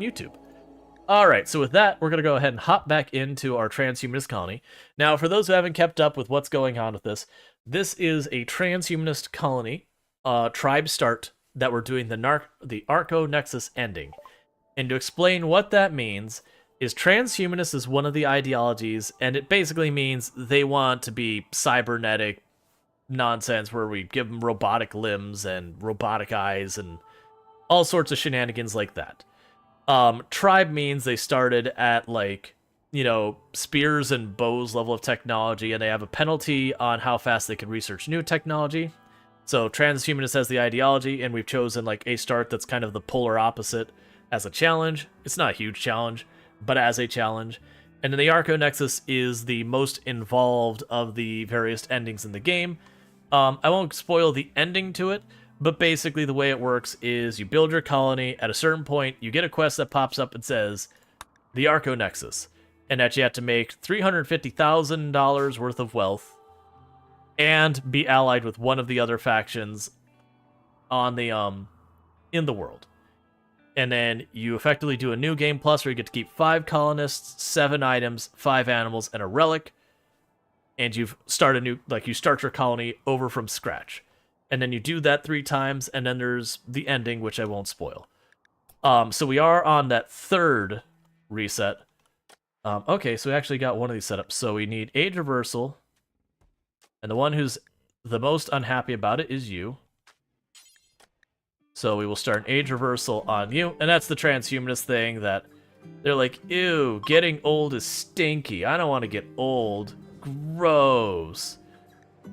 YouTube. Alright, so with that, we're going to go ahead and hop back into our transhumanist colony. Now, for those who haven't kept up with what's going on with this is a transhumanist colony, tribe start, that we're doing the Arco Nexus ending. And to explain what that means, is transhumanist is one of the ideologies, and it basically means they want to be cybernetic nonsense where we give them robotic limbs and robotic eyes and all sorts of shenanigans like that. Tribe means they started at, like, you know, spears and bows level of technology, and they have a penalty on how fast they can research new technology. So transhumanist has the ideology, and we've chosen, like, a start that's kind of the polar opposite as a challenge. It's not a huge challenge, but as a challenge. And then the Arco Nexus is the most involved of the various endings in the game. I won't spoil the ending to it, but basically the way it works is you build your colony. At a certain point, you get a quest that pops up and says, the Arco Nexus, and that you have to make $350,000 worth of wealth and be allied with one of the other factions on the in the world. And then you effectively do a new game plus where you get to keep 5 colonists, 7 items, 5 animals, and a relic. And you start your colony over from scratch. And then you do that 3 times, and then there's the ending, which I won't spoil. So we are on that 3rd reset. Okay, so we actually got one of these set up. So we need age reversal. And the one who's the most unhappy about it is you. So we will start an age reversal on you. And that's the transhumanist thing that they're like, ew, getting old is stinky. I don't want to get old. Gross.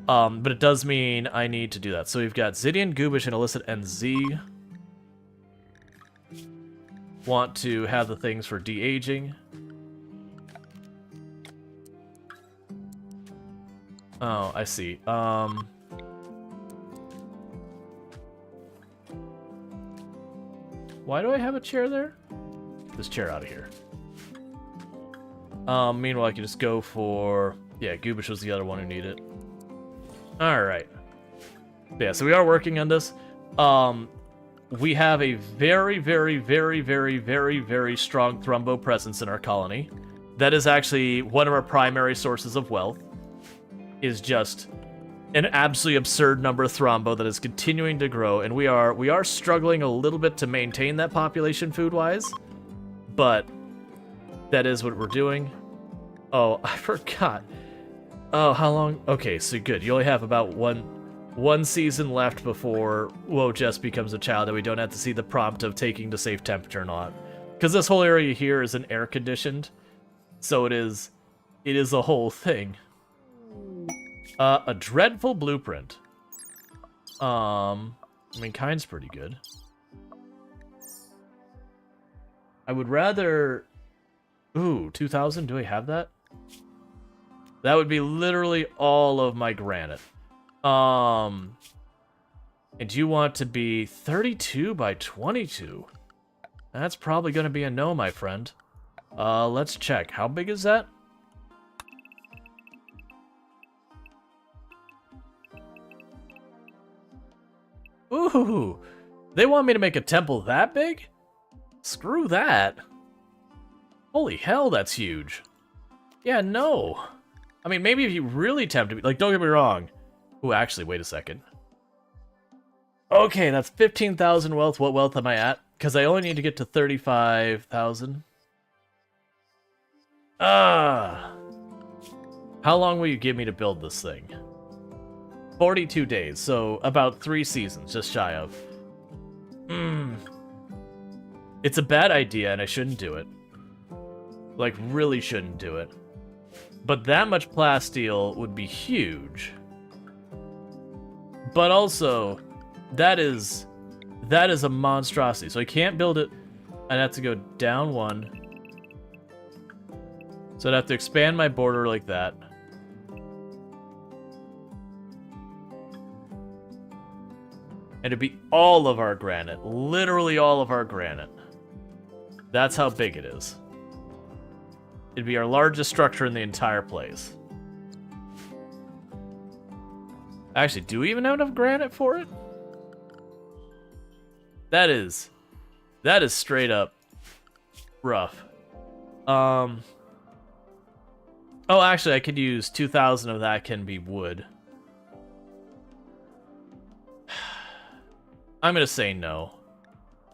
But it does mean I need to do that. So we've got Zidian, Goobish, and Illicit, and Z. Want to have the things for de-aging. Oh, I see. Why do I have a chair there? This chair out of here. Meanwhile, I can just go for... Yeah, Goobish was the other one who needed it. Alright. Yeah, so we are working on this. We have a very, very, very, very, very, very strong Thrumbo presence in our colony. That is actually one of our primary sources of wealth. Is just an absolutely absurd number of Thrombo that is continuing to grow, and we are struggling a little bit to maintain that population food-wise, but that is what we're doing. Oh, I forgot. Oh, how long? Okay, so good. You only have about one season left before Wojess becomes a child, and we don't have to see the prompt of taking to safe temperature and all that. Because this whole area here is an air-conditioned, so it is a whole thing. A dreadful blueprint. I mean, kind's pretty good. I would rather... Ooh, 2,000? Do I have that? That would be literally all of my granite. And you want to be 32 by 22. That's probably going to be a no, my friend. Let's check. How big is that? Ooh, they want me to make a temple that big? Screw that. Holy hell, that's huge. Yeah, no. I mean, maybe if you really tempted me, like, don't get me wrong. Ooh, actually, wait a second. Okay, that's 15,000 wealth. What wealth am I at? Because I only need to get to 35,000. How long will you give me to build this thing? 42 days, so about 3 seasons, just shy of. It's a bad idea, and I shouldn't do it. Like, really shouldn't do it. But that much plasteel would be huge. But also, that is a monstrosity. So I can't build it. I'd have to go down 1. So I'd have to expand my border like that. And it'd be all of our granite. Literally all of our granite. That's how big it is. It'd be our largest structure in the entire place. Actually, do we even have enough granite for it? That is straight up rough. Oh, actually, I could use 2,000 of that can be wood. I'm gonna say no.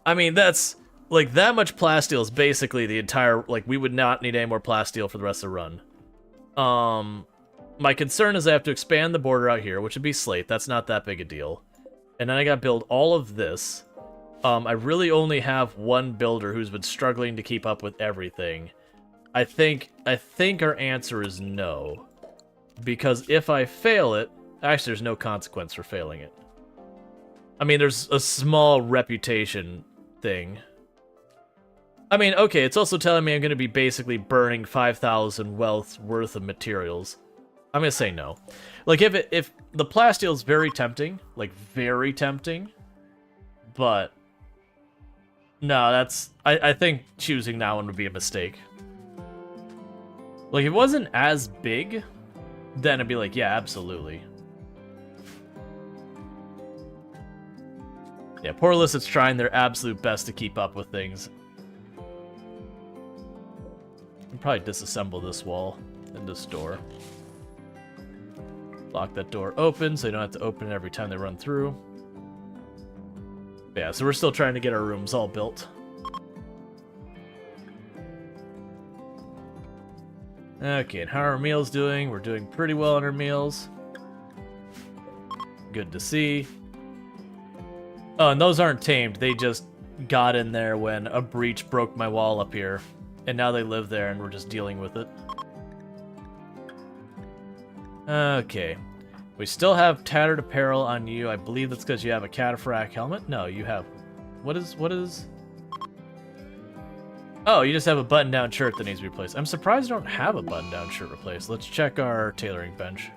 I mean, that's like that much plasteel is basically the entire. Like, we would not need any more plasteel for the rest of the run. My concern is I have to expand the border out here, which would be slate. That's not that big a deal. And then I gotta build all of this. I really only have one builder who's been struggling to keep up with everything. I think our answer is no. Because if I fail it, actually there's no consequence for failing it. I mean, there's a small reputation thing. I mean, okay, it's also telling me I'm going to be basically burning 5,000 wealth worth of materials. I'm going to say no. Like, if the plasteel is very tempting, like, very tempting, but no, that's... I think choosing that one would be a mistake. Like, if it wasn't as big, then it'd be like, yeah, absolutely. Yeah, poor Illicit's trying their absolute best to keep up with things. I'll probably disassemble this wall and this door. Lock that door open so you don't have to open it every time they run through. Yeah, so we're still trying to get our rooms all built. Okay, and how are our meals doing? We're doing pretty well on our meals. Good to see. Oh, and those aren't tamed. They just got in there when a breach broke my wall up here. And now they live there and we're just dealing with it. Okay. We still have tattered apparel on you. I believe that's because you have a cataphract helmet. No, you have... What is... Oh, you just have a button-down shirt that needs to be replaced. I'm surprised I don't have a button-down shirt replaced. Let's check our tailoring bench.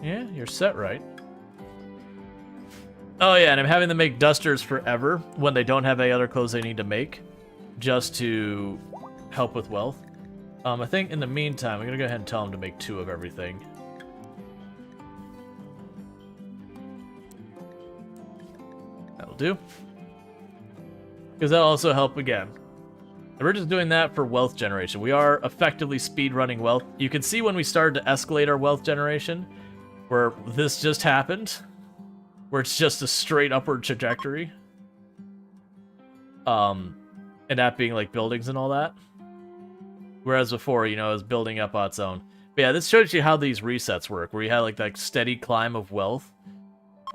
Yeah, you're set right. Oh yeah, and I'm having them make dusters forever when they don't have any other clothes they need to make, just to help with wealth. I think in the meantime, I'm gonna go ahead and tell them to make 2 of everything. That'll do. Because that'll also help again. And we're just doing that for wealth generation. We are effectively speed running wealth. You can see when we started to escalate our wealth generation, where this just happened, where it's just a straight upward trajectory. And that being like buildings and all that. Whereas before, you know, it was building up on its own. But yeah, this shows you how these resets work, where you had like that steady climb of wealth.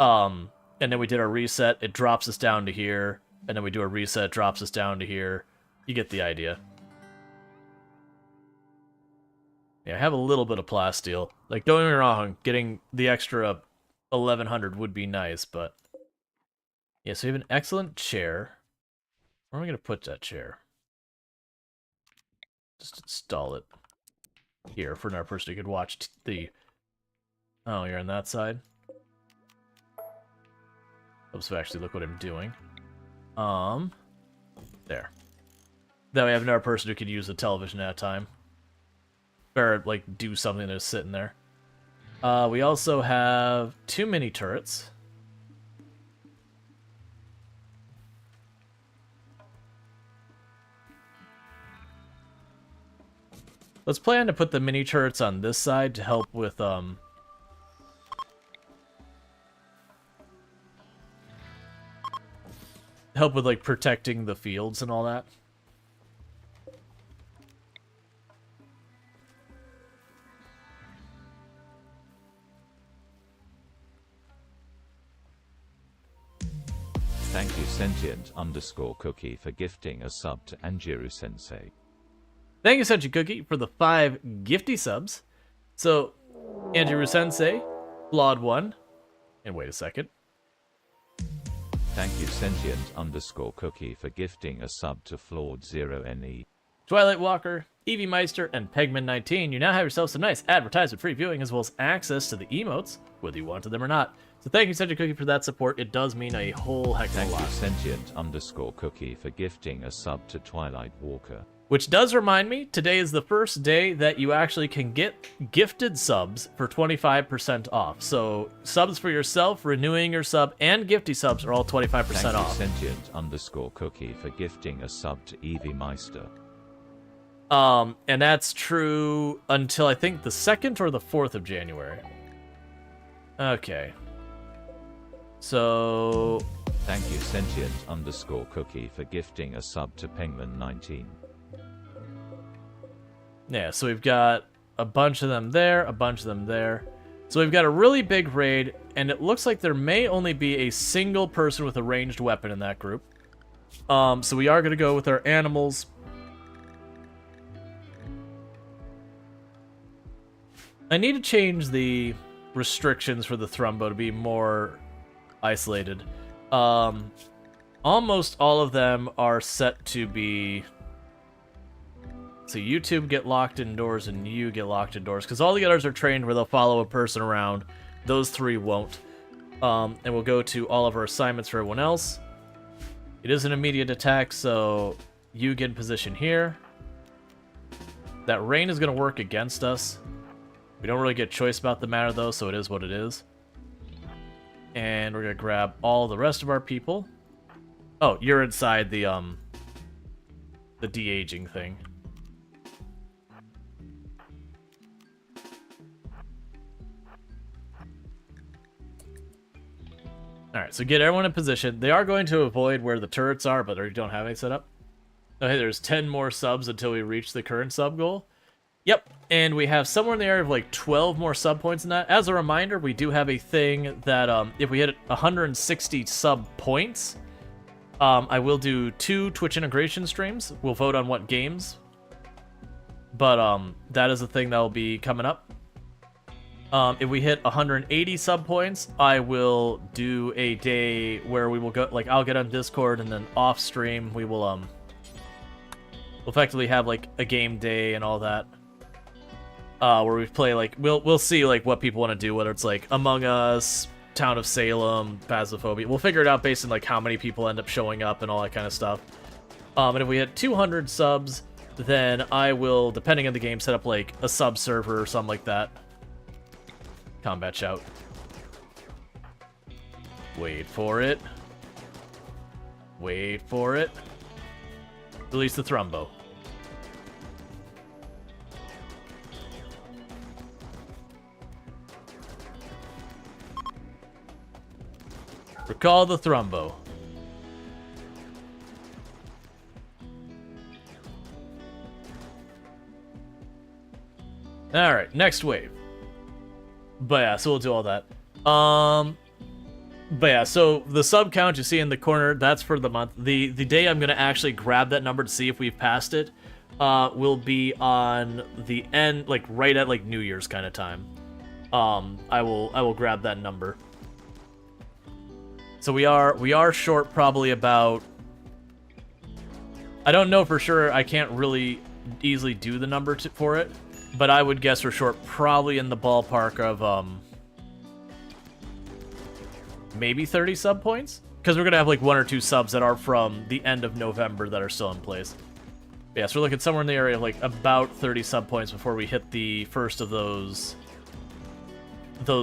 And then we did our reset, it drops us down to here. And then we do a reset, it drops us down to here. You get the idea. Yeah, I have a little bit of plasteel. Like, don't get me wrong, getting the extra 1,100 would be nice, but... Yeah, so we have an excellent chair. Where am I going to put that chair? Just install it here for another person who could watch the... Oh, you're on that side? Oops, actually, look what I'm doing. There. Then we have another person who could use the television at a time. Or, like, do something that's sitting there. We also have 2 mini turrets. Let's plan to put the mini turrets on this side to help with, like, protecting the fields and all that. Thank you Sentient_Cookie for gifting a sub to Anjiru Sensei. Thank you, Sentient Cookie, for the 5 gifty subs. So, Anjiru Sensei, Flawed 1, and wait a second. Thank you Sentient_Cookie for gifting a sub to Flawed 0NE. Twilight Walker, Evie Meister, and Pegman19, you now have yourself some nice advertisement-free viewing as well as access to the emotes, whether you wanted them or not. So thank you, Sentient Cookie, for that support. It does mean a whole heck of a lot. Thank you, Sentient_Cookie, for gifting a sub to Twilight Walker. Which does remind me, today is the first day that you actually can get gifted subs for 25% off. So subs for yourself, renewing your sub, and gifty subs are all 25% off. Thank you, Sentient_Cookie, for gifting a sub to Evie Meister. And that's true until I think the 2nd or the 4th of January. Okay. So... Thank you, Sentient_Cookie, for gifting a sub to Penguin19. Yeah, so we've got a bunch of them there, a bunch of them there. So we've got a really big raid, and it looks like there may only be a single person with a ranged weapon in that group. So we are going to go with our animals. I need to change the restrictions for the Thrumbo to be more isolated. Almost all of them are set to be... So you two get locked indoors and you get locked indoors. Because all the others are trained where they'll follow a person around. Those 3 won't. And we'll go to all of our assignments for everyone else. It is an immediate attack, so you get in position here. That rain is going to work against us. We don't really get choice about the matter, though, so it is what it is. And we're going to grab all the rest of our people. Oh, you're inside the de-aging thing. Alright, so get everyone in position. They are going to avoid where the turrets are, but you don't have any set up. Okay, there's 10 more subs until we reach the current sub goal. Yep, and we have somewhere in the area of like 12 more sub points in that. As a reminder, we do have a thing that if we hit 160 sub points, I will do 2 Twitch integration streams. We'll vote on what games. But that is a thing that will be coming up. If we hit 180 sub points, I will do a day where we will go, like, I'll get on Discord and then off stream we will we'll effectively have like a game day and all that. Where we play like we'll see like what people want to do, whether it's like Among Us, Town of Salem, Phasmophobia. We'll figure it out based on like how many people end up showing up and all that kind of stuff. And if we hit 200 subs, then I will, depending on the game, set up like a sub server or something like that. Combat shout. Wait for it. Wait for it. Release the Thrumbo. Recall the Thrumbo. Alright, next wave. But yeah, so we'll do all that. But yeah, so the sub count you see in the corner, that's for the month. The day I'm gonna actually grab that number to see if we've passed it, will be on the end, like right at like New Year's kind of time. I will grab that number. So we are short probably about, I don't know for sure, I can't really easily do the number for it, but I would guess we're short probably in the ballpark of maybe 30 sub points, because we're gonna have like 1 or 2 subs that are from the end of November that are still in place. But yeah, so we're looking somewhere in the area of like about 30 sub points before we hit the first of those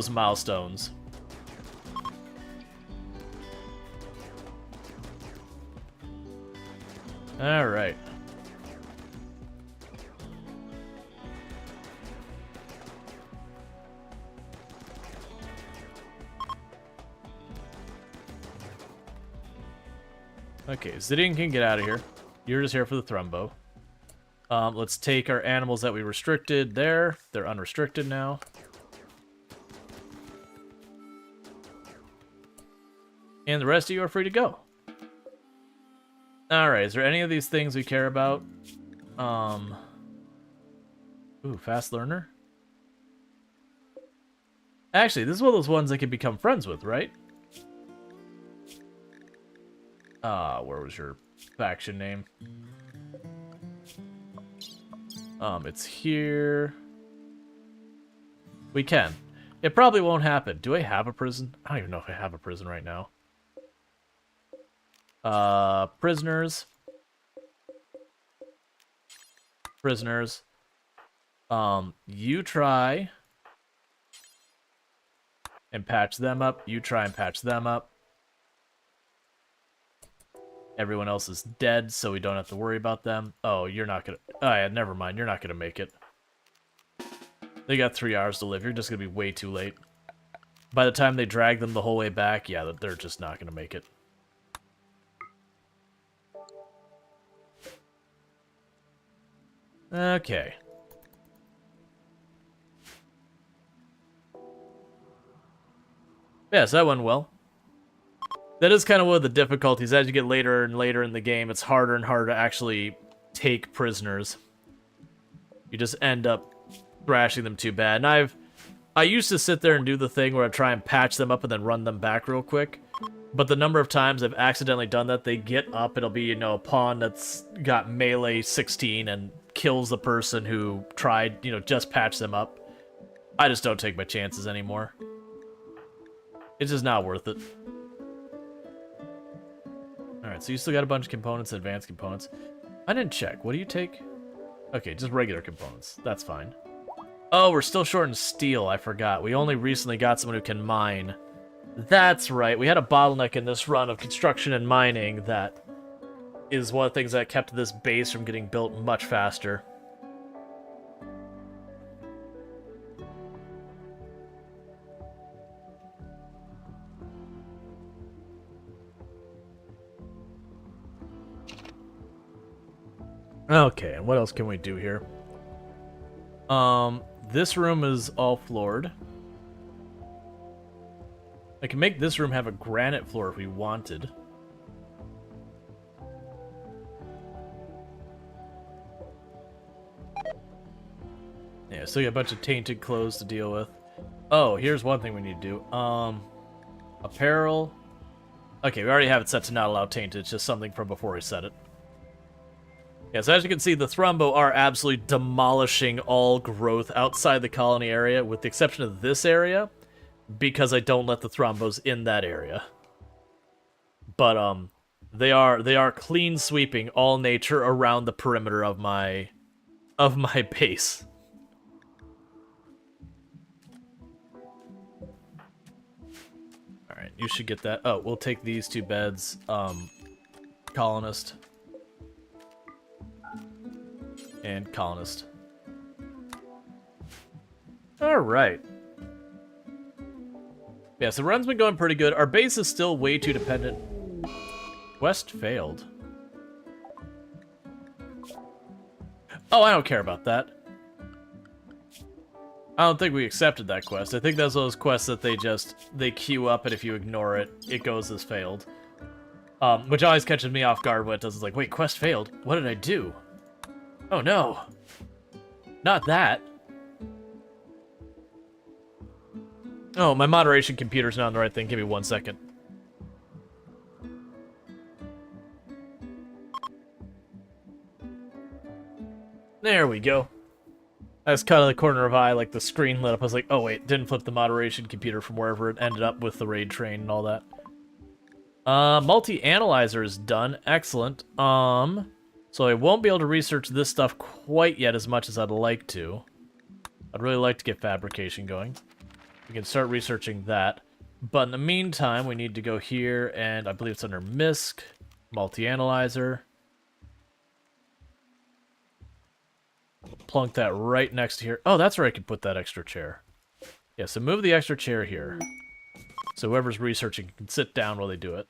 milestones. All right. Okay, Zidian can get out of here. You're just here for the Thrumbo. Let's take our animals that we restricted there. They're unrestricted now. And the rest of you are free to go. Alright, is there any of these things we care about? Ooh, fast learner? Actually, this is one of those ones I can become friends with, right? Where was your faction name? It's here. We can. It probably won't happen. Do I have a prison? I don't even know if I have a prison right now. Prisoners. Prisoners. You try and patch them up. You try and patch them up. Everyone else is dead, so we don't have to worry about them. Oh, you're not gonna... Oh, yeah, never mind. You're not gonna make it. They got 3 hours to live. You're just gonna be way too late. By the time they drag them the whole way back, yeah, they're just not gonna make it. Okay. Yes, that went well. That is kind of one of the difficulties. As you get later and later in the game, it's harder and harder to actually take prisoners. You just end up thrashing them too bad. And I used to sit there and do the thing where I try and patch them up and then run them back real quick. But the number of times I've accidentally done that, they get up, it'll be, you know, a pawn that's got melee 16 and kills the person who tried, you know, just patch them up. I just don't take my chances anymore. It's just not worth it. Alright, so you still got a bunch of components, advanced components. I didn't check. What do you take? Okay, just regular components. That's fine. Oh, we're still short in steel. I forgot. We only recently got someone who can mine. That's right. We had a bottleneck in this run of construction and mining that is one of the things that kept this base from getting built much faster. Okay, and what else can we do here? This room is all floored. I can make this room have a granite floor if we wanted. Yeah, still got a bunch of tainted clothes to deal with. Oh, here's one thing we need to do. Apparel. Okay, we already have it set to not allow tainted. It's just something from before we set it. Yeah, so as you can see, the Thrumbo are absolutely demolishing all growth outside the colony area, with the exception of this area, because I don't let the Thrombos in that area. But they are clean sweeping all nature around the perimeter of my base. All right, you should get that. Oh, we'll take these 2 beds. Colonist. And colonist. Alright. Yeah, so the run's been going pretty good. Our base is still way too dependent. Quest failed. Oh, I don't care about that. I don't think we accepted that quest. I think that's one of those quests that they queue up, and if you ignore it, it goes as failed. Which always catches me off guard when it does. It's like, wait, quest failed? What did I do? Oh no. Not that. Oh, my moderation computer's not on the right thing. Give me 1 second. There we go. I was caught in the corner of eye, like the screen lit up. I was like, oh wait, didn't flip the moderation computer from wherever it ended up with the raid train and all that. Multi-analyzer is done. Excellent. So I won't be able to research this stuff quite yet as much as I'd like to. I'd really like to get fabrication going. We can start researching that. But in the meantime, we need to go here, and I believe it's under MISC, multi-analyzer. Plunk that right next to here. Oh, that's where I could put that extra chair. Yeah, so move the extra chair here. So whoever's researching can sit down while they do it.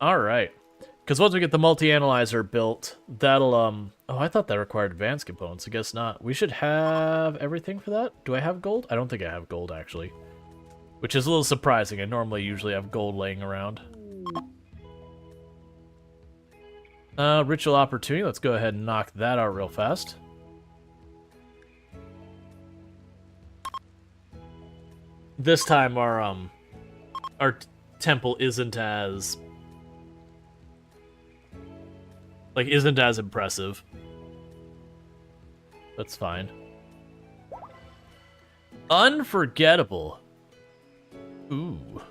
Alright. Because once we get the multi-analyzer built, that'll, Oh, I thought that required advanced components. I guess not. We should have everything for that? Do I have gold? I don't think I have gold, actually. Which is a little surprising. I normally usually have gold laying around. Ritual opportunity. Let's go ahead and knock that out real fast. This time our temple isn't as like, isn't as impressive. That's fine. Unforgettable. Ooh.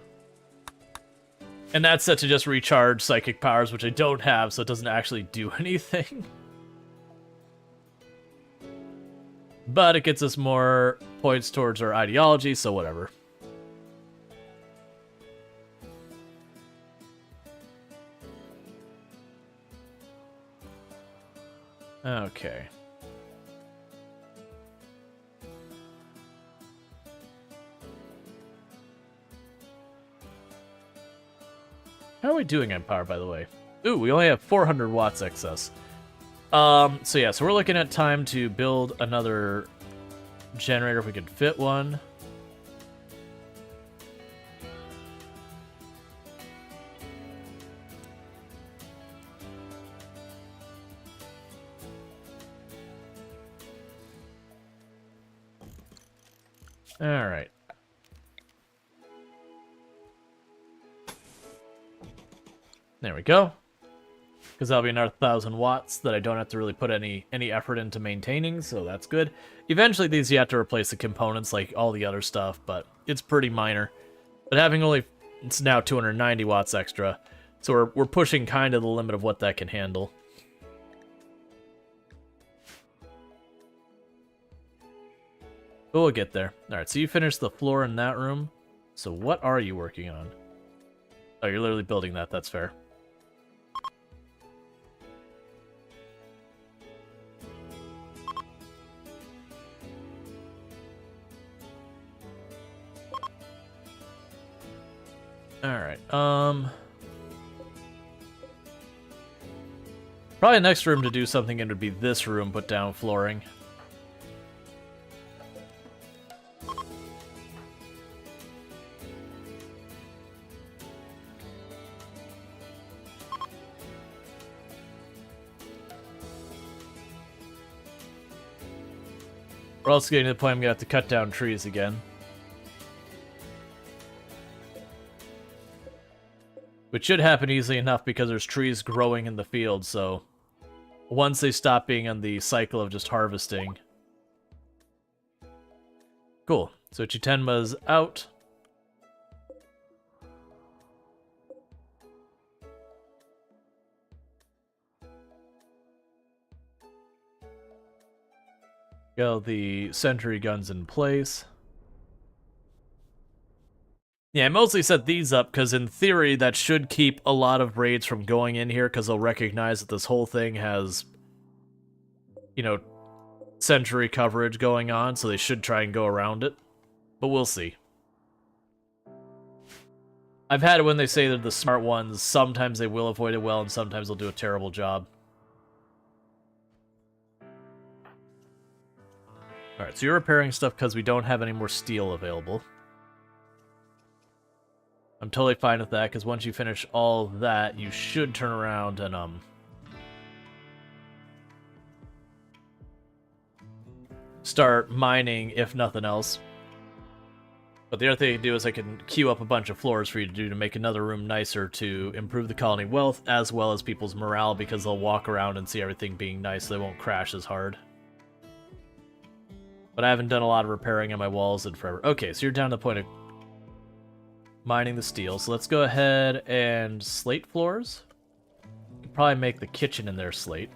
And that's set to just recharge psychic powers, which I don't have, so it doesn't actually do anything. But it gets us more points towards our ideology, so whatever. Okay. How are we doing on power, by the way? Ooh, we only have 400 watts excess. So yeah, so we're looking at time to build another generator if we could fit one. All right. There we go. Because that'll be another 1,000 watts that I don't have to really put any effort into maintaining, so that's good. Eventually, these you have to replace the components like all the other stuff, but it's pretty minor. But having only, it's now 290 watts extra, so we're pushing kind of the limit of what that can handle. But we'll get there. All right, so you finished the floor in that room. So what are you working on? Oh, you're literally building that. That's fair. Alright, probably next room to do something in would be this room, put down flooring. We're also getting to the point I'm gonna have to cut down trees again. Which should happen easily enough because there's trees growing in the field, so once they stop being in the cycle of just harvesting. Cool. So Chitenma's out. Got the sentry guns in place. Yeah, I mostly set these up because in theory that should keep a lot of raids from going in here because they'll recognize that this whole thing has, you know, sentry coverage going on, so they should try and go around it. But we'll see. I've had it when they say they're the smart ones, sometimes they will avoid it well and sometimes they'll do a terrible job. Alright, so you're repairing stuff because we don't have any more steel available. I'm totally fine with that, because once you finish all that, you should turn around and, start mining, if nothing else. But the other thing I can do is I can queue up a bunch of floors for you to do to make another room nicer to improve the colony wealth, as well as people's morale, because they'll walk around and see everything being nice, so they won't crash as hard. But I haven't done a lot of repairing on my walls in forever. Okay, so you're down to the point of mining the steel, so let's go ahead and slate floors. Could probably make the kitchen in there slate.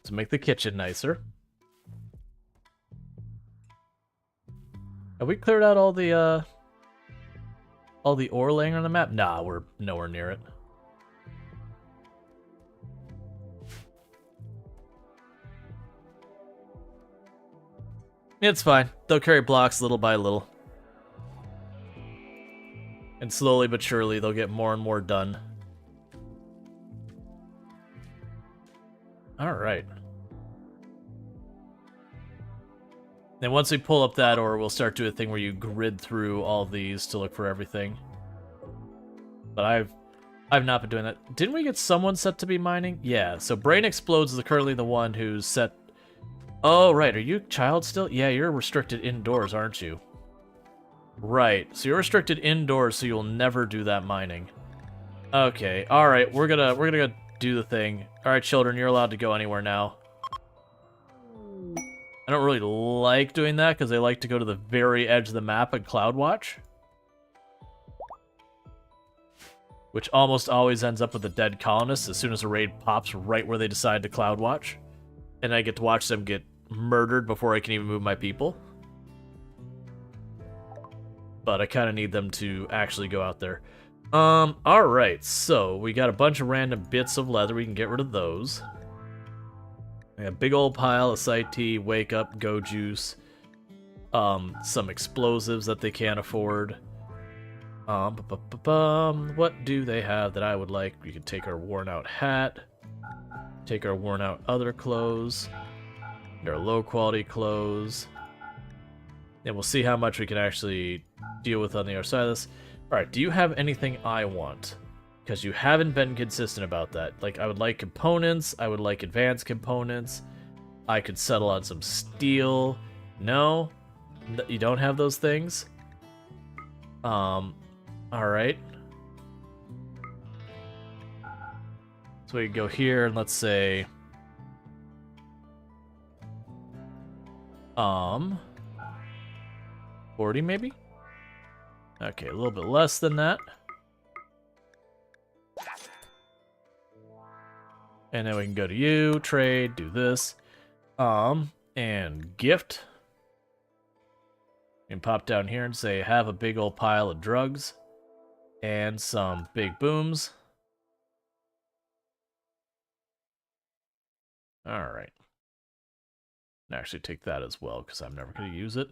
To make the kitchen nicer. Have we cleared out all the ore laying on the map? Nah, we're nowhere near it. It's fine. They'll carry blocks little by little. And slowly but surely, they'll get more and more done. Alright. Then once we pull up that ore, we'll start doing a thing where you grid through all these to look for everything. But I've not been doing that. Didn't we get someone set to be mining? Yeah, so Brain Explodes is currently the one who's set Oh, right. Are you a child still? Yeah, you're restricted indoors, aren't you? Right. So you're restricted indoors, so you'll never do that mining. Okay. All right. We're gonna go do the thing. All right, children, you're allowed to go anywhere now. I don't really like doing that because they like to go to the very edge of the map and cloud watch, which almost always ends up with a dead colonist as soon as a raid pops right where they decide to cloud watch, and I get to watch them get murdered before I can even move my people. But I kind of need them to actually go out there. Alright, so we got a bunch of random bits of leather. We can get rid of those. We have a big old pile of sight tea, wake up, go juice. Some explosives that they can't afford. What do they have that I would like? We could take our worn out hat. Take our worn out other clothes. Our low quality clothes. And we'll see how much we can actually deal with on the other side of this. Alright, do you have anything I want? Because you haven't been consistent about that. Like, I would like components, I would like advanced components. I could settle on some steel. No? You don't have those things? Alright. So we can go here and let's say... 40 maybe? Okay, a little bit less than that. And then we can go to you, trade, do this. And gift. And pop down here and say, have a big old pile of drugs. And some big booms. Alright. Actually take that as well, because I'm never going to use it.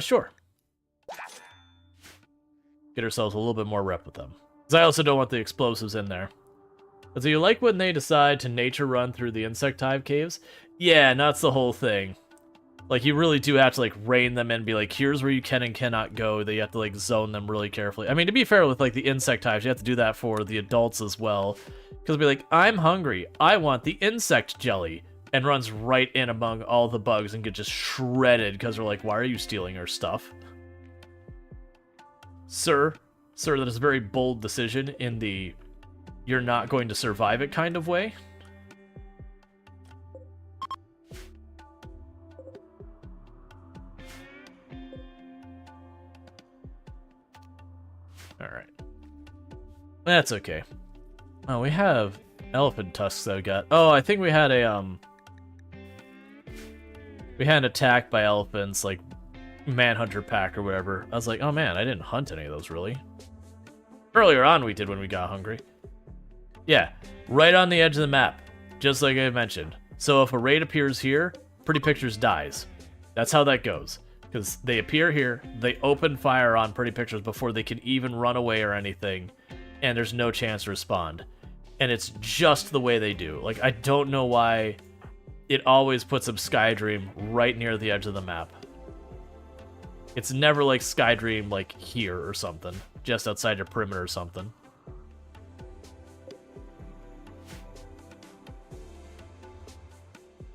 Sure. Get ourselves a little bit more rep with them. Because I also don't want the explosives in there. But do you like when they decide to nature run through the insect hive caves? Yeah, and that's the whole thing. Like, you really do have to, like, rein them in and be like, here's where you can and cannot go. That you have to, like, zone them really carefully. I mean, to be fair with, like, the insect hives, you have to do that for the adults as well. Because be like, I'm hungry. I want the insect jelly. And runs right in among all the bugs and get just shredded because they're like, why are you stealing our stuff? Sir, that is a very bold decision in the you're not going to survive it kind of way. Alright. That's okay. Oh, we have elephant tusks that we got. Oh, I think we had a, we had an attack by elephants, like Manhunter Pack or whatever. I was like, oh man, I didn't hunt any of those really. Earlier on we did when we got hungry. Yeah, right on the edge of the map, just like I mentioned. So if a raid appears here, Pretty Pictures dies. That's how that goes. Because they appear here, they open fire on Pretty Pictures before they can even run away or anything, and there's no chance to respond. And it's just the way they do. Like, I don't know why it always puts up Skydream right near the edge of the map. It's never like Skydream like here or something, just outside your perimeter or something.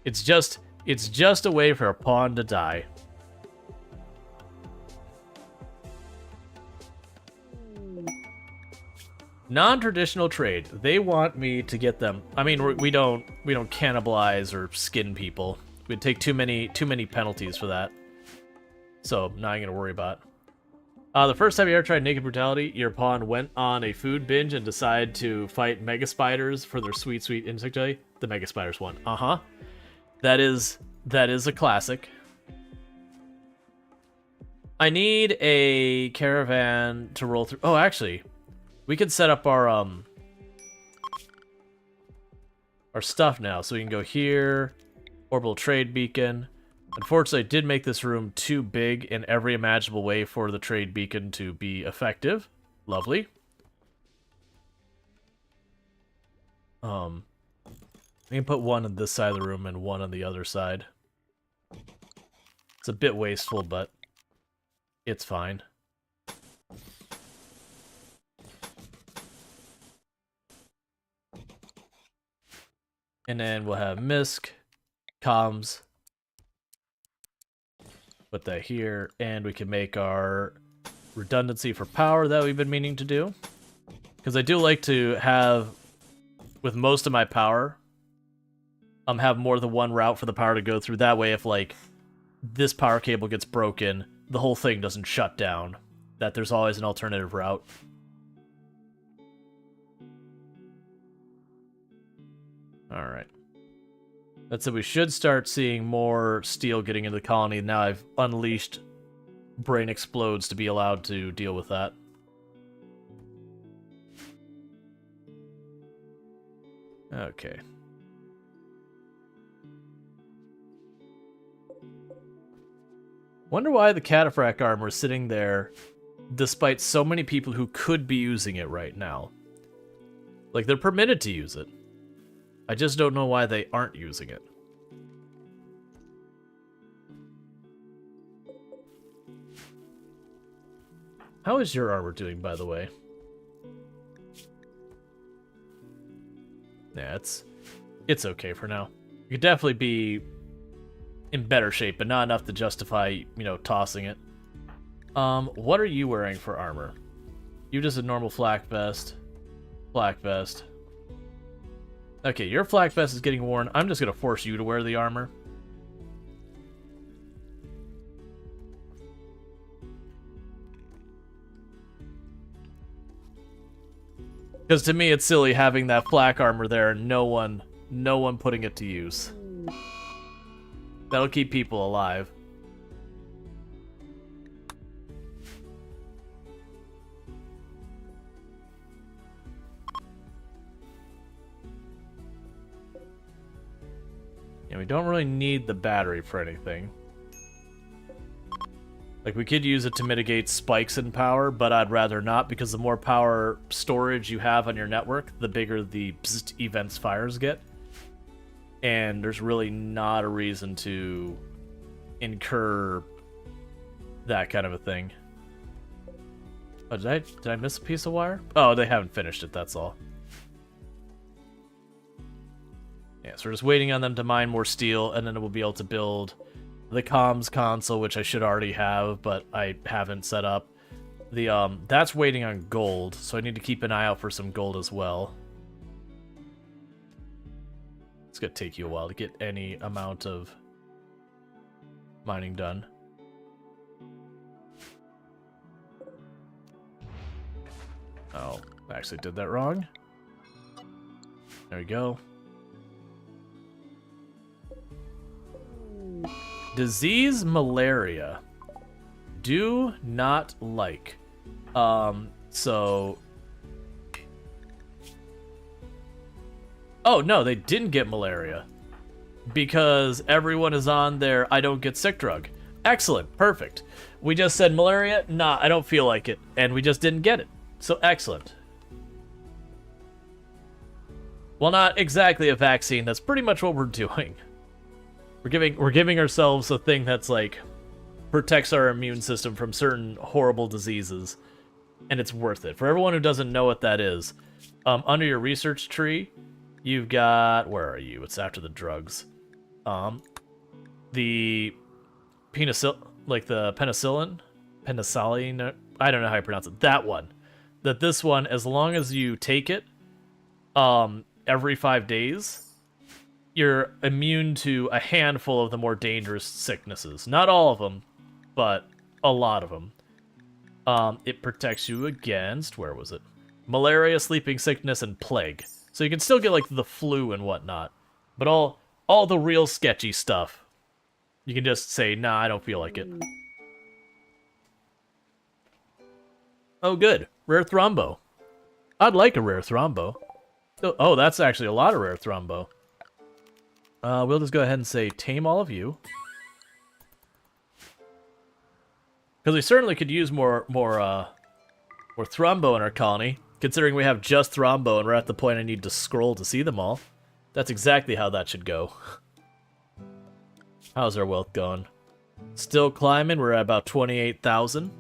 It's just a way for a pawn to die. Non-traditional trade. They want me to get them. I mean, we don't cannibalize or skin people. We'd take too many penalties for that. So not gonna worry about. The first time you ever tried naked brutality, your pawn went on a food binge and decided to fight mega spiders for their sweet insect jelly. The mega spiders won. That is a classic. I need a caravan to roll through. Oh, actually, we could set up our stuff now, so we can go here, orbital trade beacon. Unfortunately, I did make this room too big in every imaginable way for the trade beacon to be effective. Lovely. We can put one on this side of the room and one on the other side. It's a bit wasteful, but it's fine. And then we'll have Misk comms. Put that here, and we can make our redundancy for power that we've been meaning to do. Because I do like to have, with most of my power, have more than one route for the power to go through. That way, if, like, this power cable gets broken, the whole thing doesn't shut down. That there's always an alternative route. Alright. That said, we should start seeing more steel getting into the colony. Now I've unleashed Brain Explodes to be allowed to deal with that. Okay. Wonder why the cataphract armor is sitting there despite so many people who could be using it right now. Like, they're permitted to use it. I just don't know why they aren't using it. How is your armor doing, by the way? Yeah, it's okay for now. You could definitely be in better shape, but not enough to justify, you know, tossing it. What are you wearing for armor? You just a normal flak vest. Flak vest. Okay, your flak vest is getting worn. I'm just gonna force you to wear the armor. Because to me, it's silly having that flak armor there and no one putting it to use. That'll keep people alive. And we don't really need the battery for anything. Like, we could use it to mitigate spikes in power, but I'd rather not, because the more power storage you have on your network, the bigger the bzzzt events fires get. And there's really not a reason to incur that kind of a thing. Oh, did I miss a piece of wire? Oh, they haven't finished it, that's all. Yeah, so we're just waiting on them to mine more steel, and then we'll be able to build the comms console, which I should already have, but I haven't set up. The that's waiting on gold, so I need to keep an eye out for some gold as well. It's gonna take you a while to get any amount of mining done. Oh, I actually did that wrong. There we go. Disease malaria. Do not like. So... Oh, no, they didn't get malaria. Because everyone is on their I don't get sick drug. Excellent, perfect. We just said malaria? Nah, I don't feel like it. And we just didn't get it. So excellent. Well, not exactly a vaccine. That's pretty much what we're doing. We're giving ourselves a thing that's like protects our immune system from certain horrible diseases, and it's worth it. For everyone who doesn't know what that is, under your research tree, you've got, where are you? It's after the drugs. The penicillin, I don't know how you pronounce it. That one. That this one, as long as you take it, every 5 days, you're immune to a handful of the more dangerous sicknesses. Not all of them, but a lot of them. It protects you against, where was it? Malaria, sleeping sickness, and plague. So you can still get, like, the flu and whatnot. But all the real sketchy stuff, you can just say, nah, I don't feel like it. Oh, good. Rare thrombo. I'd like a rare thrombo. Oh, that's actually a lot of rare thrombo. We'll just go ahead and say, tame all of you. Because we certainly could use more thrombo in our colony, considering we have just thrombo and we're at the point I need to scroll to see them all. That's exactly how that should go. How's our wealth going? Still climbing, we're at about 28,000.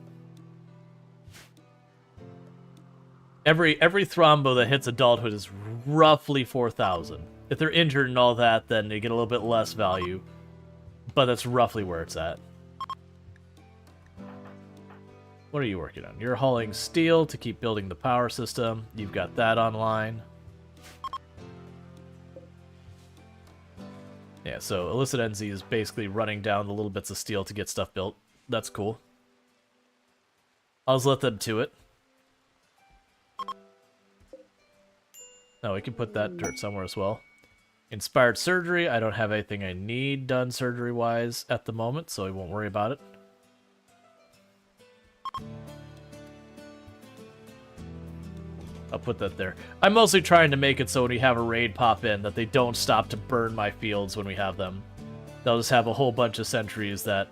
Every thrombo that hits adulthood is roughly 4,000. If they're injured and all that, then they get a little bit less value. But that's roughly where it's at. What are you working on? You're hauling steel to keep building the power system. You've got that online. Yeah, so Illicit NZ is basically running down the little bits of steel to get stuff built. That's cool. I'll just let them to it. No, we can put that dirt somewhere as well. Inspired surgery. I don't have anything I need done surgery-wise at the moment, so I won't worry about it. I'll put that there. I'm mostly trying to make it so when we have a raid pop in that they don't stop to burn my fields when we have them. They'll just have a whole bunch of sentries that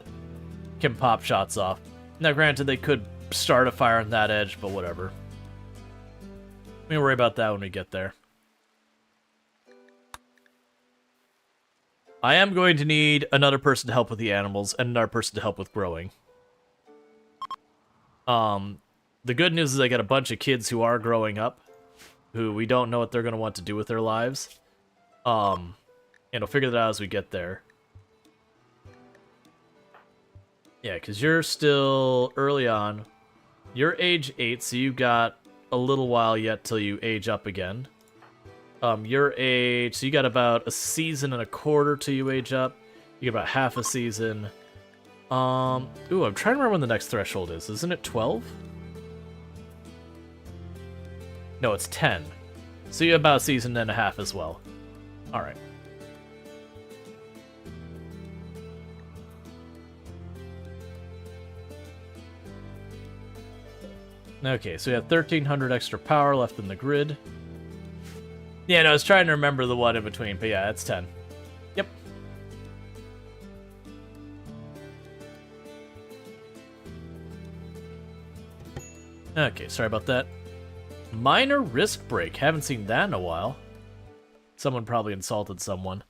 can pop shots off. Now granted, they could start a fire on that edge, but whatever. We can worry about that when we get there. I am going to need another person to help with the animals and another person to help with growing. The good news is I got a bunch of kids who are growing up, who we don't know what they're going to want to do with their lives. And we'll figure that out as we get there. Yeah, because you're still early on. You're age 8, so you've got a little while yet till you age up again. Your age, so you got about a season and a quarter till you age up. You get about half a season. Ooh, I'm trying to remember when the next threshold is. Isn't it 12? No, it's 10. So you have about a season and a half as well. Alright. Okay, so we have 1,300 extra power left in the grid. Yeah, no, I was trying to remember the one in between, but yeah, it's 10. Yep. Okay, sorry about that. Minor risk break. Haven't seen that in a while. Someone probably insulted someone.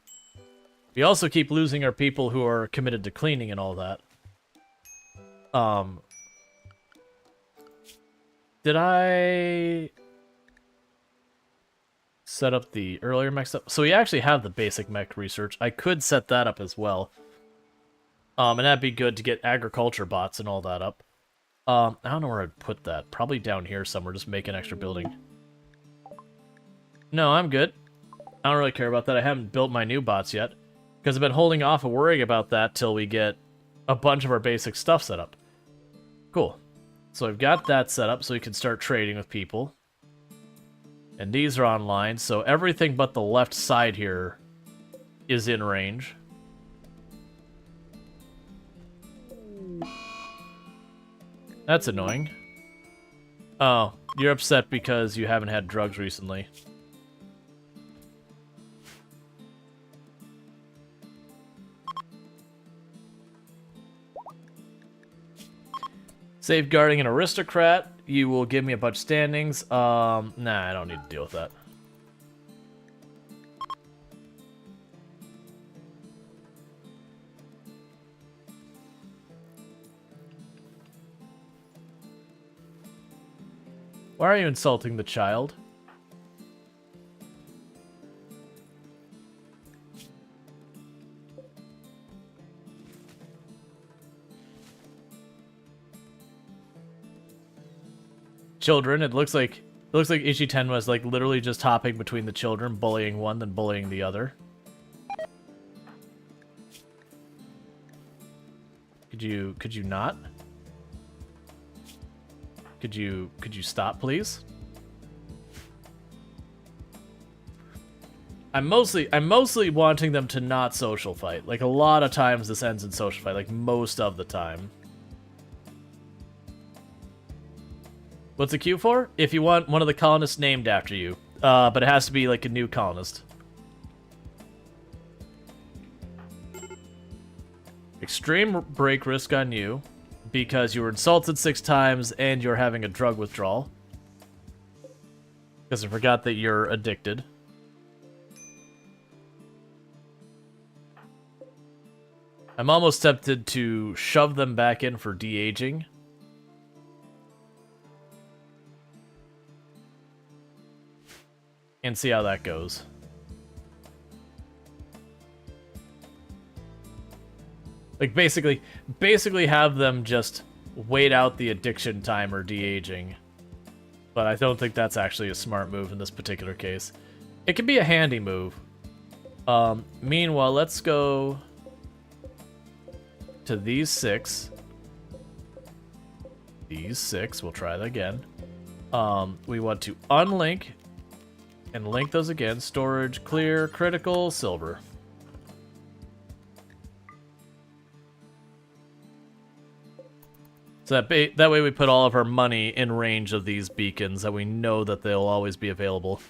We also keep losing our people who are committed to cleaning and all that. Did I set up the earlier mech stuff? So we actually have the basic mech research. I could set that up as well. And that'd be good to get agriculture bots and all that up. I don't know where I'd put that. Probably down here somewhere, just make an extra building. No, I'm good. I don't really care about that. I haven't built my new bots yet. Because I've been holding off of worrying about that till we get a bunch of our basic stuff set up. Cool. So I've got that set up so we can start trading with people. And these are online, so everything but the left side here is in range. That's annoying. Oh, you're upset because you haven't had drugs recently. Safeguarding an aristocrat. You will give me a bunch of standings. Nah, I don't need to deal with that. Why are you insulting the child? Children, it looks like Ichi-ten was like literally just hopping between the children, bullying one, then bullying the other. Could you not? Could you stop, please? I'm mostly wanting them to not social fight. Like a lot of times this ends in social fight, like most of the time. What's the queue for? If you want one of the colonists named after you. But it has to be like a new colonist. Extreme break risk on you because you were insulted 6 times and you're having a drug withdrawal. Because I forgot that you're addicted. I'm almost tempted to shove them back in for de-aging. And see how that goes. Like, basically have them just wait out the addiction timer de-aging. But I don't think that's actually a smart move in this particular case. It could be a handy move. Meanwhile, let's go to these 6. These 6, we'll try that again. We want to unlink and link those again. Storage, clear, critical, silver. So that way we put all of our money in range of these beacons, that we know that they'll always be available.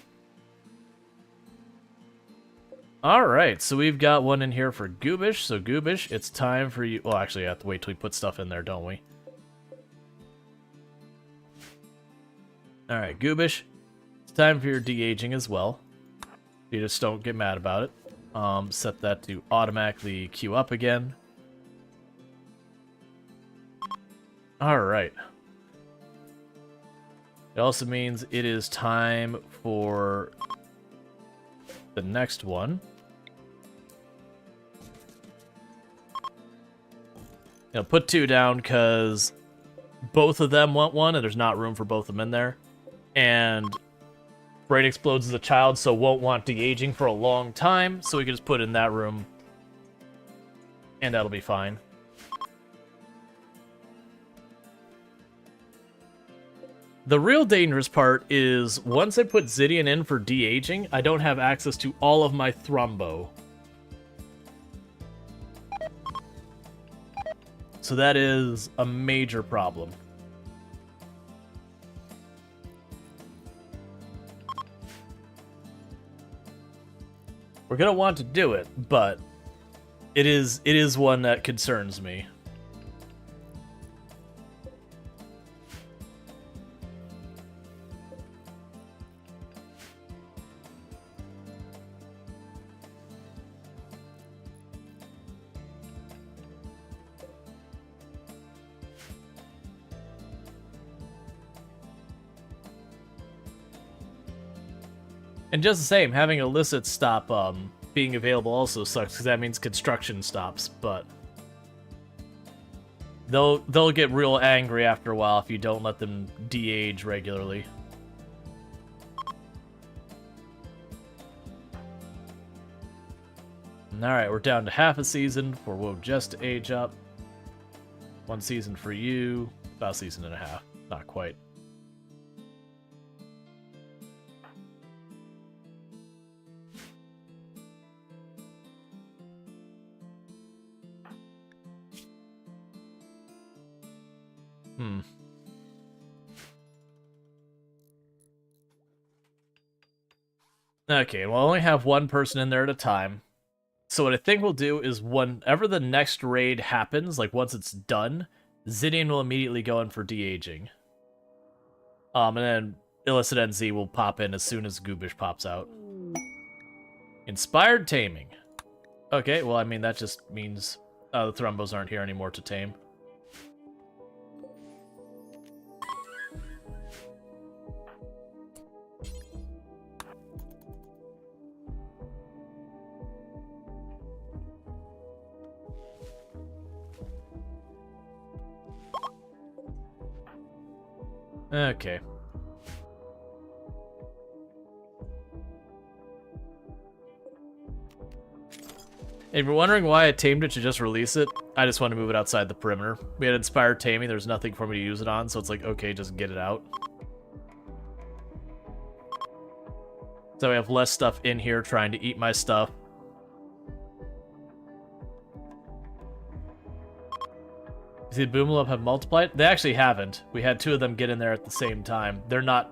Alright, so we've got one in here for Goobish. So Goobish, it's time for you... Well, actually, I have to wait till we put stuff in there, don't we? Alright, Goobish, it's time for your de-aging as well. You just don't get mad about it. Set that to automatically queue up again. Alright. It also means it is time for the next one. Put 2 down because both of them want one, and there's not room for both of them in there. And Brain Explodes as a child, so won't want de-aging for a long time, so we can just put it in that room. And that'll be fine. The real dangerous part is, once I put Zidian in for de-aging, I don't have access to all of my Thrumbo. So that is a major problem. We're gonna want to do it, but it is one that concerns me. And just the same, having illicit stop being available also sucks, because that means construction stops, but they'll get real angry after a while if you don't let them de-age regularly. Alright, we're down to half a season for Woe just to age up. 1 season for you, about a season and a half, not quite. Okay, well, I only have 1 person in there at a time. So what I think we'll do is whenever the next raid happens, like once it's done, Zidian will immediately go in for de-aging. And then Illicit NZ will pop in as soon as Goobish pops out. Inspired Taming. Okay, well, I mean, that just means the Thrumbos aren't here anymore to tame. Okay. If you're wondering why I tamed it to just release it, I just want to move it outside the perimeter. We had Inspired Taming, there's nothing for me to use it on, so it's like, okay, just get it out. So I have less stuff in here trying to eat my stuff. Did Boomalop have multiplied? They actually haven't. We had 2 of them get in there at the same time. They're not,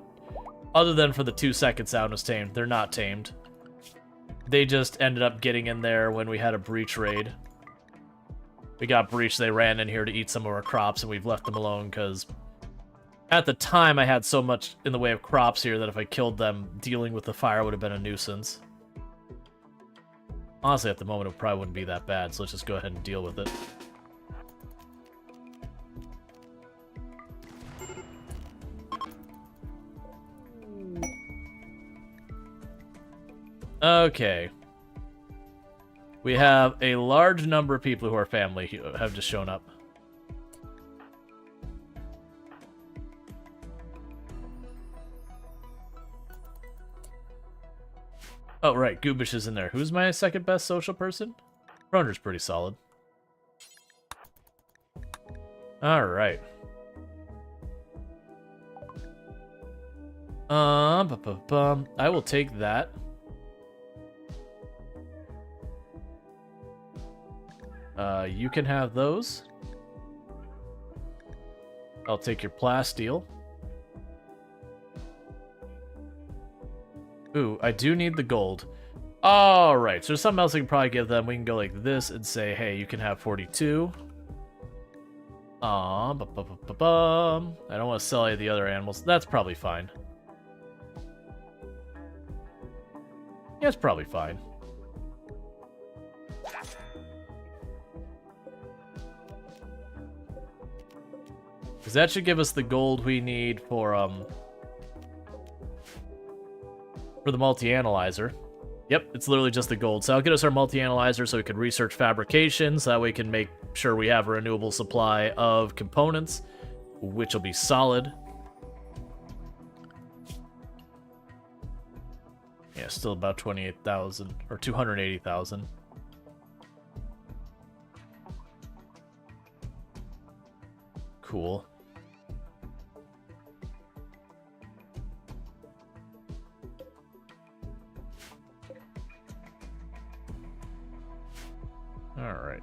other than for the 2-second sound was tamed, they're not tamed. They just ended up getting in there when we had a breach raid. We got breached, they ran in here to eat some of our crops, and we've left them alone because at the time I had so much in the way of crops here that if I killed them, dealing with the fire would have been a nuisance. Honestly, at the moment it probably wouldn't be that bad, so let's just go ahead and deal with it. Okay. We have a large number of people who are family who have just shown up. Oh, right. Goobish is in there. Who's my second best social person? Ronder's pretty solid. Alright. I will take that. You can have those. I'll take your plasteel. Ooh, I do need the gold. Alright, so there's something else I can probably give them. We can go like this and say, hey, you can have 42. I don't want to sell any of the other animals. That's probably fine. Yeah, it's probably fine. Because that should give us the gold we need for the multi-analyzer. Yep, it's literally just the gold. So that'll get us our multi-analyzer so we can research fabrication, so that way we can make sure we have a renewable supply of components, which will be solid. Yeah, still about 28,000, or 280,000. Cool. All right.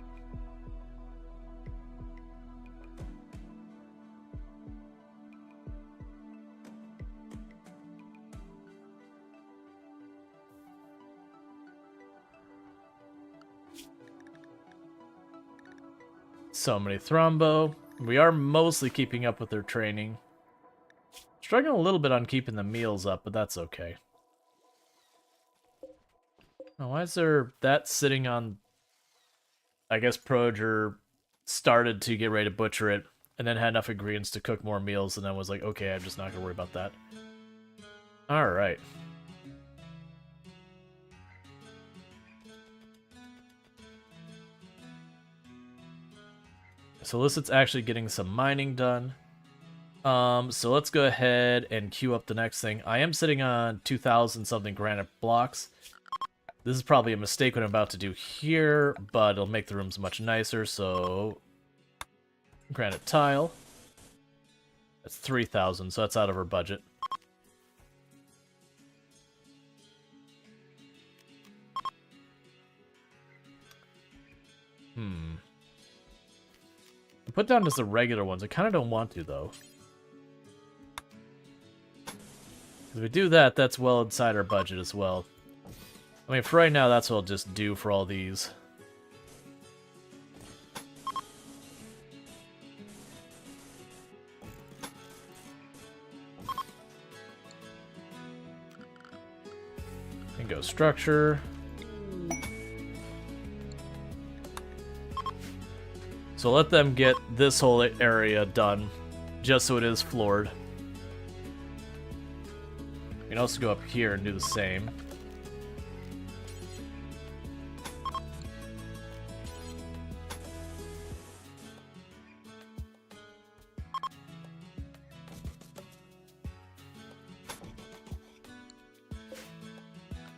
So many thrombo. We are mostly keeping up with their training. Struggling a little bit on keeping the meals up, but that's okay. Oh, why is there that sitting on... I guess Proger started to get ready to butcher it, and then had enough ingredients to cook more meals, and then was like, okay, I'm just not going to worry about that. Alright. So Illicit's actually getting some mining done. So let's go ahead and queue up the next thing. I am sitting on 2,000 something granite blocks. This is probably a mistake what I'm about to do here, but it'll make the rooms much nicer, so... Granite tile. That's 3,000, so that's out of our budget. Put down just the regular ones. I kind of don't want to, though. If we do that, that's well inside our budget as well. I mean, for right now, that's what I'll just do for all these. And go structure. So let them get this whole area done, just so it is floored. We can also go up here and do the same.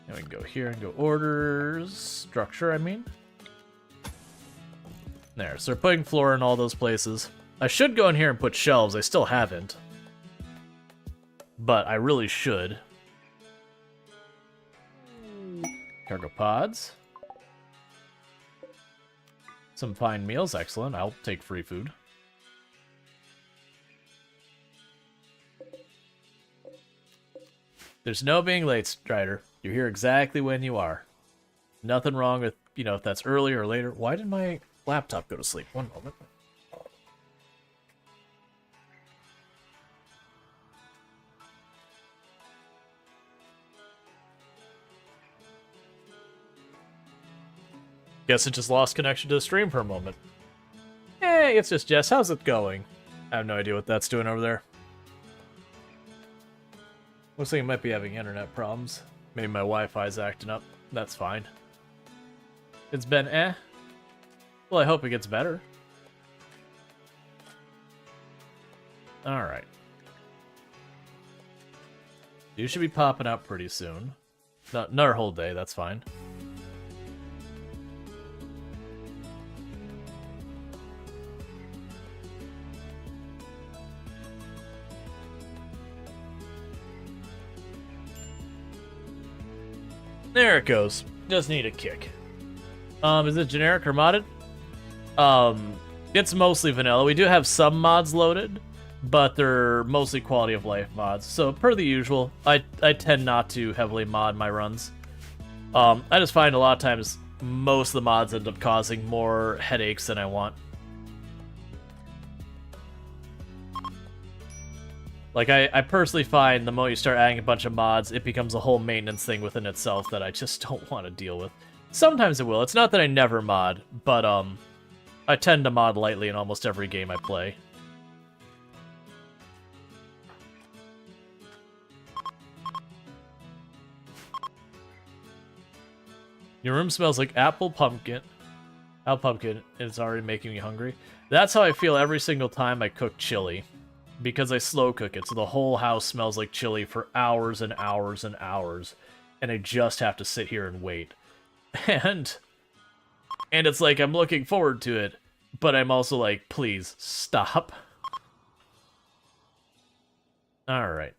And we can go here and go orders, structure, I mean. There, so they're putting floor in all those places. I should go in here and put shelves, I still haven't. But I really should. Cargo pods. Some fine meals, excellent. I'll take free food. There's no being late, Strider. You're here exactly when you are. Nothing wrong with, you know, if that's early or later. Why did my laptop go to sleep? One moment. Guess it just lost connection to the stream for a moment. Hey, it's just Jess. How's it going? I have no idea what that's doing over there. Looks like it might be having internet problems. Maybe my Wi-Fi's acting up. That's fine. It's been eh. Well, I hope it gets better. Alright. You should be popping out pretty soon. Not our whole day, that's fine. There it goes. Just need a kick. Is it generic or modded? It's mostly vanilla. We do have some mods loaded, but they're mostly quality of life mods. So per the usual, I tend not to heavily mod my runs. I just find a lot of times most of the mods end up causing more headaches than I want. Like, I personally find the moment you start adding a bunch of mods, it becomes a whole maintenance thing within itself that I just don't want to deal with. Sometimes it will. It's not that I never mod, but I tend to mod lightly in almost every game I play. Your room smells like apple pumpkin. Apple pumpkin is already making me hungry. That's how I feel every single time I cook chili. Because I slow cook it, so the whole house smells like chili for hours and hours and hours. And I just have to sit here and wait. And it's like I'm looking forward to it, but I'm also like, please, stop. Alright.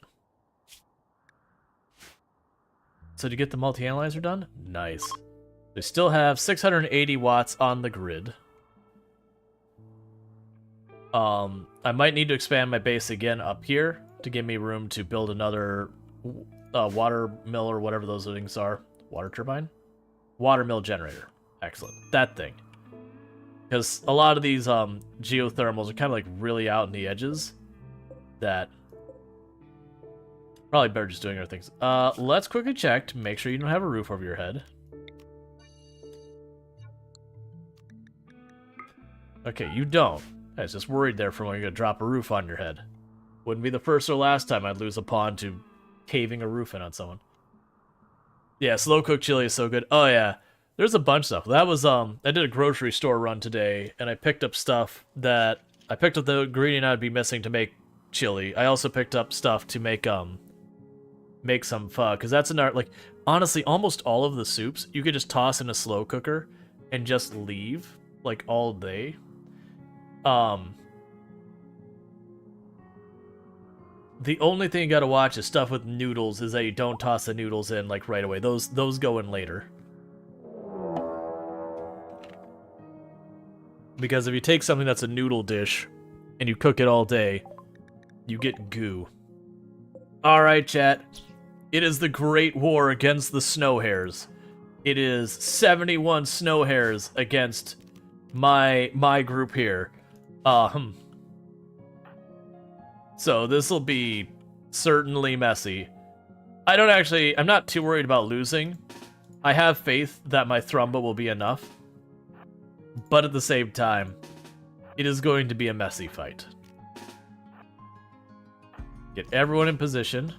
So to get the multi-analyzer done? Nice. They still have 680 watts on the grid. I might need to expand my base again up here to give me room to build another water mill or whatever those things are. Water turbine? Water mill generator. Excellent. That thing. Because a lot of these geothermals are kind of like really out in the edges that probably better just doing other things. Let's quickly check to make sure you don't have a roof over your head. Okay, you don't. I was just worried there for when you're going to drop a roof on your head. Wouldn't be the first or last time I'd lose a pawn to caving a roof in on someone. Yeah, slow cooked chili is so good. Oh yeah, there's a bunch of stuff. That was, I did a grocery store run today, and I picked up stuff that, I picked up the ingredient I'd be missing to make chili. I also picked up stuff to make some pho, because that's another, like, honestly, almost all of the soups, you could just toss in a slow cooker and just leave, like, all day. The only thing you gotta watch is stuff with noodles is that you don't toss the noodles in, like, right away. Those go in later. Because if you take something that's a noodle dish and you cook it all day, you get goo. Alright, chat. It is the Great War against the snow hares. It is 71 snow hares against my group here. So this will be certainly messy. I'm not too worried about losing. I have faith that my Thrumba will be enough. But at the same time, it is going to be a messy fight. Get everyone in position.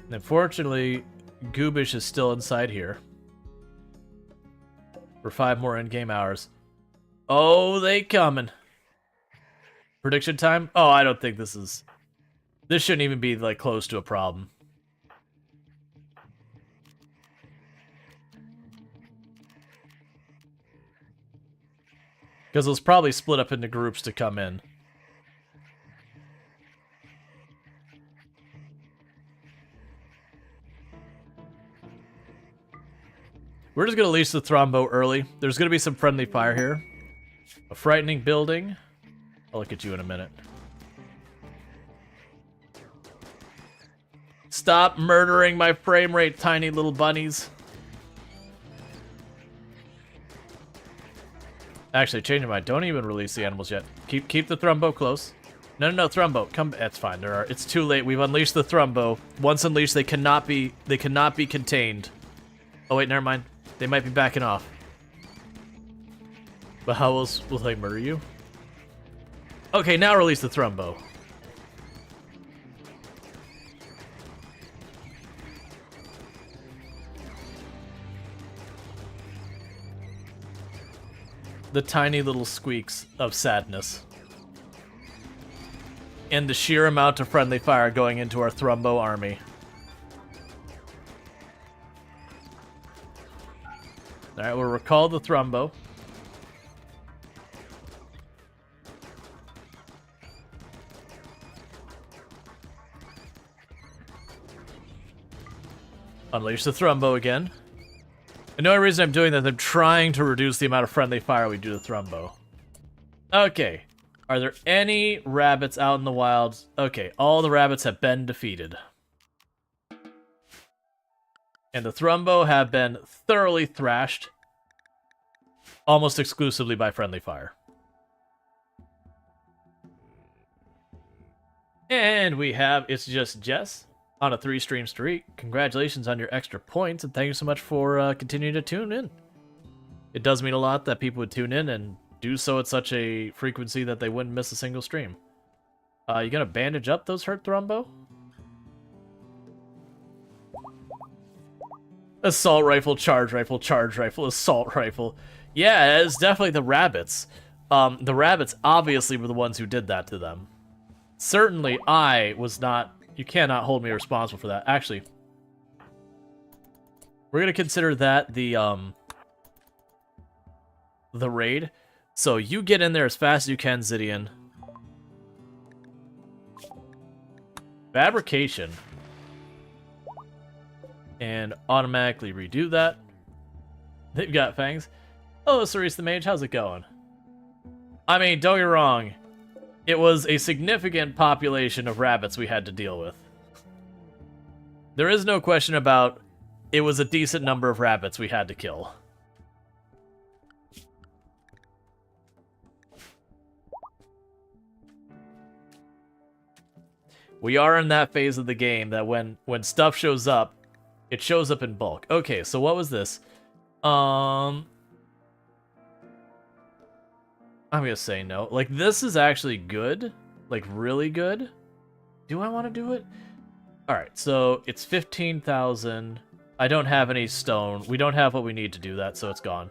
And unfortunately, Goobish is still inside here. For 5 more in-game hours. Oh, they coming. Prediction time? Oh, I don't think this shouldn't even be, like, close to a problem. Because they'll probably split up into groups to come in. We're just going to leash the Thrombo early. There's going to be some friendly fire here. A frightening building. I'll look at you in a minute. Stop murdering my frame rate, tiny little bunnies. Actually, changing my mind. Don't even release the animals yet. Keep the Thrumbo close. No, Thrumbo. Come. That's fine. It's too late. We've unleashed the Thrumbo. Once unleashed, they cannot be contained. Oh wait, never mind. They might be backing off. But how else will they murder you? Okay, now release the Thrumbo. the tiny little squeaks of sadness. And the sheer amount of friendly fire going into our Thrumbo army. Alright, we'll recall the Thrumbo. Unleash the Thrumbo again. And the only reason I'm doing that is I'm trying to reduce the amount of friendly fire we do to Thrumbo. Okay. Are there any rabbits out in the wilds? Okay, all the rabbits have been defeated. And the Thrumbo have been thoroughly thrashed. Almost exclusively by friendly fire. And we have It's Just Jess on a 3-stream streak. Congratulations on your extra points, and thank you so much for continuing to tune in. It does mean a lot that people would tune in and do so at such a frequency that they wouldn't miss a single stream. You gonna bandage up those hurt Thrumbo? Assault rifle, charge rifle, assault rifle. Yeah, it's definitely the rabbits. The rabbits obviously were the ones who did that to them. Certainly I was not. You cannot hold me responsible for that. Actually, we're gonna consider that the raid. So you get in there as fast as you can, Zidian. Fabrication. And automatically redo that. They've got fangs. Oh, Cerise the Mage, how's it going? I mean, don't get me wrong. It was a significant population of rabbits we had to deal with. There is no question about it was a decent number of rabbits we had to kill. We are in that phase of the game that when stuff shows up, it shows up in bulk. Okay, so what was this? I'm gonna say no. Like, this is actually good. Like, really good. Do I want to do it? Alright, so it's 15,000. I don't have any stone. We don't have what we need to do that, so it's gone.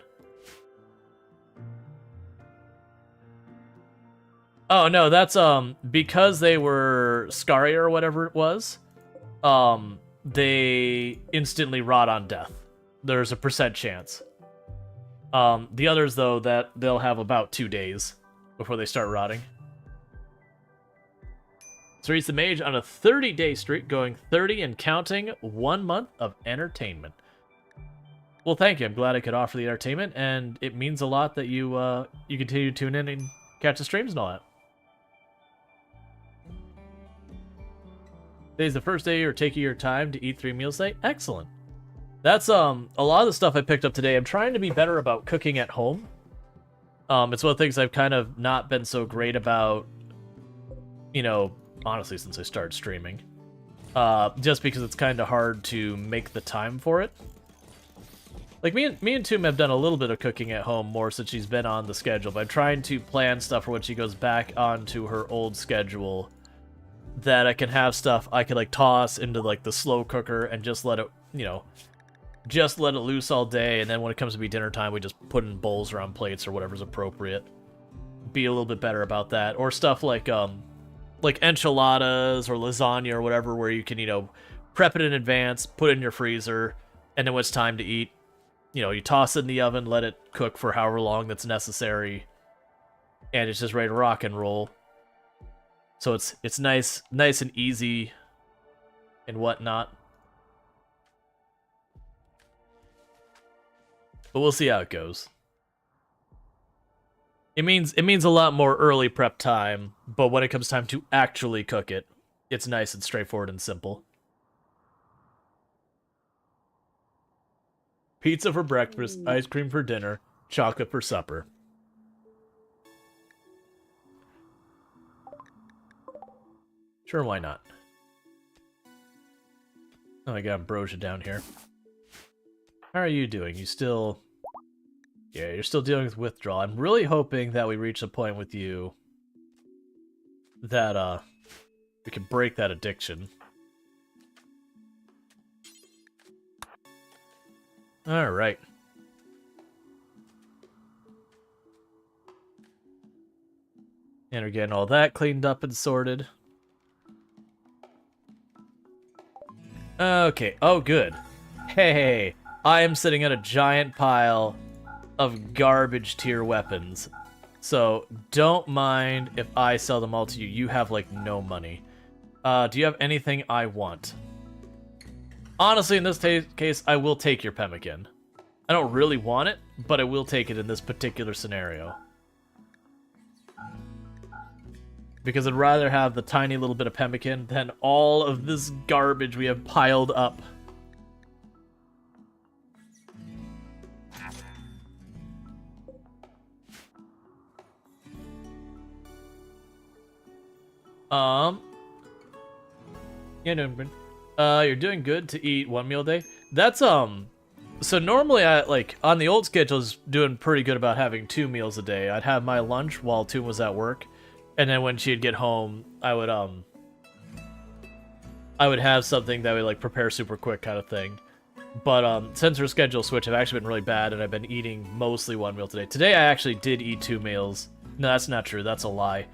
Oh, no, that's, because they were Scaria or whatever it was, they instantly rot on death. There's a % chance. The others, though, that they'll have about 2 days before they start rotting. So he's the mage on a 30-day streak, going 30 and counting, 1 month of entertainment. Well, thank you. I'm glad I could offer the entertainment, and it means a lot that you you continue to tune in and catch the streams and all that. Today's the first day you're taking your time to eat 3 meals a day. Excellent. That's a lot of the stuff I picked up today. I'm trying to be better about cooking at home. It's one of the things I've kind of not been so great about, you know, honestly, since I started streaming. Just because it's kind of hard to make the time for it. Like, me and Toom have done a little bit of cooking at home more since she's been on the schedule, but I'm trying to plan stuff for when she goes back onto her old schedule, that I can have stuff I can, like, toss into, like, the slow cooker and just let it, you know, just let it loose all day, and then when it comes to be dinner time, we just put it in bowls or on plates or whatever's appropriate. Be a little bit better about that. Or stuff like enchiladas or lasagna or whatever, where you can, you know, prep it in advance, put it in your freezer, and then when it's time to eat, you know, you toss it in the oven, let it cook for however long that's necessary, and it's just ready to rock and roll. So it's nice and easy and whatnot. But we'll see how it goes. It means a lot more early prep time, but when it comes time to actually cook it, it's nice and straightforward and simple. Pizza for breakfast, ice cream for dinner, chocolate for supper. Sure, why not? Oh, I got Ambrosia down here. How are you doing? You still... Yeah, you're still dealing with withdrawal. I'm really hoping that we reach a point with you that, we can break that addiction. Alright. And we're getting all that cleaned up and sorted. Okay, oh good. Hey, I am sitting on a giant pile of garbage tier weapons. So don't mind if I sell them all to you. You have like no money. Do you have anything I want? Honestly, in this case, I will take your pemmican. I don't really want it, but I will take it in this particular scenario. Because I'd rather have the tiny little bit of pemmican than all of this garbage we have piled up. You're doing good to eat one meal a day. That's, so normally I, like, on the old schedule, I was doing pretty good about having 2 meals a day. I'd have my lunch while Toon was at work, and then when she'd get home, I would have something that would, like, prepare super quick kind of thing. But, since her schedule switched, I've actually been really bad, and I've been eating mostly 1 meal today. Today, I actually did eat 2 meals. No, that's not true. That's a lie.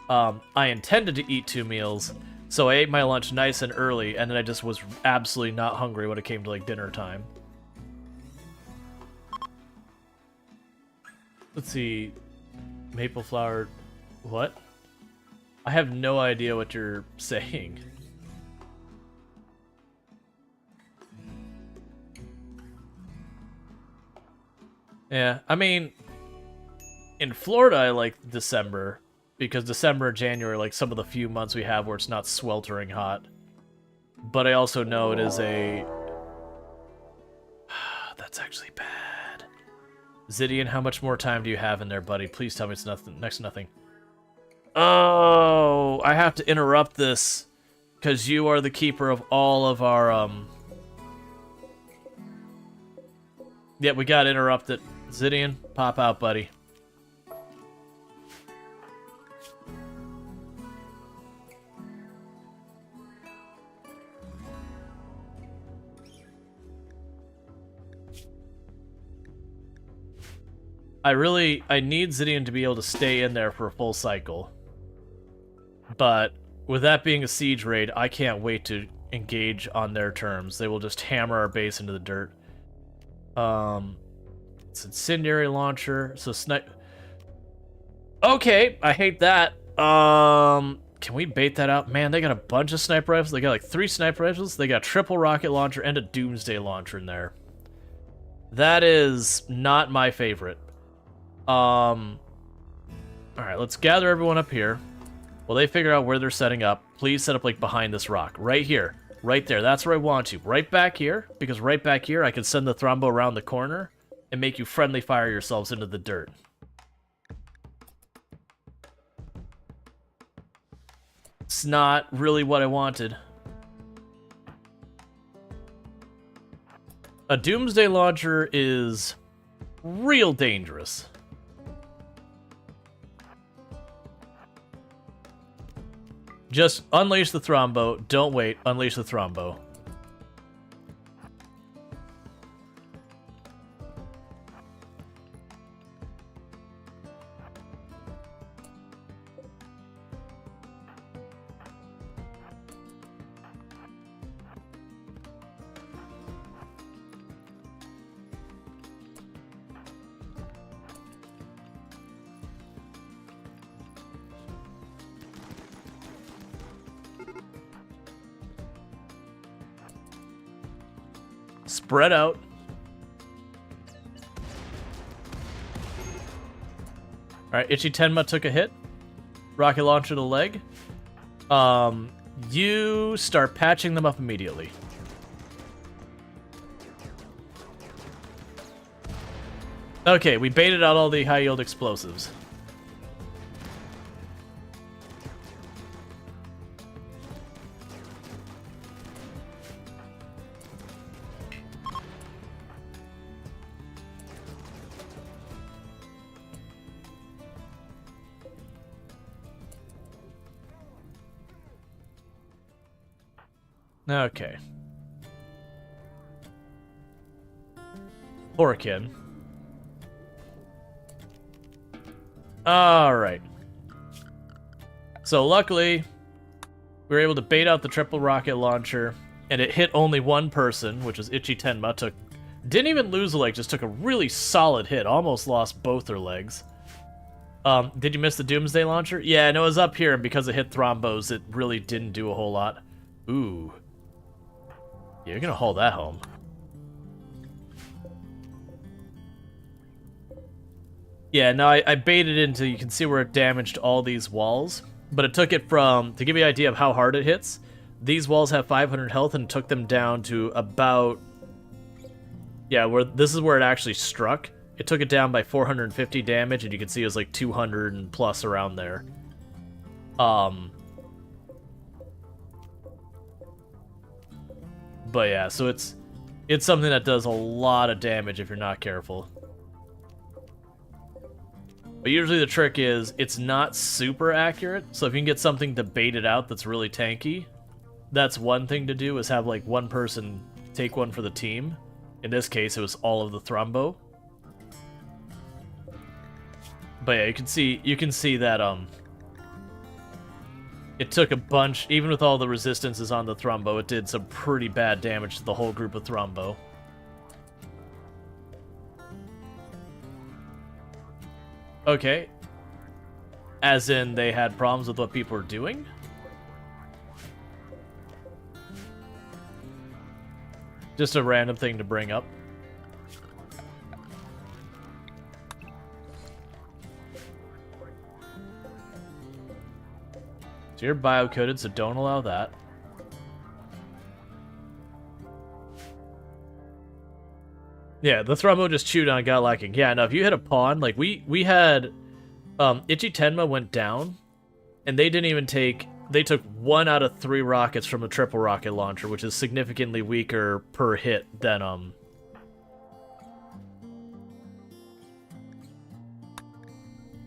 I intended to eat 2 meals, so I ate my lunch nice and early, and then I just was absolutely not hungry when it came to, like, dinner time. Let's see. Maple flour... What? I have no idea what you're saying. Yeah, I mean... In Florida, I like December, because December and January are like some of the few months we have where it's not sweltering hot. But I also know it is a... That's actually bad. Zidian, how much more time do you have in there, buddy? Please tell me it's nothing, next to nothing. Oh, I have to interrupt this, because you are the keeper of all of our, Yeah, we gotta interrupt it. Zidian, pop out, buddy. I need Zidian to be able to stay in there for a full cycle. But with that being a siege raid, I can't wait to engage on their terms. They will just hammer our base into the dirt. It's incendiary launcher, so snipe... Okay, I hate that. Can we bait that out? Man, they got a bunch of sniper rifles. They got like 3 sniper rifles. They got triple rocket launcher and a doomsday launcher in there. That is not my favorite. Alright, let's gather everyone up here. While they figure out where they're setting up, please set up, like, behind this rock. Right here. Right there. That's where I want you. Right back here, because right back here, I can send the thrombo around the corner and make you friendly fire yourselves into the dirt. It's not really what I wanted. A doomsday launcher is real dangerous. Just unleash the thrombo. Don't wait. Unleash the thrombo. Spread out. Alright, Ichi Tenma took a hit. Rocket launcher to the leg. You start patching them up immediately. Okay, we baited out all the high-yield explosives. Okay. Hurricane. Alright. So luckily, we were able to bait out the triple rocket launcher, and it hit only one person, which was Ichi Tenma. Didn't even lose a leg, just took a really solid hit. Almost lost both her legs. Did you miss the Doomsday launcher? Yeah, and it was up here, and because it hit Thrombos, it really didn't do a whole lot. Ooh. Yeah, you're gonna haul that home. Yeah, no, I baited it until you can see where it damaged all these walls. But it took it from, to give you an idea of how hard it hits, these walls have 500 health and took them down to about... Yeah, this is where it actually struck. It took it down by 450 damage, and you can see it was like 200 and plus around there. But yeah, so it's something that does a lot of damage if you're not careful. But usually the trick is, it's not super accurate, so if you can get something to bait it out that's really tanky, that's one thing to do, is have like one person take one for the team. In this case, it was all of the Thrombo. But yeah, you can see that it took a bunch, even with all the resistances on the Thrombo, it did some pretty bad damage to the whole group of Thrombo. Okay. As in, they had problems with what people were doing? Just a random thing to bring up. So you're bio-coded, so don't allow that. Yeah, the Thrombo just chewed on got lacking. Yeah, no, if you hit a pawn, like we had Ichi Tenma went down, and they didn't even take, they took 1 out of 3 rockets from a triple rocket launcher, which is significantly weaker per hit than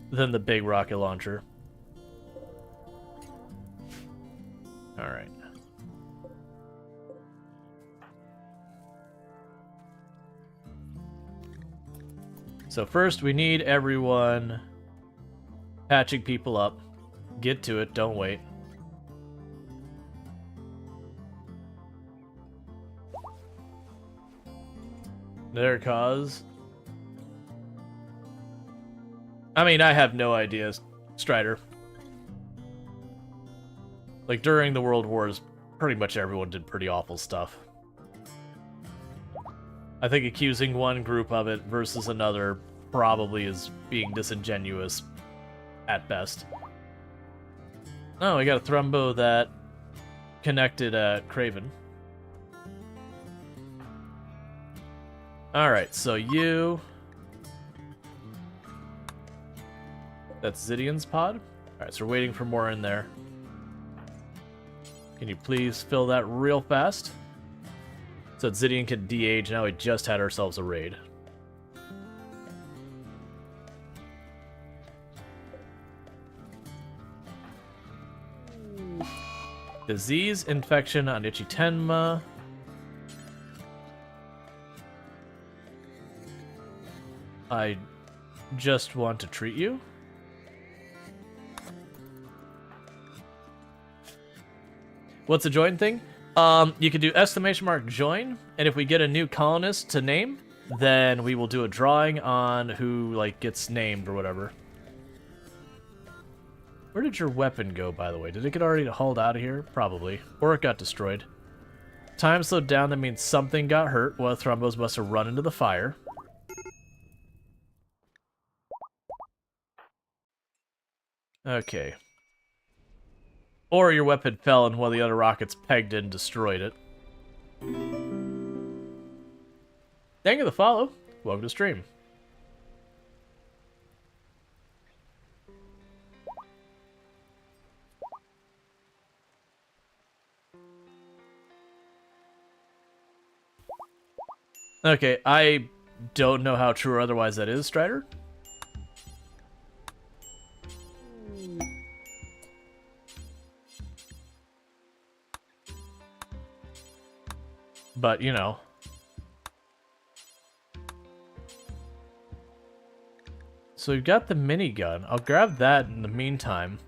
the big rocket launcher. Alright. So first, we need everyone patching people up. Get to it, don't wait. Their cause? I mean, I have no idea, Strider. Like, during the World Wars, pretty much everyone did pretty awful stuff. I think accusing one group of it versus another probably is being disingenuous at best. Oh, we got a Thrombo that connected at Craven. Alright, so you... That's Zidian's pod? Alright, so we're waiting for more in there. Can you please fill that real fast? So that Zidian can de-age, now we just had ourselves a raid. Disease infection on Ichi Tenma. I just want to treat you. What's the join thing? You can do !join, and if we get a new colonist to name, then we will do a drawing on who, like, gets named or whatever. Where did your weapon go, by the way? Did it get already hauled out of here? Probably. Or it got destroyed. Time slowed down, that means something got hurt. Well, Thrombos must have run into the fire. Okay. Or your weapon fell and one of the other rockets pegged it and destroyed it. Thank you for the follow. Welcome to stream. Okay, I don't know how true or otherwise that is, Strider. But, you know. So we've got the minigun. I'll grab that in the meantime.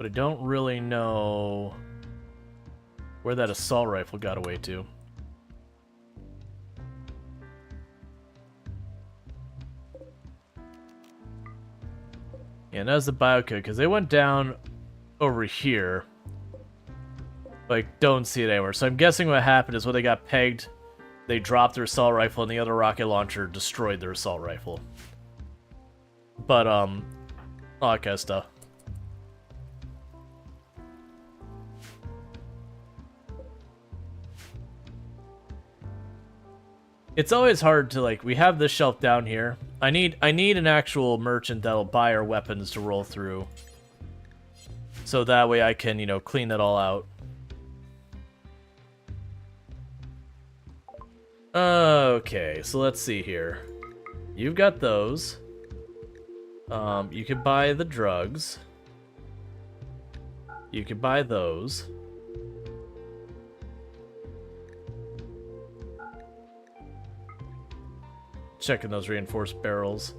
But I don't really know where that assault rifle got away to. Yeah, and that's the biocode, because they went down over here. Like, don't see it anywhere. So I'm guessing what happened is when they got pegged, they dropped their assault rifle and the other rocket launcher destroyed their assault rifle. But, all that kind of stuff. It's always hard to, like, we have this shelf down here. I need an actual merchant that'll buy our weapons to roll through. So that way I can, you know, clean that all out. Okay, so let's see here. You've got those. You can buy the drugs. You can buy those. Checking those reinforced barrels.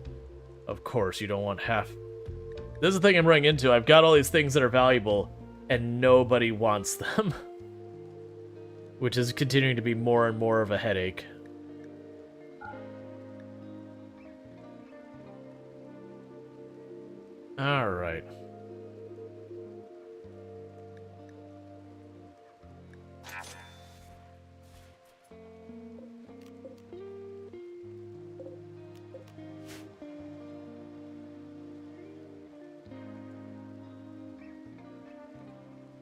Of course, you don't want half. This is the thing I'm running into. I've got all these things that are valuable, and nobody wants them. Which is continuing to be more and more of a headache. Alright.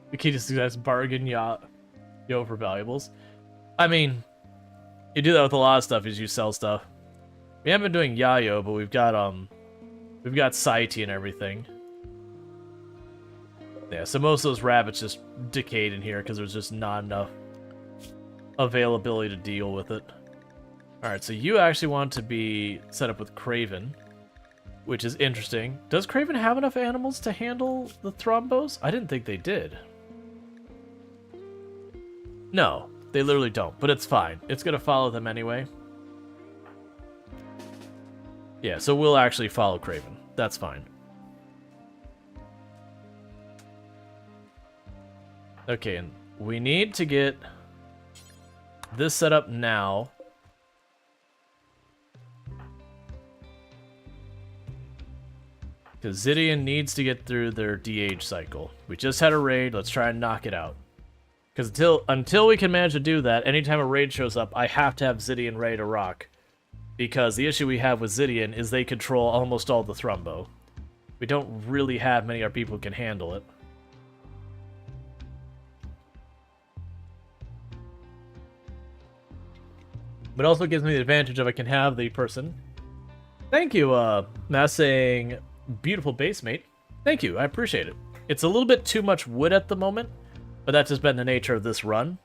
The key to success: bargain yo for valuables. I mean, you do that with a lot of stuff as you sell stuff. We haven't been doing Yayo, but we've got Saiti and everything. Yeah, so most of those rabbits just decayed in here because there's just not enough availability to deal with it. Alright, so you actually want to be set up with Craven, which is interesting. Does Craven have enough animals to handle the thrombos? I didn't think they did. No, they literally don't, but it's fine. It's going to follow them anyway. Yeah, so we'll actually follow Craven. That's fine. Okay, and we need to get this set up now. Because Zidian needs to get through their DH cycle. We just had a raid. Let's try and knock it out. Because until we can manage to do that, anytime a raid shows up, I have to have Zidian ready to rock. Because the issue we have with Zidian is they control almost all the thrombo. We don't really have many of our people who can handle it. But also gives me the advantage of I can have the person. Thank you, Matt saying beautiful base mate. Thank you, I appreciate it. It's a little bit too much wood at the moment, but that's just been the nature of this run.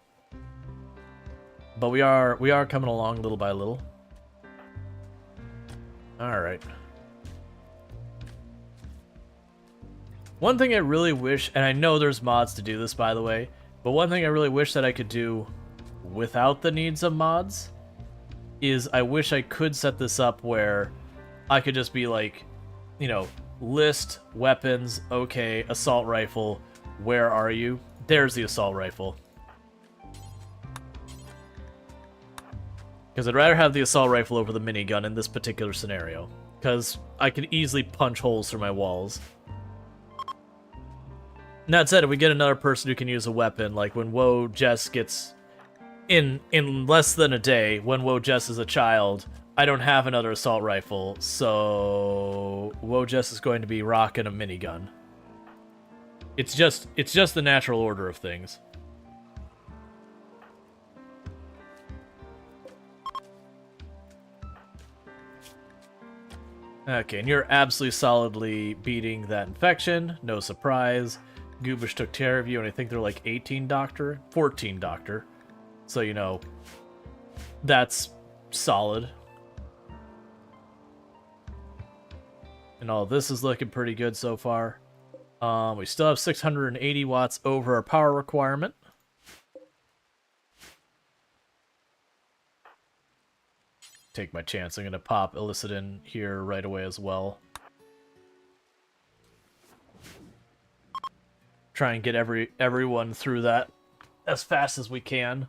But we are coming along little by little. Alright. One thing I really wish, and I know there's mods to do this by the way, but one thing I really wish that I could do without the needs of mods is I wish I could set this up where I could just be like, you know, list weapons, okay, assault rifle, where are you? There's the assault rifle. Because I'd rather have the assault rifle over the minigun in this particular scenario. Because I can easily punch holes through my walls. And that said, if we get another person who can use a weapon, like when Woe Jess gets... In less than a day, when Woe Jess is a child, I don't have another assault rifle, so... Woe Jess is going to be rocking a minigun. It's just the natural order of things. Okay, and you're absolutely solidly beating that infection. No surprise. Goobish took care of you, and I think they're like 18 doctor? 14 doctor. So, you know, that's solid. And all this is looking pretty good so far. We still have 680 watts over our power requirement. Take my chance. I'm going to pop Illicit in here right away as well. Try and get everyone through that as fast as we can.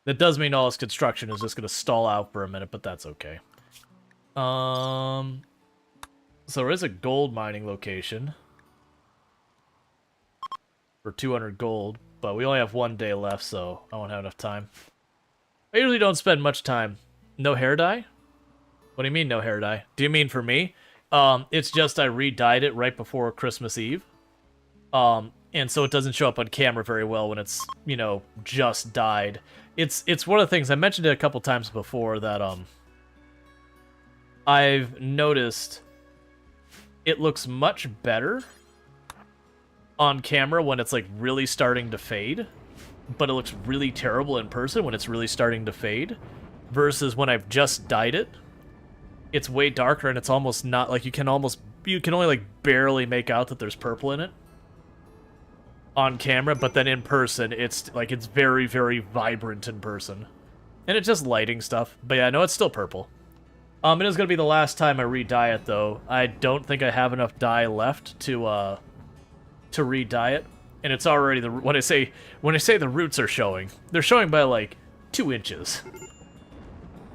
That does mean all this construction is just going to stall out for a minute, but that's okay. So there is a gold mining location for 200 gold, but we only have 1 day left, so I won't have enough time. I usually don't spend much time. No hair dye? What do you mean no hair dye? Do you mean for me? It's just I re-dyed it right before Christmas Eve. And so it doesn't show up on camera very well when it's, you know, just dyed. It's one of the things, I mentioned it a couple times before, that I've noticed it looks much better on camera when it's like really starting to fade, but it looks really terrible in person when it's really starting to fade, versus when I've just dyed it. It's way darker and it's almost not, like, you can only like barely make out that there's purple in it on camera, but then in person it's like it's very, very vibrant in person. And it's just lighting stuff. But yeah, no, it's still purple. It is gonna be the last time I re-dye it though. I don't think I have enough dye left to re-dye it. And it's already when I say the roots are showing, they're showing by like 2 inches.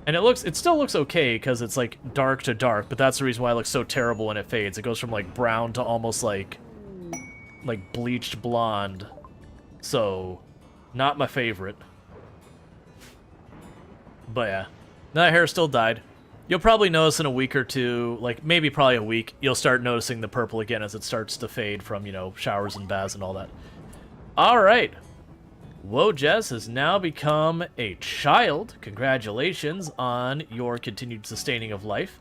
And it still looks okay because it's like dark to dark, but that's the reason why it looks so terrible when it fades. It goes from like brown to almost like bleached blonde. So, not my favorite. But yeah, that hair still dyed. You'll probably notice in a week or two, like maybe probably a week, you'll start noticing the purple again as it starts to fade from, you know, showers and baths and all that. Alright. Wojess has now become a child. Congratulations on your continued sustaining of life.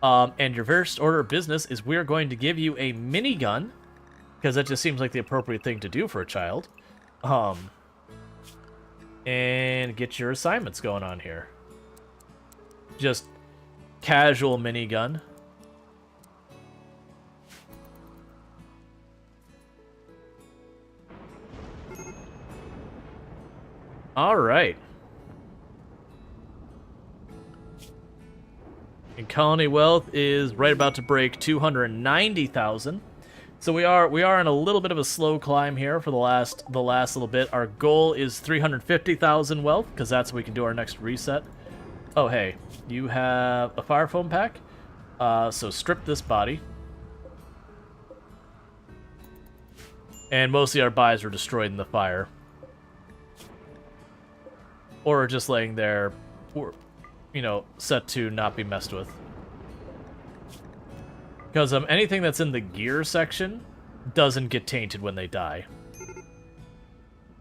And your first order of business is we're going to give you a minigun, because that just seems like the appropriate thing to do for a child. And get your assignments going on here. Just casual minigun. All right. And colony wealth is right about to break 290,000. So we are in a little bit of a slow climb here for the last little bit. Our goal is 350,000 wealth, because that's what we can do our next reset. Oh hey, you have a fire foam pack. So strip this body. And mostly our buys were destroyed in the fire. Or just laying there, or, you know, set to not be messed with. Because anything that's in the gear section doesn't get tainted when they die.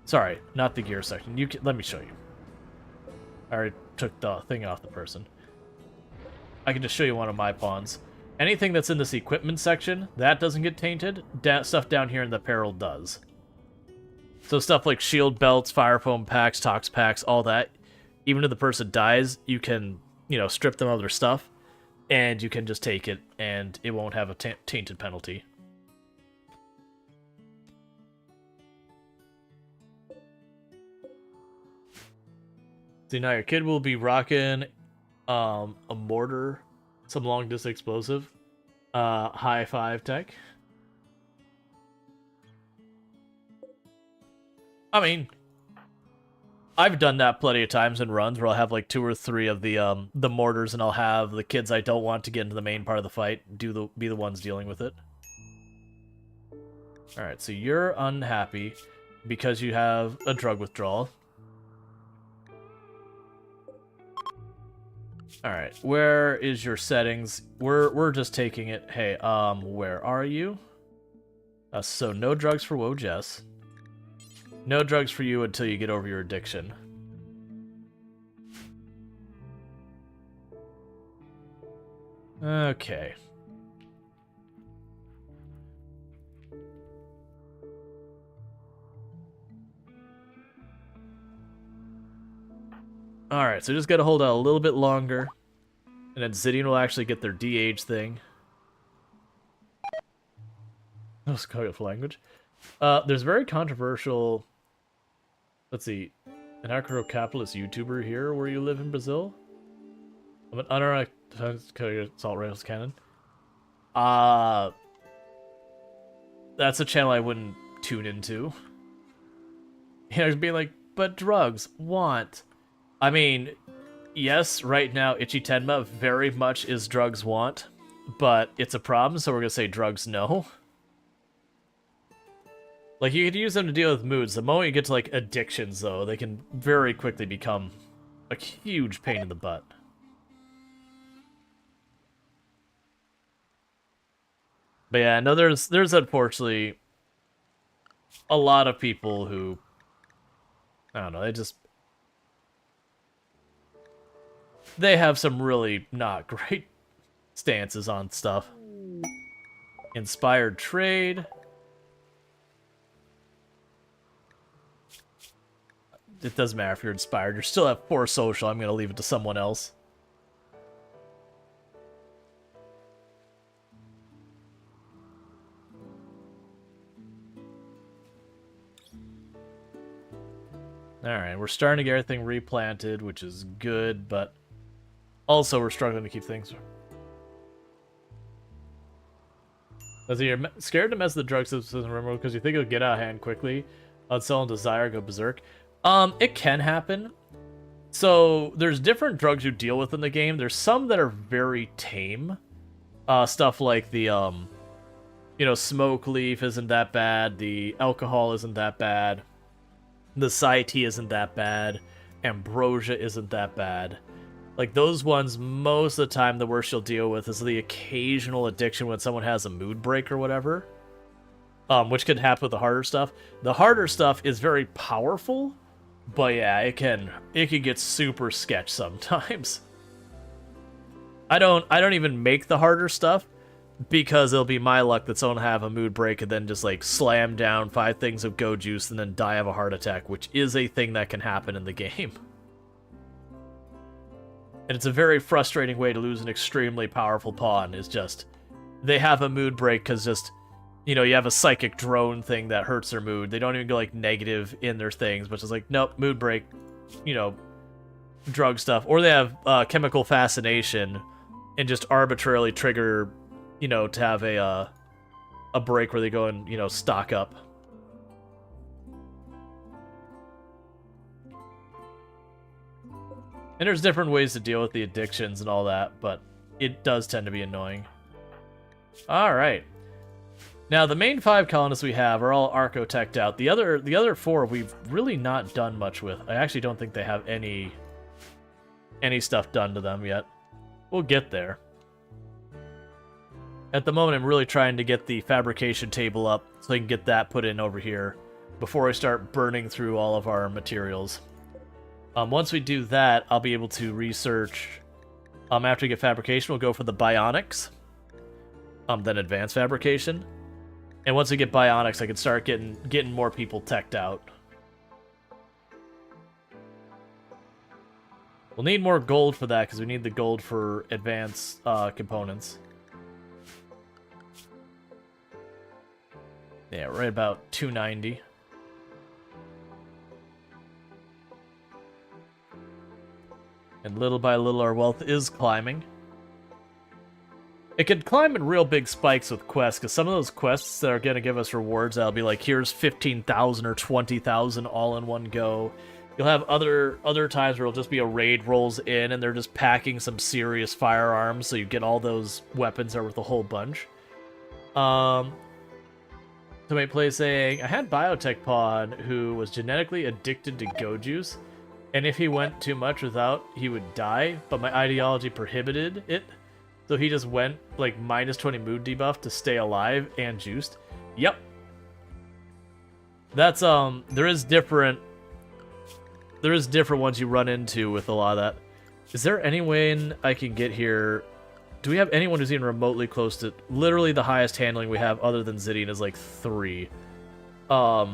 Sorry, not the gear section. Let me show you. I already took the thing off the person. I can just show you one of my pawns. Anything that's in this equipment section, that doesn't get tainted. Stuff down here in the apparel does. So stuff like shield belts, fire foam packs, tox packs, all that. Even if the person dies, you can, you know, strip them of their stuff. And you can just take it, and it won't have a tainted penalty. See, now your kid will be rocking a mortar, some long-distance explosive, high 5 tech. I mean, I've done that plenty of times in runs where I'll have like 2 or 3 of the mortars, and I'll have the kids I don't want to get into the main part of the fight be the ones dealing with it. All right, so you're unhappy because you have a drug withdrawal. All right, where is your settings? We're just taking it. Hey, where are you? So no drugs for Wojess. No drugs for you until you get over your addiction. Okay. Alright, so just gotta hold out a little bit longer. And then Zidian will actually get their de-age thing. That was colorful language. There's very controversial... Let's see. An anarcho-capitalist YouTuber here where you live in Brazil? Of an Assault Rifles Cannon. That's a channel I wouldn't tune into. You know, just being like, but drugs want. I mean, yes, right now Ichi Tenma very much is drugs want, but it's a problem, so we're gonna say drugs no. Like, you could use them to deal with moods. The moment you get to, like, addictions, though, they can very quickly become a huge pain in the butt. But yeah, no, there's unfortunately a lot of people who, I don't know, they have some really not great stances on stuff. Inspired trade. It doesn't matter if you're inspired. You're still at 4 social. I'm going to leave it to someone else. Alright, we're starting to get everything replanted, which is good, but also we're struggling to keep things. So you're scared to mess with the drug system, remember, because you think it'll get out of hand quickly. Unsell and desire, go berserk. It can happen. So there's different drugs you deal with in the game. There's some that are very tame. Stuff like the, you know, smoke leaf isn't that bad. The alcohol isn't that bad. The Psi tea isn't that bad. Ambrosia isn't that bad. Like, those ones, most of the time, the worst you'll deal with is the occasional addiction when someone has a mood break or whatever. Which could happen with the harder stuff. The harder stuff is very powerful, but yeah, it can get super sketch sometimes. I don't even make the harder stuff, because it'll be my luck that someone have a mood break and then just, like, slam down 5 things of go juice and then die of a heart attack, which is a thing that can happen in the game. And it's a very frustrating way to lose an extremely powerful pawn, is just, they have a mood break because just, you know, you have a psychic drone thing that hurts their mood. They don't even go, like, negative in their things, but it's like, nope, mood break, you know, drug stuff. Or they have chemical fascination and just arbitrarily trigger, you know, to have a break where they go and, you know, stock up. And there's different ways to deal with the addictions and all that, but it does tend to be annoying. Alright. Now, the main 5 colonists we have are all architected out. The other 4 we've really not done much with. I actually don't think they have any stuff done to them yet. We'll get there. At the moment, I'm really trying to get the fabrication table up so I can get that put in over here before I start burning through all of our materials. Once we do that, I'll be able to research. After we get fabrication, we'll go for the bionics. Then advanced fabrication. And once we get bionics, I can start getting more people teched out. We'll need more gold for that, because we need the gold for advanced components. Yeah, right about 290. And little by little, our wealth is climbing. It could climb in real big spikes with quests, because some of those quests that are going to give us rewards, that'll be like, here's 15,000 or 20,000 all in one go. You'll have other times where it'll just be a raid rolls in, and they're just packing some serious firearms, so you get all those weapons that are worth a whole bunch. Somebody plays saying, I had Biotech Pod who was genetically addicted to go juice, and if he went too much without, he would die, but my ideology prohibited it. So he just went, like, minus 20 mood debuff to stay alive and juiced. Yep. That's, there is different ones you run into with a lot of that. Is there any way I can get here? Do we have anyone who's even remotely close to... Literally the highest handling we have other than Zidian is, like, 3. So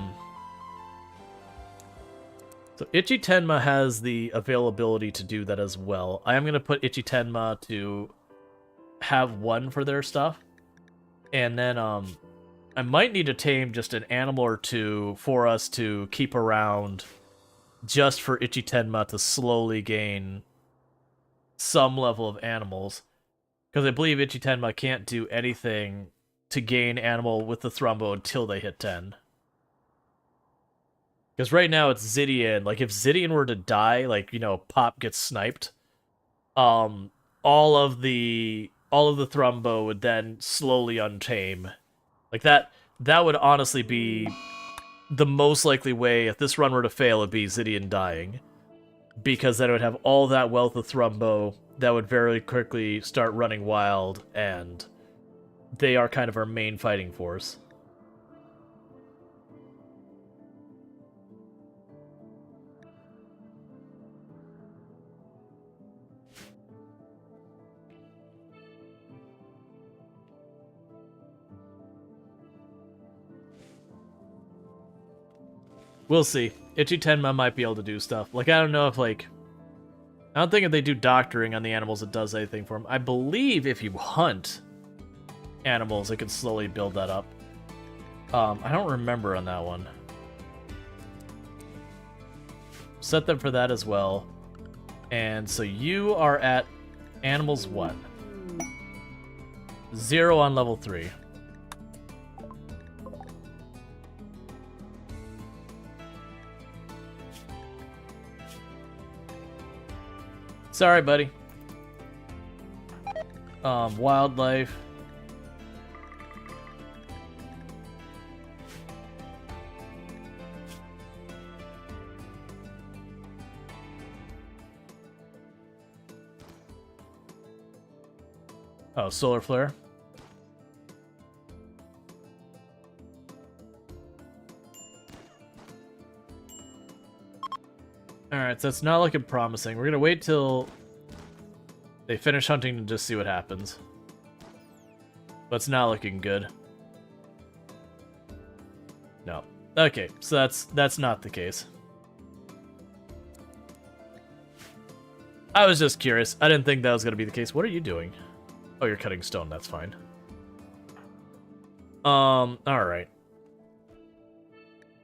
Ichi Tenma has the availability to do that as well. I am going to put Ichi Tenma to have 1 for their stuff. And then I might need to tame just an animal or 2 for us to keep around just for Ichi Tenma to slowly gain some level of animals. Because I believe Ichitenma can't do anything to gain animal with the Thrumbo until they hit 10. Because right now it's Zidian. Like, if Zidian were to die, like, you know, Pop gets sniped, all of the Thrumbo would then slowly untame. Like, that would honestly be the most likely way, if this run were to fail, it'd be Zidian dying. Because then it would have all that wealth of Thrumbo that would very quickly start running wild, and they are kind of our main fighting force. We'll see. Ichitenma might be able to do stuff. Like, I don't know if, like... I don't think if they do doctoring on the animals it does anything for them. I believe if you hunt animals, it can slowly build that up. I don't remember on that one. Set them for that as well. And so you are at animals what? 0 on level 3. Sorry, buddy. Wildlife. Oh, solar flare. Alright, so it's not looking promising. We're gonna wait till they finish hunting to just see what happens. But it's not looking good. No. Okay, so that's not the case. I was just curious. I didn't think that was gonna be the case. What are you doing? Oh, you're cutting stone, that's fine. Alright.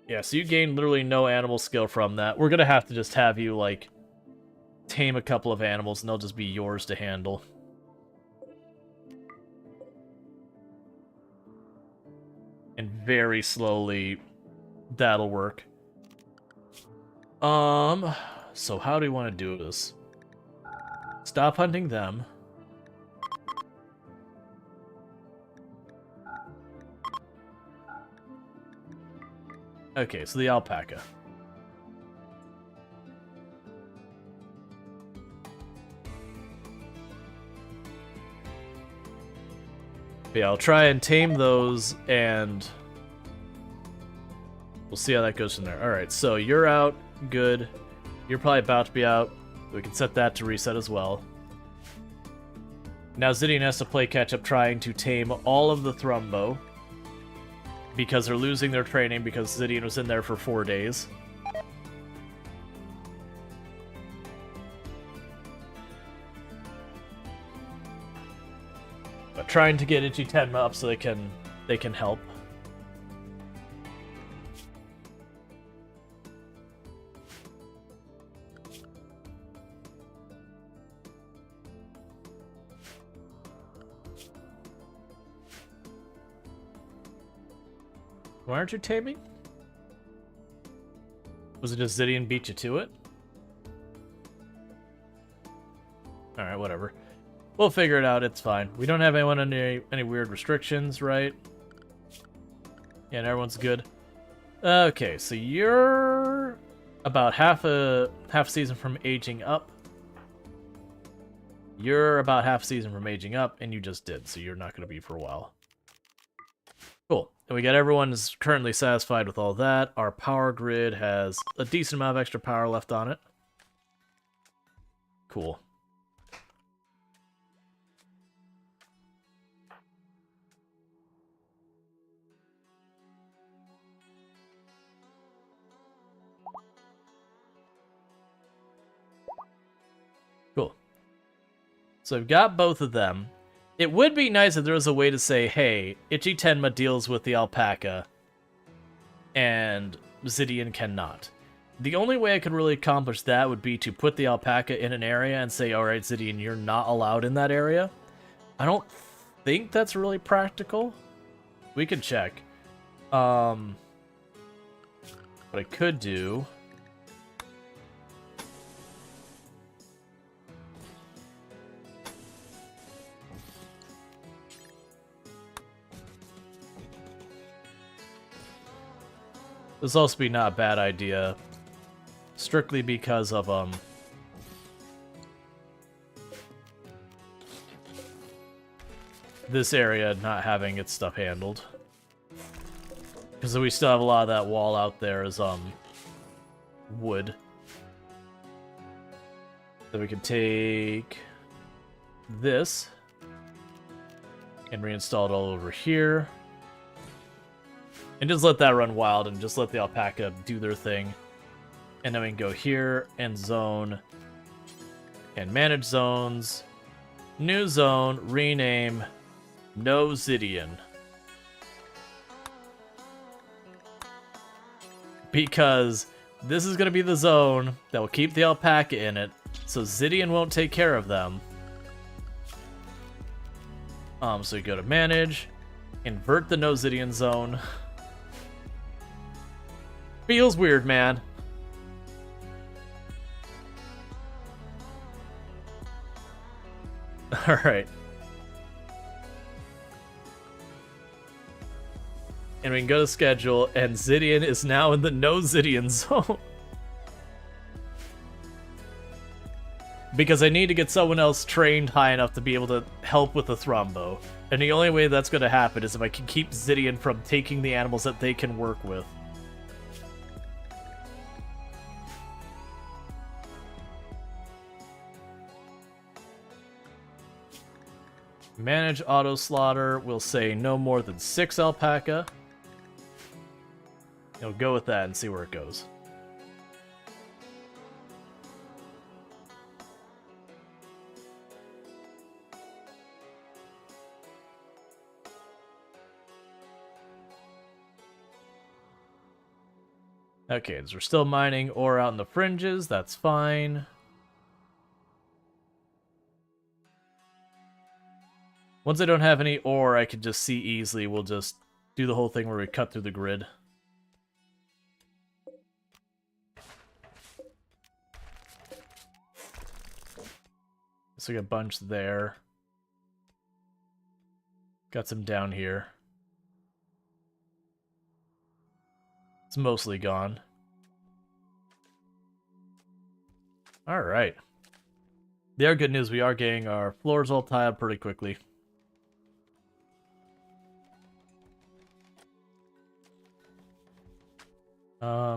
Yeah, so you gain literally no animal skill from that. We're gonna have to just have you, like, tame a couple of animals, and they'll just be yours to handle. And very slowly, that'll work. So how do we want to do this? Stop hunting them. Okay, so the alpaca. Yeah, I'll try and tame those, and we'll see how that goes from there. Alright, so you're out. Good. You're probably about to be out. We can set that to reset as well. Now Zidian has to play catch-up trying to tame all of the Thrumbo, because they're losing their training because Zidian was in there for 4 days. But trying to get Ichitenma up so they can help. Why aren't you taming? Was it just Zidian beat you to it? Alright, whatever. We'll figure it out, it's fine. We don't have anyone under any weird restrictions, right? Yeah, and everyone's good. Okay, so you're about half a season from aging up. You're about half a season from aging up, and you just did, so you're not going to be for a while. Cool. And we got everyone's currently satisfied with all that. Our power grid has a decent amount of extra power left on it. Cool. Cool. So I've got both of them. It would be nice if there was a way to say, hey, Ichitenma deals with the alpaca, and Zidian cannot. The only way I could really accomplish that would be to put the alpaca in an area and say, alright, Zidian, you're not allowed in that area. I don't think that's really practical. We could check. What I could do... This also be not a bad idea. Strictly because of, this area not having its stuff handled. Because we still have a lot of that wall out there as, wood. So we can take this and reinstall it all over here. And just let that run wild and just let the alpaca do their thing. And then we can go here and zone and manage zones. New zone, rename No Zidian. Because this is going to be the zone that will keep the alpaca in it, so Zidian won't take care of them. So you go to manage, invert the No Zidian zone. Feels weird, man. Alright. And we can go to schedule, and Zidian is now in the No Zidian zone. Because I need to get someone else trained high enough to be able to help with the thrombo. And the only way that's going to happen is if I can keep Zidian from taking the animals that they can work with. Manage auto slaughter. We'll say no more than 6 alpaca. You'll go with that and see where it goes. Okay, so we're still mining ore out in the fringes. That's fine. Once I don't have any ore I can just see easily, we'll just do the whole thing where we cut through the grid. So we got a bunch there. Got some down here. It's mostly gone. Alright. The other good news, we are getting our floors all tiled pretty quickly.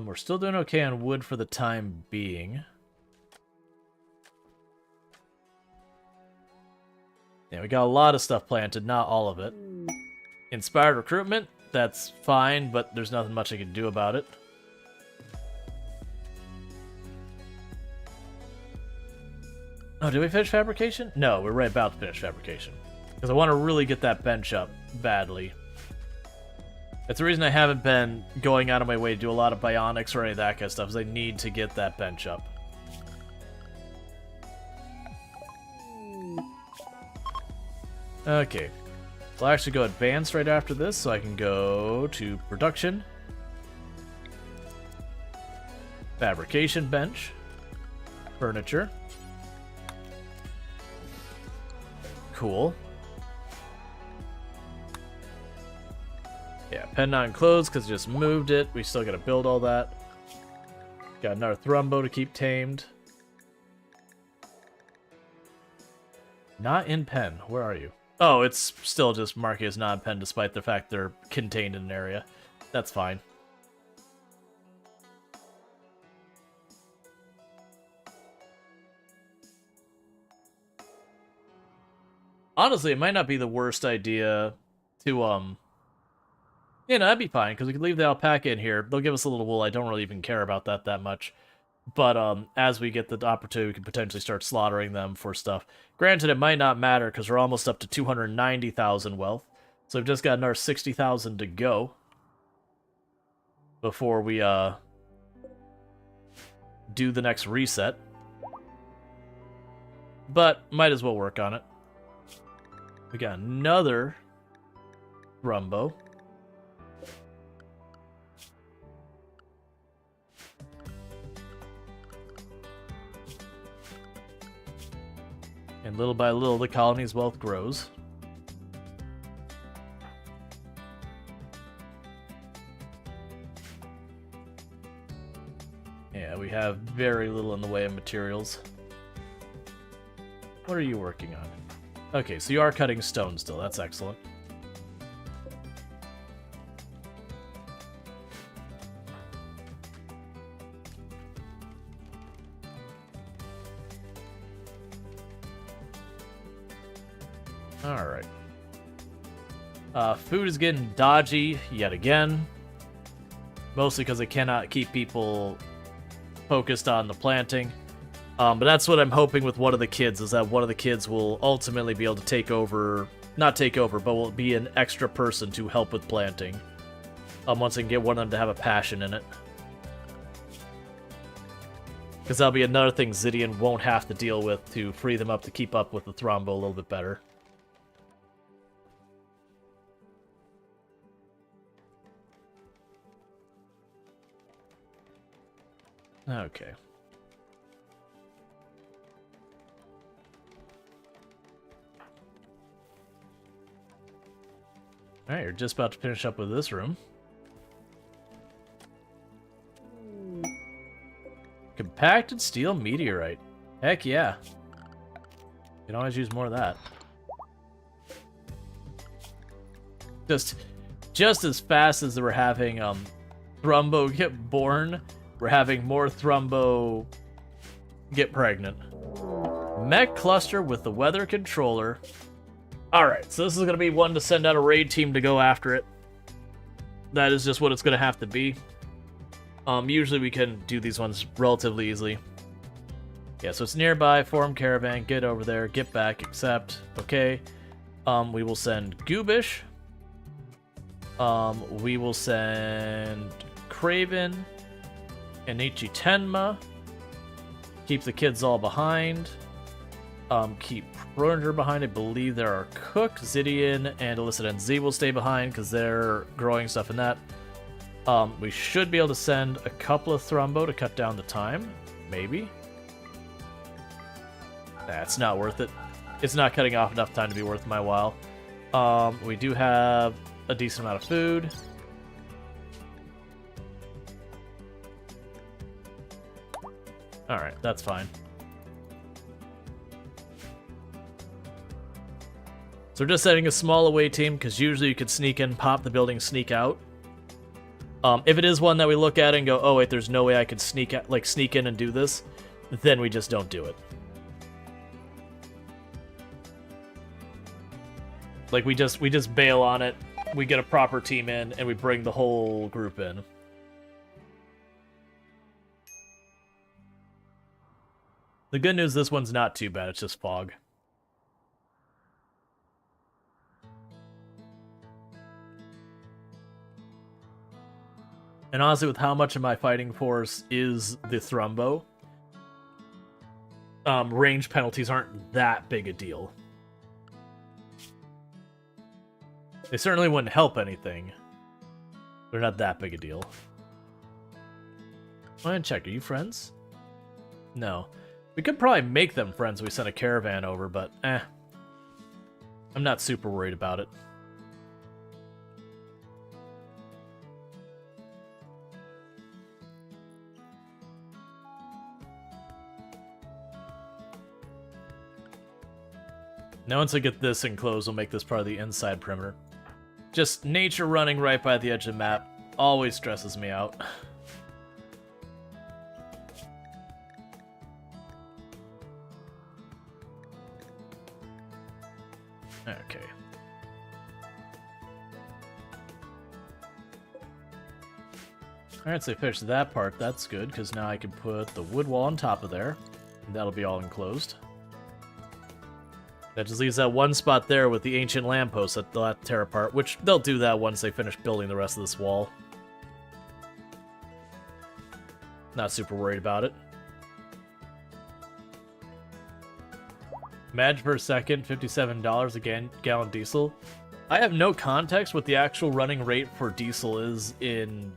We're still doing okay on wood for the time being. Yeah, we got a lot of stuff planted, not all of it. Inspired recruitment, that's fine, but there's nothing much I can do about it. Oh, did we finish fabrication? No, we're right about to finish fabrication. Because I want to really get that bench up badly. That's the reason I haven't been going out of my way to do a lot of bionics or any of that kind of stuff, is I need to get that bench up. Okay. I'll actually go advanced right after this, so I can go to production. Fabrication bench. Furniture. Cool. Yeah, pen not enclosed because I just moved it. We still gotta build all that. Got another thrumbo to keep tamed. Not in pen. Where are you? Oh, it's still just marking as non-pen despite the fact they're contained in an area. That's fine. Honestly, it might not be the worst idea to, you know, that'd be fine, because we could leave the alpaca in here. They'll give us a little wool. I don't really even care about that much. But as we get the opportunity, we can potentially start slaughtering them for stuff. Granted, it might not matter, because we're almost up to 290,000 wealth. So we've just got another 60,000 to go before we do the next reset. But might as well work on it. We got another Rumbo. And little by little, the colony's wealth grows. Yeah, we have very little in the way of materials. What are you working on? Okay, so you are cutting stone still. That's excellent. Alright. Food is getting dodgy yet again. Mostly because they cannot keep people focused on the planting. But that's what I'm hoping with one of the kids, is that one of the kids will ultimately be able to take over, not take over, but will be an extra person to help with planting. Once I can get one of them to have a passion in it. Because that'll be another thing Zidian won't have to deal with to free them up to keep up with the Thrombo a little bit better. Okay. Alright, you're just about to finish up with this room. Compacted steel meteorite. Heck yeah. You can always use more of that. Just as fast as we're having Thrombo get born, we're having more Thrombo get pregnant. Mech cluster with the weather controller. Alright, so this is going to be one to send out a raid team to go after it. That is just what it's going to have to be. Usually we can do these ones relatively easily. Yeah, so it's nearby, form caravan, get over there, get back, accept, okay. We will send Goobish. We will send Craven and Ichi Tenma. Keep the kids all behind. Keep Roninger behind. I believe there are Cook, Zidian, and Illicit and Z will stay behind because they're growing stuff in that. We should be able to send a couple of Thrombo to cut down the time. Maybe. That's not worth it. It's not cutting off enough time to be worth my while. We do have a decent amount of food. Alright, that's fine. So we're just setting a small away team, because usually you could sneak in, pop the building, sneak out. If it is one that we look at and go, oh wait, there's no way I could sneak in and do this, then we just don't do it. Like we just bail on it, we get a proper team in, and we bring the whole group in. The good news, this one's not too bad, it's just fog. And honestly, with how much of my fighting force is the Thrombo, range penalties aren't that big a deal. They certainly wouldn't help anything. They're not that big a deal. Go ahead and check, are you friends? No. We could probably make them friends if we send a caravan over, but I'm not super worried about it. Now once I get this enclosed, we'll make this part of the inside perimeter. Just nature running right by the edge of the map always stresses me out. Okay. Alright, so I finished that part. That's good, because now I can put the wood wall on top of there. And that'll be all enclosed. That just leaves that one spot there with the ancient lamppost that they'll have to tear apart, which they'll do that once they finish building the rest of this wall. Not super worried about it. Mag per second, $57 a gallon diesel. I have no context what the actual running rate for diesel is in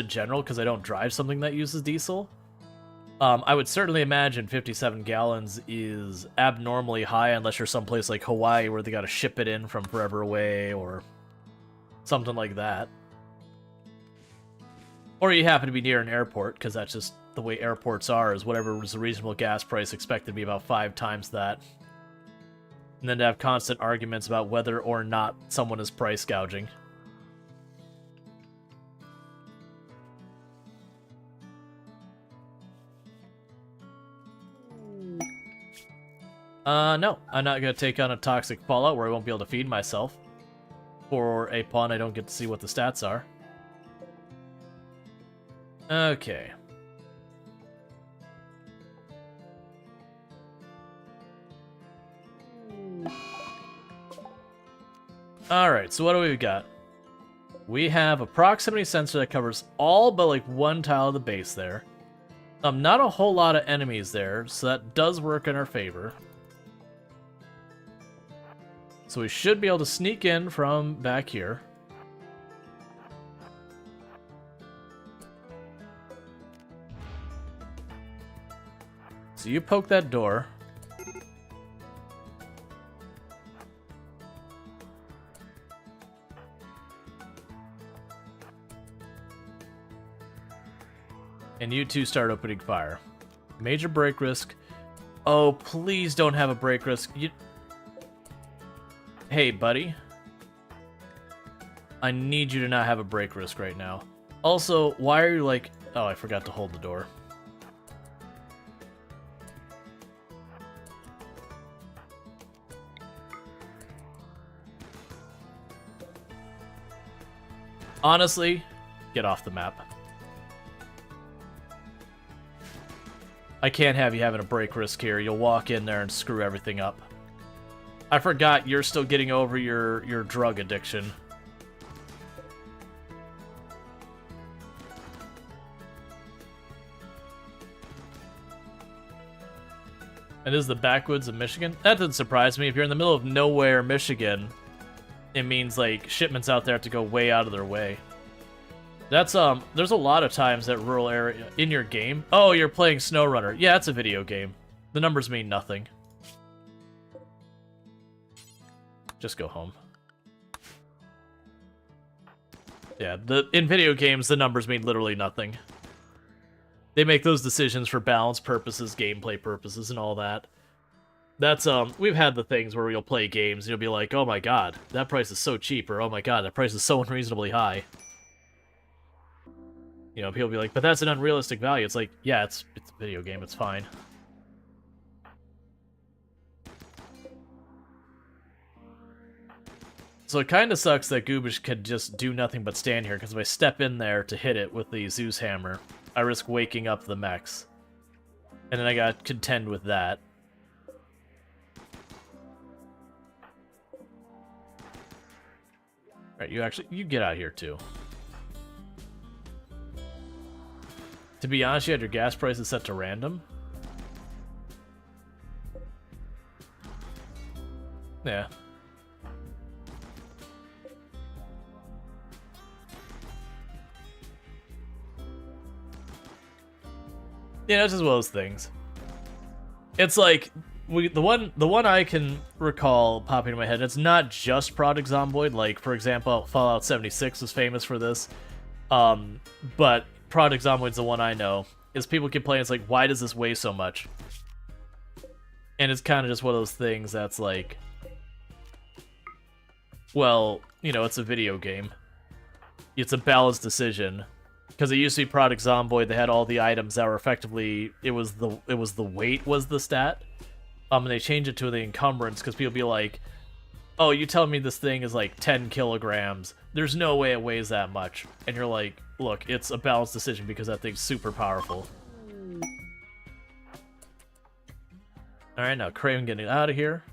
general because I don't drive something that uses diesel. I would certainly imagine 57 gallons is abnormally high unless you're someplace like Hawaii where they gotta ship it in from forever away or something like that. Or you happen to be near an airport, because that's just the way airports are, is whatever was a reasonable gas price expected to be about 5 times that. And then to have constant arguments about whether or not someone is price gouging. No, I'm not going to take on a toxic fallout where I won't be able to feed myself. For a pawn, I don't get to see what the stats are. Okay. Alright, so what do we got? We have a proximity sensor that covers all but like one tile of the base there. Not a whole lot of enemies there, so that does work in our favor. So we should be able to sneak in from back here. So you poke that door. And you two start opening fire. Major break risk. Oh, please don't have a break risk. Hey, buddy. I need you to not have a break risk right now. Also, why are you like... Oh, I forgot to hold the door. Honestly, get off the map. I can't have you having a break risk here. You'll walk in there and screw everything up. I forgot you're still getting over your drug addiction. And this is the backwoods of Michigan? That doesn't surprise me. If you're in the middle of nowhere, Michigan, it means like shipments out there have to go way out of their way. That's there's a lot of times that rural area in your game. Oh, you're playing SnowRunner. Yeah, it's a video game. The numbers mean nothing. Just go home. Yeah, in video games the numbers mean literally nothing. They make those decisions for balance purposes, gameplay purposes, and all that. That's, we've had the things where you'll play games and you'll be like, oh my god, that price is so cheap, or oh my god, that price is so unreasonably high. You know, people be like, but that's an unrealistic value. It's like, yeah, it's a video game, it's fine. So it kind of sucks that Goobish could just do nothing but stand here, because if I step in there to hit it with the Zeus hammer, I risk waking up the mechs. And then I gotta contend with that. Alright, you get out of here too. To be honest, you had your gas prices set to random. Yeah. Yeah, it's just one of those things. It's like the one I can recall popping in my head. It's not just Project Zomboid. Like, for example, Fallout 76 was famous for this. But Project Zomboid's the one I know. Is people complain, it's like, why does this weigh so much? And it's kind of just one of those things that's like, well, you know, it's a video game. It's a balanced decision. Because it used to be Project Zomboid, they had all the items that were effectively, it was the weight was the stat. And they changed it to the encumbrance, because people be like, oh, you tell me this thing is like 10 kilograms. There's no way it weighs that much. And you're like, look, it's a balanced decision because that thing's super powerful. Alright, now Craven getting out of here.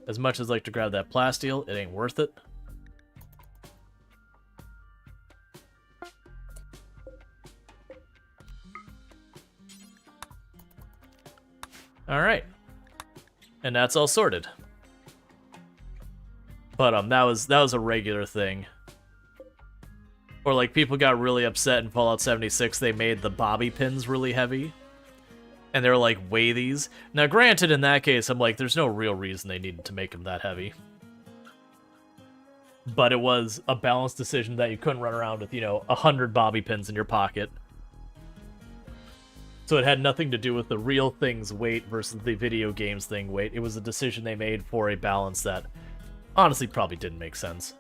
As much as I'd like to grab that plasteel, it ain't worth it. Alright. And that's all sorted. But that was a regular thing. Or like people got really upset in Fallout 76, they made the bobby pins really heavy. And they were like, weigh these. Now granted, in that case, I'm like, there's no real reason they needed to make them that heavy. But it was a balanced decision that you couldn't run around with, 100 bobby pins in your pocket. So it had nothing to do with the real thing's weight versus the video game's thing weight. It was a decision they made for a balance that honestly probably didn't make sense.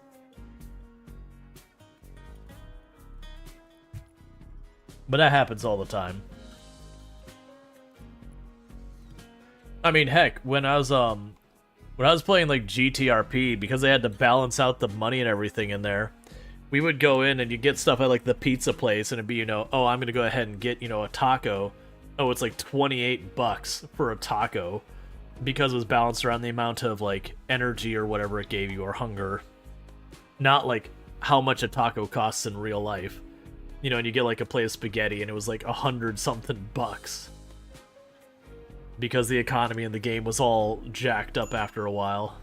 But that happens all the time. I mean, heck, when I was playing like GTRP, because they had to balance out the money and everything in there, we would go in and you get stuff at like the pizza place and it'd be, oh, I'm gonna go ahead and get, a taco. Oh, it's like $28 for a taco because it was balanced around the amount of like energy or whatever it gave you or hunger. Not like how much a taco costs in real life. And you get like a plate of spaghetti and it was like 100-something bucks. Because the economy in the game was all jacked up after a while.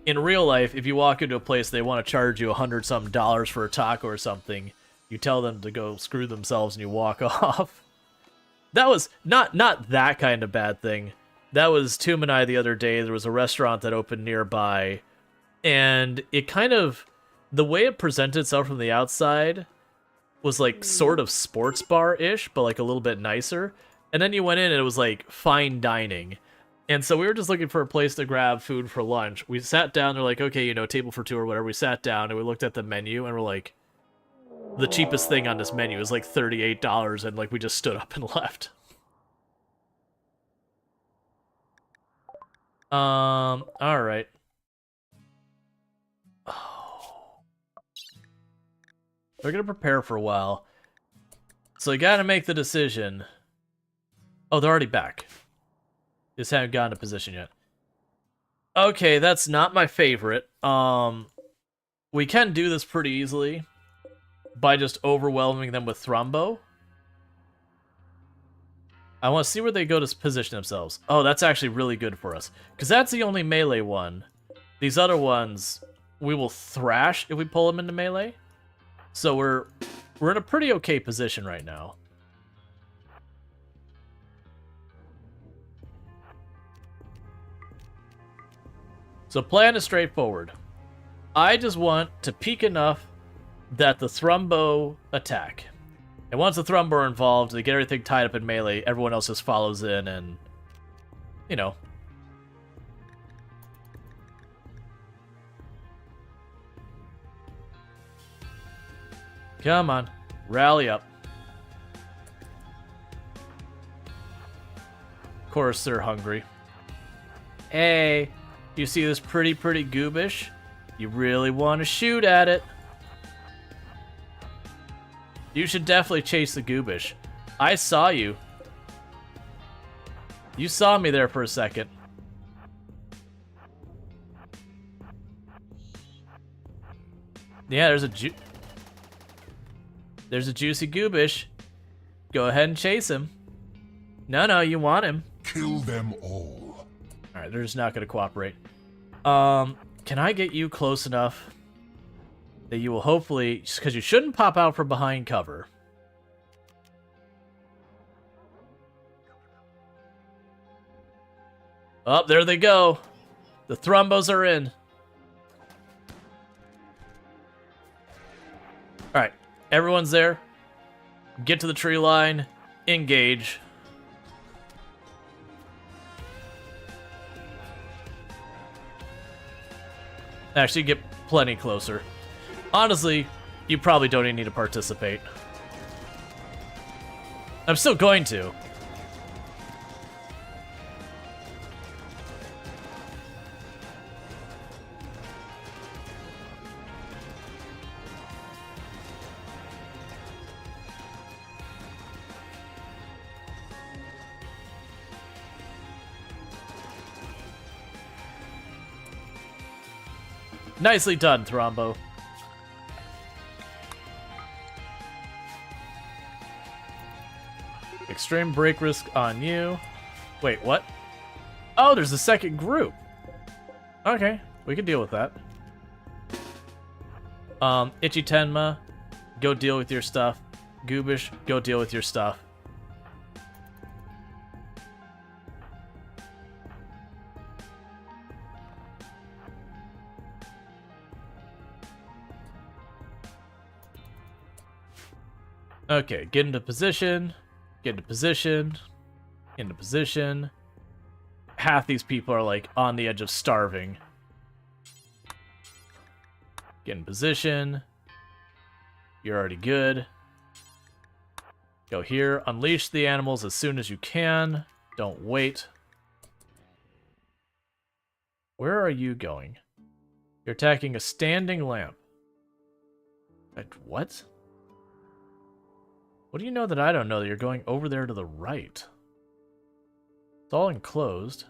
In real life, if you walk into a place, they want to charge you $100-something for a taco or something, you tell them to go screw themselves and you walk off. That was not that kind of bad thing. That was Toom and I the other day. There was a restaurant that opened nearby, and it kind of, the way it presented itself from the outside was like sort of sports bar-ish, but like a little bit nicer. And then you went in and it was like fine dining. And so we were just looking for a place to grab food for lunch. We sat down, they're like, okay, table for two or whatever. We sat down and we looked at the menu and we're like, the cheapest thing on this menu is like $38, and like we just stood up and left. Alright. We're gonna prepare for a while. So you gotta make the decision. Oh, they're already back. Just haven't gotten a position yet. Okay, that's not my favorite. We can do this pretty easily by just overwhelming them with Thrumbo. I want to see where they go to position themselves. Oh, that's actually really good for us. Because that's the only melee one. These other ones, we will thrash if we pull them into melee. So we're in a pretty okay position right now. So plan is straightforward. I just want to peek enough that the Thrumbo attack. And once the Thrumbo are involved, they get everything tied up in melee, everyone else just follows in and, Come on, rally up. Of course they're hungry. Hey, you see this pretty goobish? You really want to shoot at it. You should definitely chase the goobish. I saw you. You saw me there for a second. Yeah, there's a juicy goobish. Go ahead and chase him. No, you want him. Kill them all. Alright, they're just not going to cooperate. Can I get you close enough that you will hopefully... Because you shouldn't pop out from behind cover. Oh, there they go. The Thrumbos are in. Alright, everyone's there. Get to the tree line. Engage. Actually, get plenty closer. Honestly, you probably don't even need to participate. I'm still going to. Nicely done, Extreme break risk on you. Wait, what? Oh, there's a second group. Okay, we can deal with that. Itchy Tenma, go deal with your stuff. Goobish, go deal with your stuff. Okay, get into position. Get into position. Get into position. Half these people are like on the edge of starving. Get in position. You're already good. Go here. Unleash the animals as soon as you can. Don't wait. Where are you going? You're attacking a standing lamp. What? What do you know that I don't know that you're going over there to the right? It's all enclosed.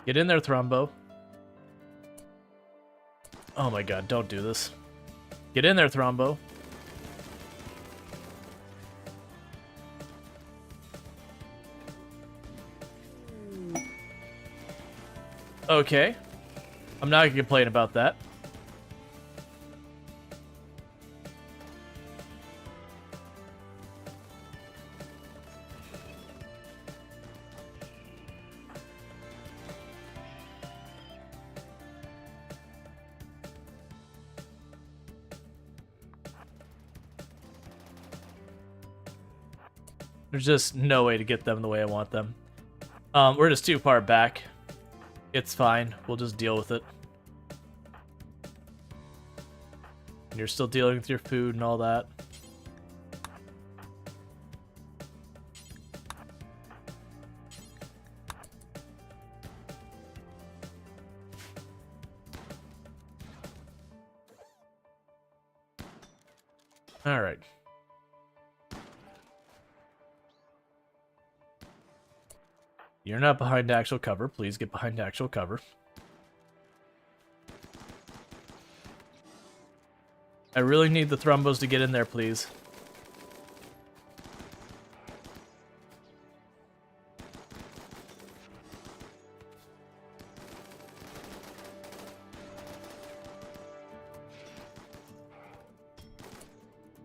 Get in there, Thrumbo. Oh my god, don't do this. Get in there, Thrumbo. Okay. I'm not gonna complain about that. There's just no way to get them the way I want them. We're just too far back. It's fine. We'll just deal with it. And you're still dealing with your food and all that. All right. You're not behind actual cover. Please get behind actual cover. I really need the Thrumbos to get in there, please.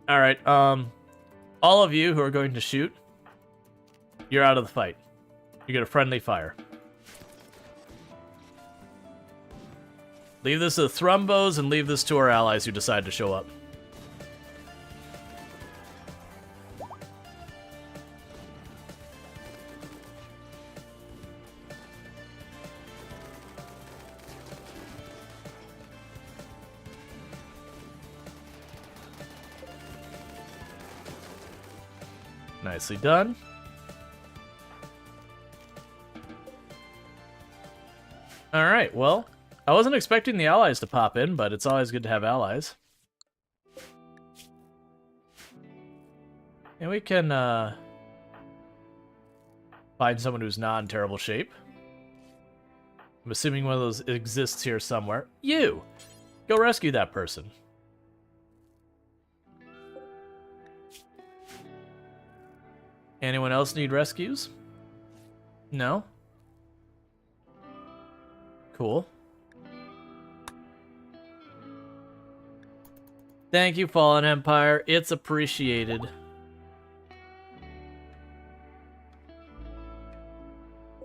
All right, all of you who are going to shoot, you're out of the fight. You get a friendly fire. Leave this to the Thrumbos and leave this to our allies who decide to show up. Nicely done. Alright, well, I wasn't expecting the allies to pop in, but it's always good to have allies. And we can, find someone who's not in terrible shape. I'm assuming one of those exists here somewhere. You! Go rescue that person. Anyone else need rescues? No? Cool. Thank you, Fallen Empire. It's appreciated.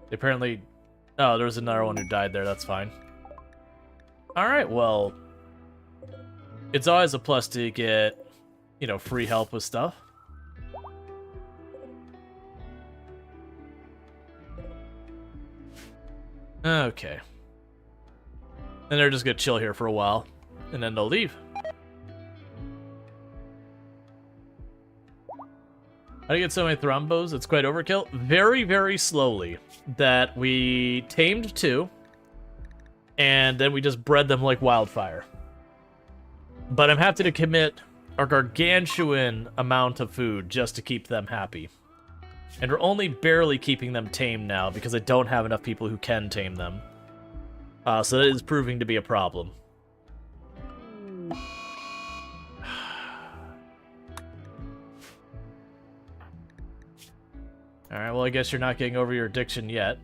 Apparently... Oh, there was another one who died there. That's fine. Alright, well... It's always a plus to get, you know, free help with stuff. Okay. And they're just gonna chill here for a while, and then they'll leave. How do you get so many Thrumbos? It's quite overkill. Very, very slowly. That we tamed 2, and then we just bred them like wildfire. But I'm happy to commit a gargantuan amount of food just to keep them happy. And we're only barely keeping them tamed now because I don't have enough people who can tame them. So that is proving to be a problem. Alright, well I guess you're not getting over your addiction yet.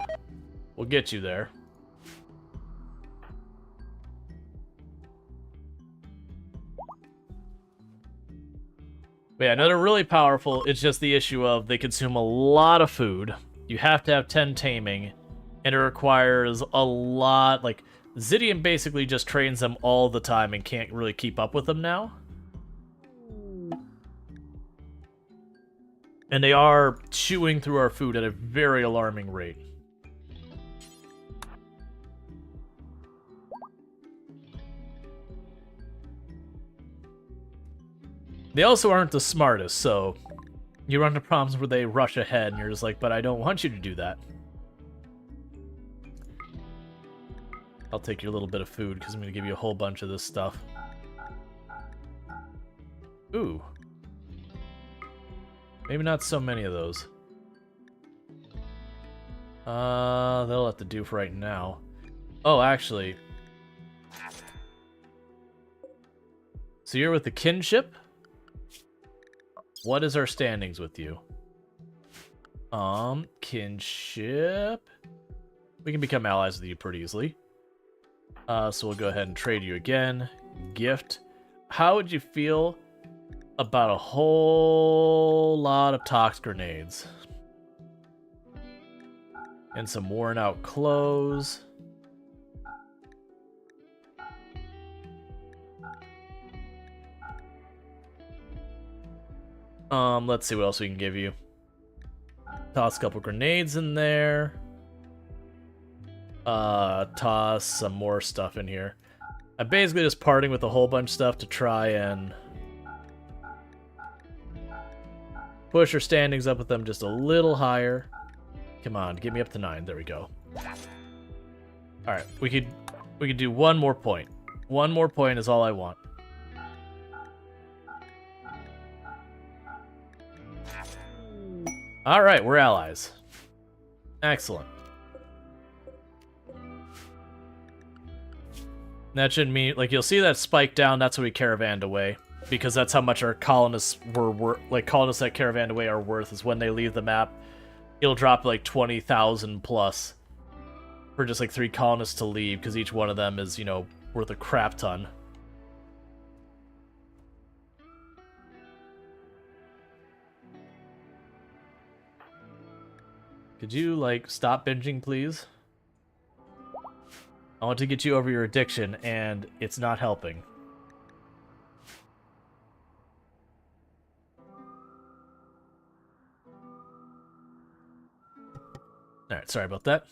We'll get you there. But yeah, no, they're really powerful. It's just the issue of they consume a lot of food. You have to have 10 taming, and it requires a lot. Like, Zidian basically just trains them all the time and can't really keep up with them now. And they are chewing through our food at a very alarming rate. They also aren't the smartest, so you run into problems where they rush ahead and you're just like, but I don't want you to do that. I'll take your little bit of food because I'm going to give you a whole bunch of this stuff. Ooh. Maybe not so many of those. That'll have to do for right now. Oh, actually. So you're with the kinship? What is our standings with you? Kinship. We can become allies with you pretty easily. So we'll go ahead and trade you again. Gift. How would you feel about a whole lot of tox grenades? And some worn out clothes. Let's see what else we can give you. Toss a couple grenades in there. Toss some more stuff in here. I'm basically just parting with a whole bunch of stuff to try and push our standings up with them just a little higher. Come on, get me up to 9. There we go. Alright, we could do one more point. One more point is all I want. Alright, we're allies. Excellent. That should mean, like, you'll see that spike down, that's what we caravanned away. Because that's how much our colonists were like, colonists that caravanned away are worth, is when they leave the map, it'll drop like 20,000 plus for just like 3 colonists to leave, because each one of them is, you know, worth a crap ton. Could you, like, stop binging, please? I want to get you over your addiction, and it's not helping. Alright, sorry about that.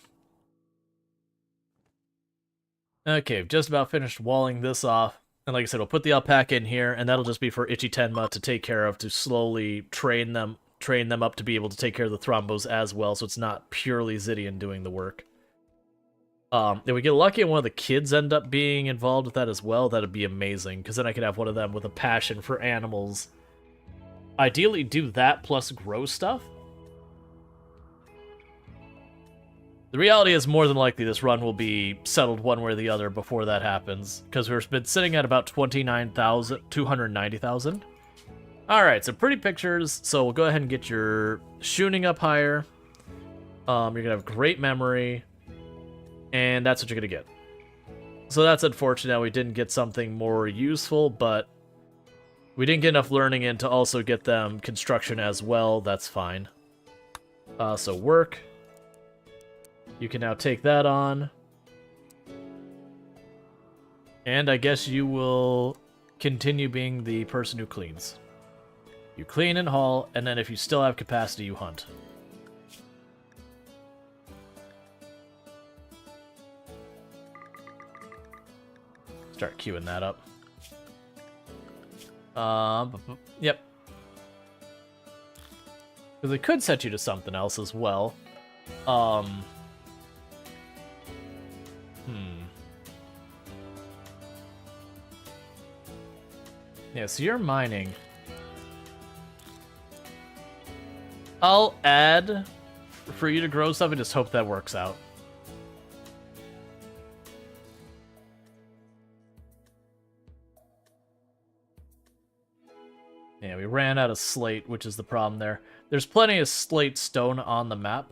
Okay, we've just about finished walling this off. And like I said, we'll put the alpaca in here, and that'll just be for Ichi Tenma to take care of, to slowly train them up to be able to take care of the thrombos as well, so it's not purely Zidian doing the work. If we get lucky and one of the kids end up being involved with that as well, that'd be amazing, because then I could have one of them with a passion for animals. Ideally do that plus grow stuff. The reality is, more than likely this run will be settled one way or the other before that happens, because we've been sitting at about 290,000. Alright, so pretty pictures, so we'll go ahead and get your shooting up higher. You're going to have great memory, and that's what you're going to get. So that's unfortunate, we didn't get something more useful, but we didn't get enough learning in to also get them construction as well, that's fine. So work. You can now take that on. And I guess you will continue being the person who cleans. You clean and haul, and then if you still have capacity, you hunt. Start queuing that up. Yep. Because it could set you to something else as well. Yeah, so you're mining. I'll add for you to grow stuff and just hope that works out. Yeah, we ran out of slate, which is the problem there. There's plenty of slate stone on the map.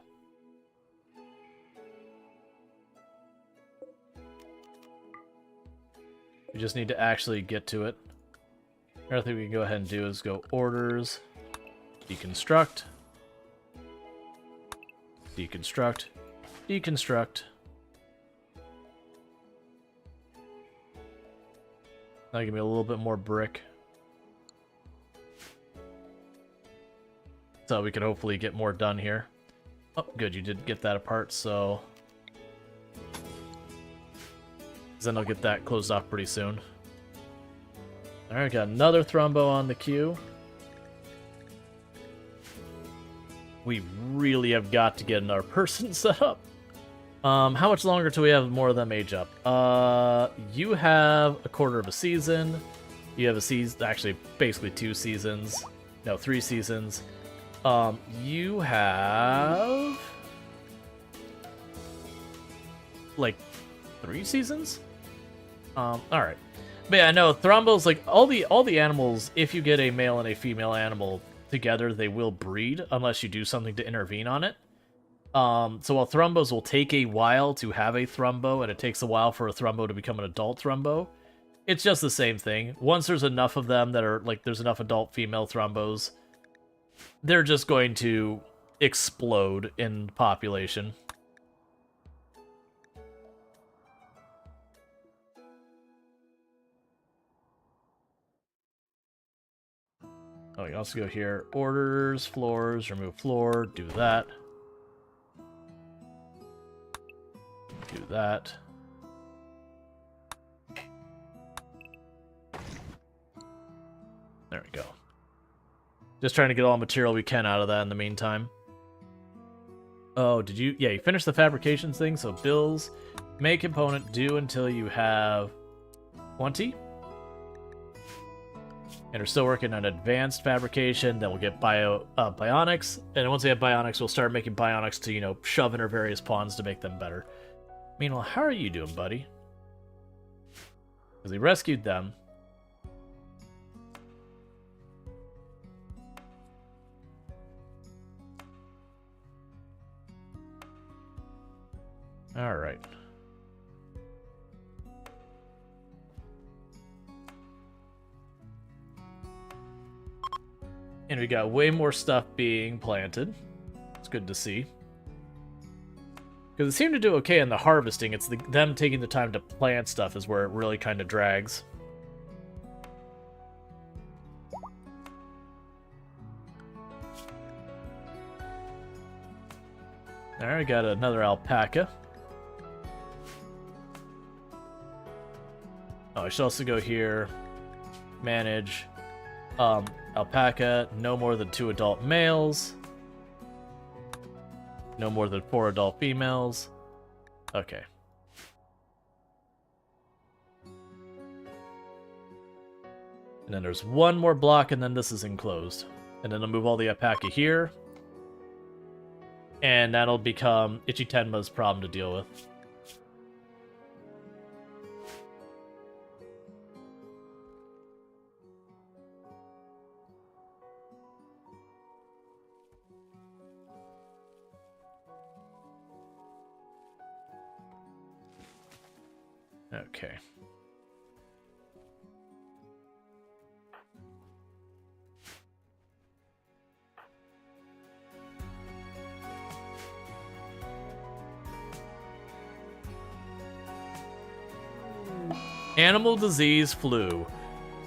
We just need to actually get to it. Another thing we can go ahead and do is go orders, deconstruct, deconstruct, deconstruct. That'll give me a little bit more brick. So we can hopefully get more done here. Oh, good, you did get that apart, so... then I'll get that closed off pretty soon. Alright, got another Thrumbo on the queue. We really have got to get another person set up. How much longer till we have more of them age up? You have a quarter of a season. You have a season, actually, basically 2 seasons. No, 3 seasons. You have... like 3 seasons? Alright. But yeah, no, Thrombos, like, all the animals, if you get a male and a female animal together, they will breed, unless you do something to intervene on it. So while Thrumbos will take a while to have a Thrumbo, and it takes a while for a Thrumbo to become an adult Thrumbo, it's just the same thing. Once there's enough of them that are, like, there's enough adult female Thrumbos, they're just going to explode in population. Oh, you can also go here, orders, floors, remove floor, do that. Do that. There we go. Just trying to get all the material we can out of that in the meantime. Oh, did you... yeah, you finished the fabrications thing, so bills, make component due until you have 20. And we're still working on advanced fabrication, then we'll get bionics, and once we have bionics, we'll start making bionics to, you know, shove in our various pawns to make them better. Meanwhile, how are you doing, buddy? Because we rescued them. Alright. And we got way more stuff being planted. It's good to see. Because it seemed to do okay in the harvesting. It's them taking the time to plant stuff is where it really kind of drags. Alright, we got another alpaca. Oh, I should also go here. Manage. Alpaca, no more than 2 adult males. No more than 4 adult females. Okay. And then there's one more block, and then this is enclosed. And then I'll move all the alpaca here. And that'll become Ichitenma's problem to deal with. Okay. Animal disease flu.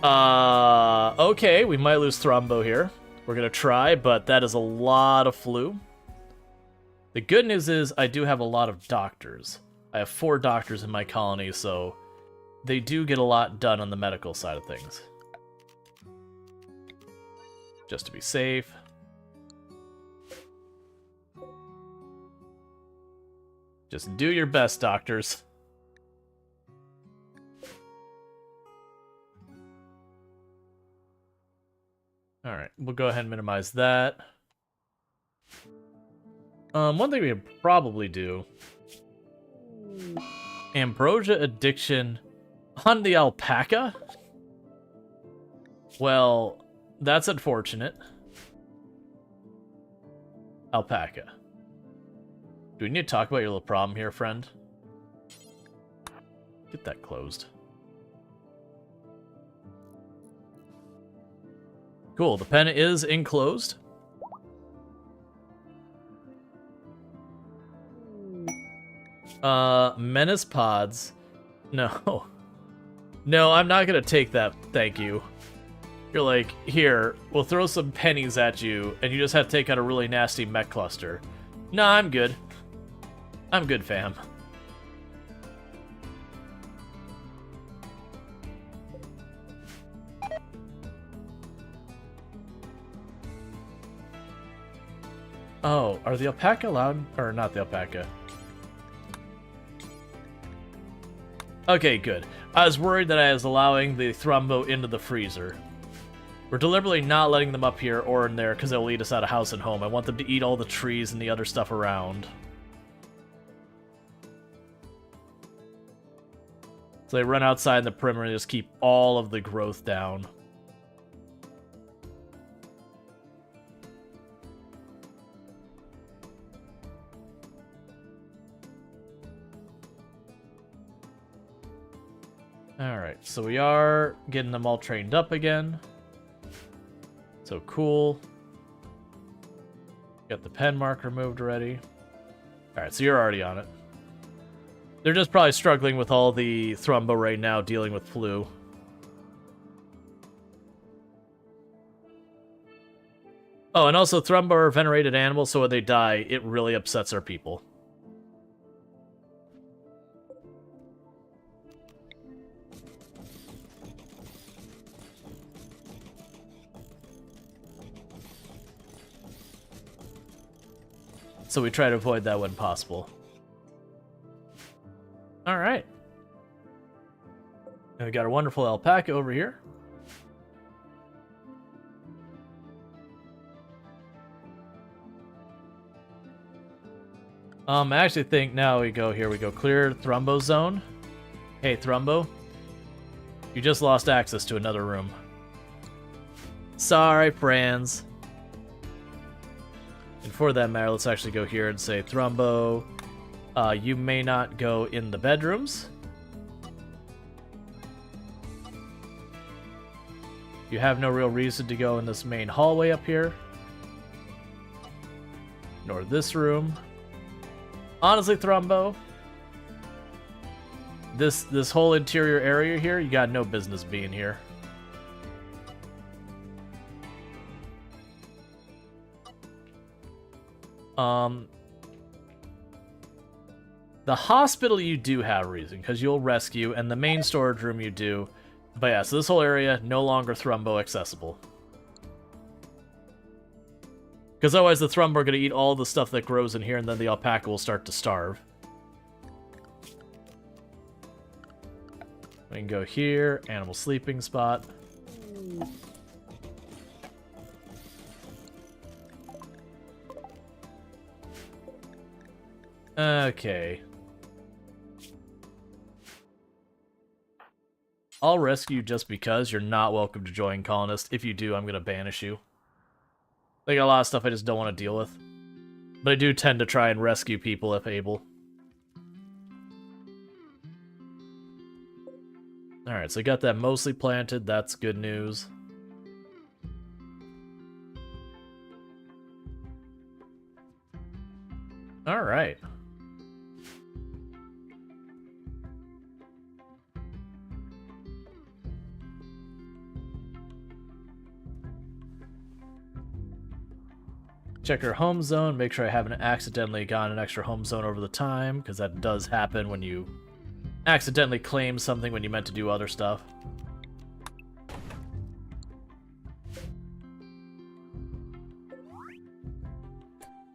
Okay, we might lose Thrumbo here. We're gonna try, but that is a lot of flu. The good news is I do have a lot of doctors. I have 4 doctors in my colony, so they do get a lot done on the medical side of things. Just to be safe. Just do your best, doctors. Alright, we'll go ahead and minimize that. One thing we could probably do... Ambrosia addiction on the alpaca? Well, that's unfortunate. Alpaca. Do we need to talk about your little problem here, friend? Get that closed. Cool, the pen is enclosed. Menace pods. No. No, I'm not gonna take that, thank you. You're like, here, we'll throw some pennies at you, and you just have to take out a really nasty mech cluster. Nah, I'm good. I'm good, fam. Oh, are the alpaca allowed? Or not the alpaca. Okay, good. I was worried that I was allowing the Thrumbo into the freezer. We're deliberately not letting them up here or in there because they'll lead us out of house and home. I want them to eat all the trees and the other stuff around. So they run outside in the perimeter and just keep all of the growth down. Alright, so we are getting them all trained up again. So cool. Got the pen mark removed already. Alright, so you're already on it. They're just probably struggling with all the Thrumbo right now, dealing with flu. Oh, and also Thrumbo are venerated animals, so when they die, it really upsets our people. So we try to avoid that when possible. Alright. And we got a wonderful alpaca over here. I actually think now we go clear Thrumbo zone. Hey, Thrumbo. You just lost access to another room. Sorry, friends. And for that matter, let's actually go here and say, Thrumbo, you may not go in the bedrooms. You have no real reason to go in this main hallway up here. Nor this room. Honestly, Thrumbo, this whole interior area here, you got no business being here. The hospital you do have a reason, because you'll rescue, and the main storage room you do. But yeah, so this whole area, no longer Thrumbo accessible. Because otherwise the Thrumbo are going to eat all the stuff that grows in here, and then the alpaca will start to starve. We can go here, animal sleeping spot. Okay. I'll rescue you just because. You're not welcome to join Colonist. If you do, I'm going to banish you. They got a lot of stuff I just don't want to deal with. But I do tend to try and rescue people if able. Alright, so we got that mostly planted. That's good news. Alright. Check our home zone, make sure I haven't accidentally gotten an extra home zone over the time, because that does happen when you accidentally claim something when you meant to do other stuff.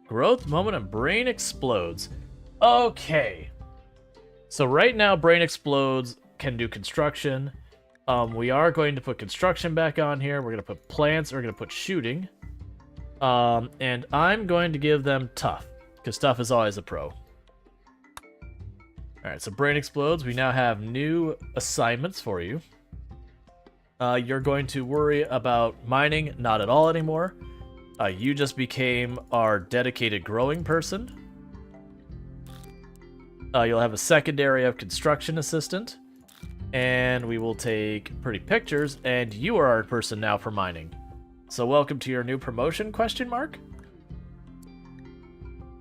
Growth moment and brain explodes. Okay. So right now, brain explodes can do construction. We are going to put construction back on here. We're going to put plants. We're going to put shooting. And I'm going to give them tough, because tough is always a pro. Alright, so brain explodes. We now have new assignments for you. You're going to worry about mining, not at all anymore. You just became our dedicated growing person. You'll have a secondary of construction assistant. And we will take pretty pictures, and you are our person now for mining. So welcome to your new promotion, question mark?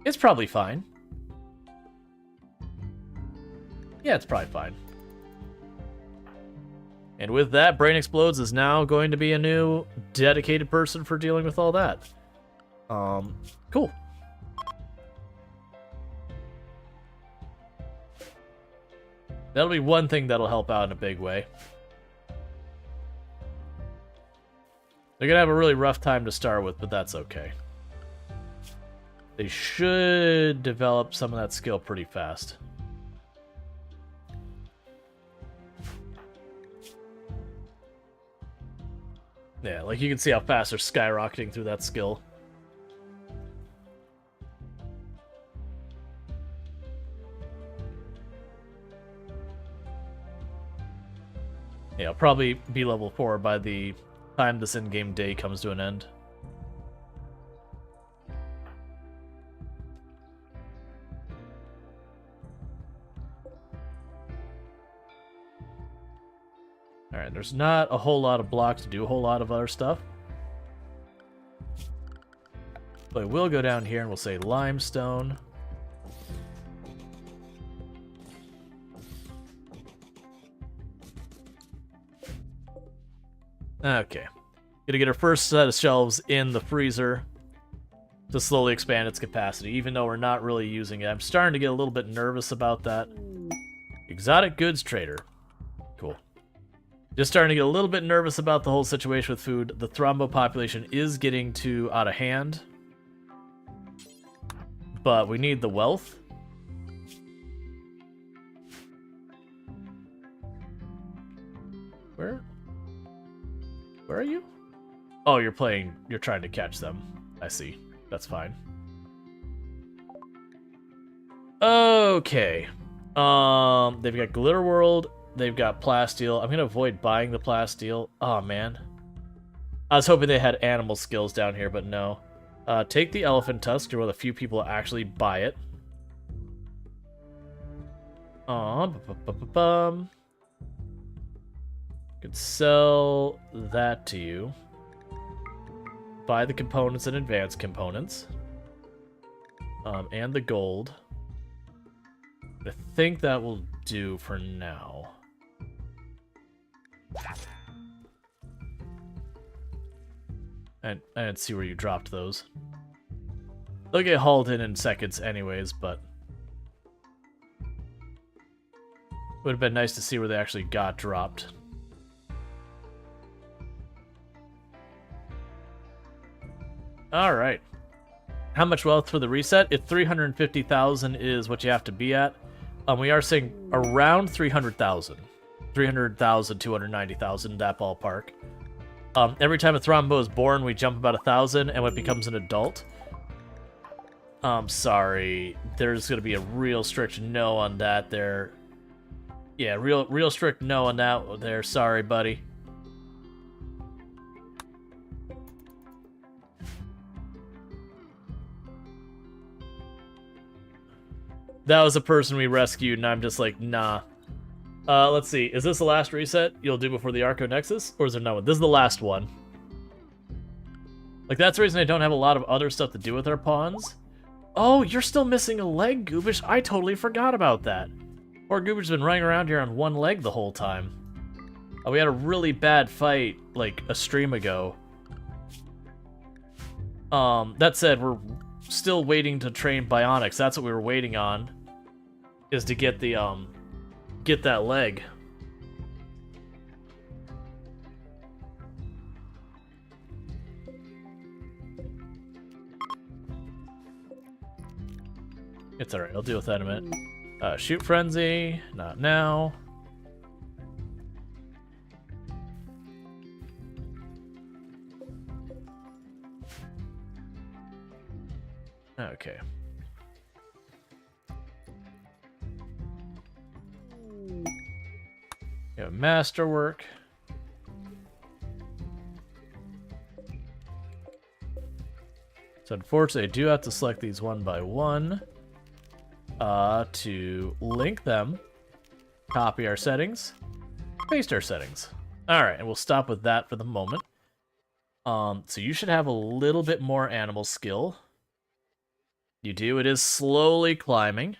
It's probably fine. Yeah, it's probably fine. And with that, Brain Explodes is now going to be a new dedicated person for dealing with all that. Cool. That'll be one thing that'll help out in a big way. They're gonna have a really rough time to start with, but that's okay. They should develop some of that skill pretty fast. Yeah, like you can see how fast they're skyrocketing through that skill. Yeah, I'll probably be level 4 by the time this in-game day comes to an end. Alright, there's not a whole lot of blocks to do a whole lot of other stuff. But we'll go down here and we'll say limestone. Okay. Gonna get our first set of shelves in the freezer to slowly expand its capacity, even though we're not really using it. I'm starting to get a little bit nervous about that. Exotic goods trader. Cool. Just starting to get a little bit nervous about the whole situation with food. The thrombo population is getting too out of hand. But we need the wealth. Where are you? Oh, you're trying to catch them. I see. That's fine. Okay. They've got Glitter World. They've got Plasteel. I'm gonna avoid buying the Plasteel. Oh, man. I was hoping they had animal skills down here, but no. Take the Elephant Tusk. You're one of the few people that actually buy it. Could sell that to you. Buy the components and advanced components. And the gold. I think that will do for now. And I didn't see where you dropped those. They'll get hauled in seconds anyways, but would have been nice to see where they actually got dropped. Alright. How much wealth for the reset? If 350,000 is what you have to be at, we are saying around 300,000. 300,000, 290,000, that ballpark. Every time a Thrombo is born, we jump about 1,000, and when it becomes an adult... sorry. There's going to be a real strict no on that there. Yeah, real strict no on that there. Sorry, buddy. That was a person we rescued, and I'm just like, nah. Let's see. Is this the last reset you'll do before the Arco Nexus? Or is there no one? This is the last one. Like, that's the reason I don't have a lot of other stuff to do with our pawns. Oh, you're still missing a leg, Goobish. I totally forgot about that. Poor Goobish's been running around here on one leg the whole time. We had a really bad fight, like, a stream ago. That said, we're still waiting to train Bionics. That's what we were waiting on. Is to get the, get that leg. It's alright, I'll deal with that in a minute. Shoot Frenzy, not now. Okay. Yeah, masterwork. So unfortunately, I do have to select these one by one to link them, copy our settings, paste our settings. All right, and we'll stop with that for the moment. So you should have a little bit more animal skill. You do. It is slowly climbing.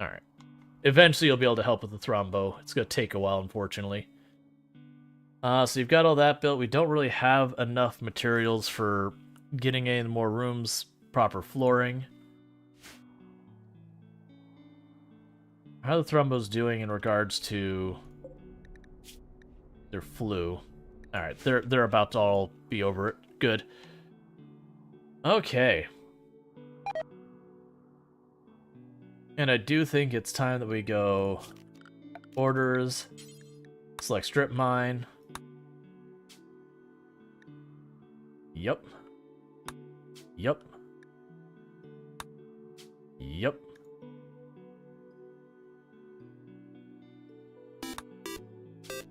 All right. Eventually, you'll be able to help with the thrombo. It's going to take a while, unfortunately. So you've got all that built. We don't really have enough materials for getting any more rooms, proper flooring. How are the thrombos doing in regards to their flu? All right, they're about to all be over it. Good. Okay. And I do think it's time that we go orders, select strip mine. Yep. Yep. Yep.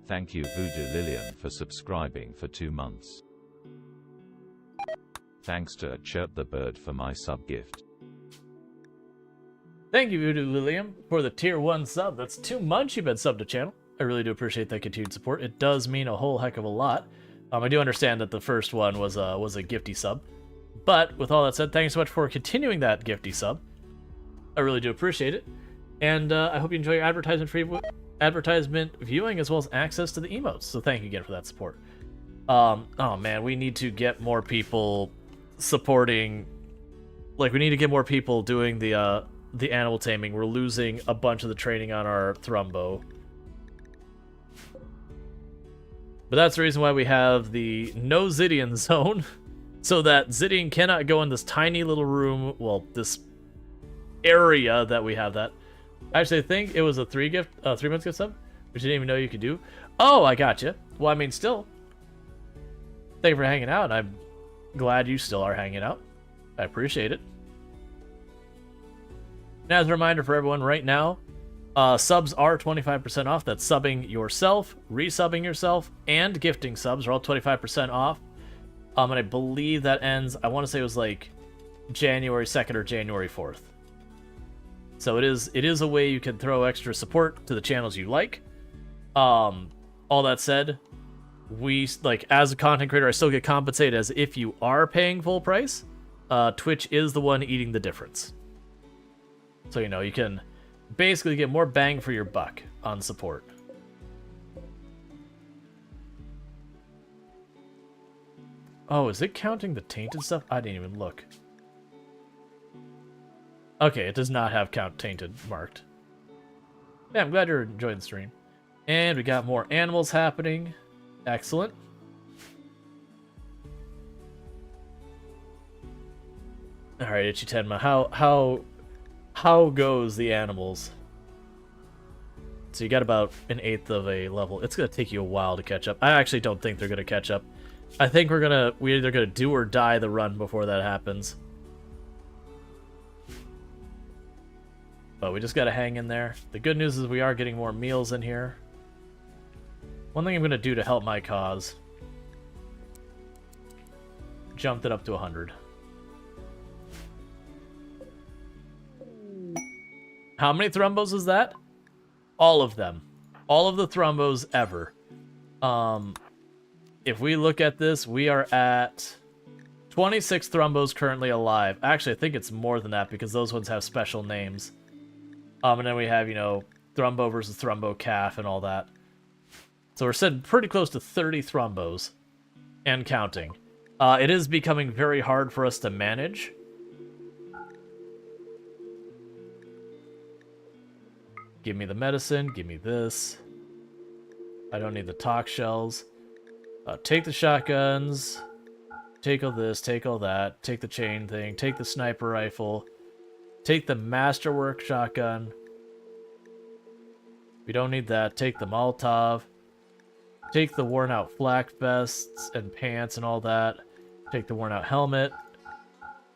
Thank you Voodoo Lillian for subscribing for 2 months. Thanks to Chirp the Bird for my sub gift. Thank you, Voodoo Lilium, for the tier 1 sub. That's 2 months you've been subbed to channel. I really do appreciate that continued support. It does mean a whole heck of a lot. I do understand that the first one was a gifty sub. But with all that said, thanks so much for continuing that gifty sub. I really do appreciate it. And I hope you enjoy your advertisement viewing as well as access to the emotes. So thank you again for that support. Oh man, we need to get more people supporting. Like, we need to get more people doing the animal taming. We're losing a bunch of the training on our thrombo. But that's the reason why we have the no Zidian zone, so that Zidian cannot go in this tiny little room, well, this area that we have that. Actually, I think it was a 3-month gift sub, which I didn't even know you could do. Oh, I gotcha. Well, I mean, still, thank you for hanging out. I'm glad you still are hanging out. I appreciate it. And as a reminder for everyone right now, subs are 25% off. That's subbing yourself, resubbing yourself, and gifting subs are all 25% off. And I believe that ends, I want to say it was like January 2nd or January 4th. So it is a way you can throw extra support to the channels you like. All that said, we, like, as a content creator, I still get compensated as if you are paying full price. Twitch is the one eating the difference. So, you know, you can basically get more bang for your buck on support. Oh, is it counting the tainted stuff? I didn't even look. Okay, it does not have count tainted marked. Yeah, I'm glad you're enjoying the stream. And we got more animals happening. Excellent. Alright, Itchy Tenma, how goes the animals? So you got about an 1/8 of a level. It's gonna take you a while to catch up. I actually don't think they're gonna catch up. I think we're either gonna do or die the run before that happens. But we just gotta hang in there. The good news is we are getting more meals in here. One thing I'm gonna do to help my cause, jumped it up to 100. How many thrombos is that? All of them. All of the thrombos ever. If we look at this, we are at 26 thrombos currently alive. Actually, I think it's more than that because those ones have special names. And then we have, you know, thrombo versus thrombo calf and all that. So we're sitting pretty close to 30 thrombos and counting. It is becoming very hard for us to manage. Give me the medicine, give me this. I don't need the talk shells. Take the shotguns. Take all this, take all that. Take the chain thing, take the sniper rifle. Take the masterwork shotgun. We don't need that. Take the Molotov. Take the worn out flak vests and pants and all that. Take the worn out helmet.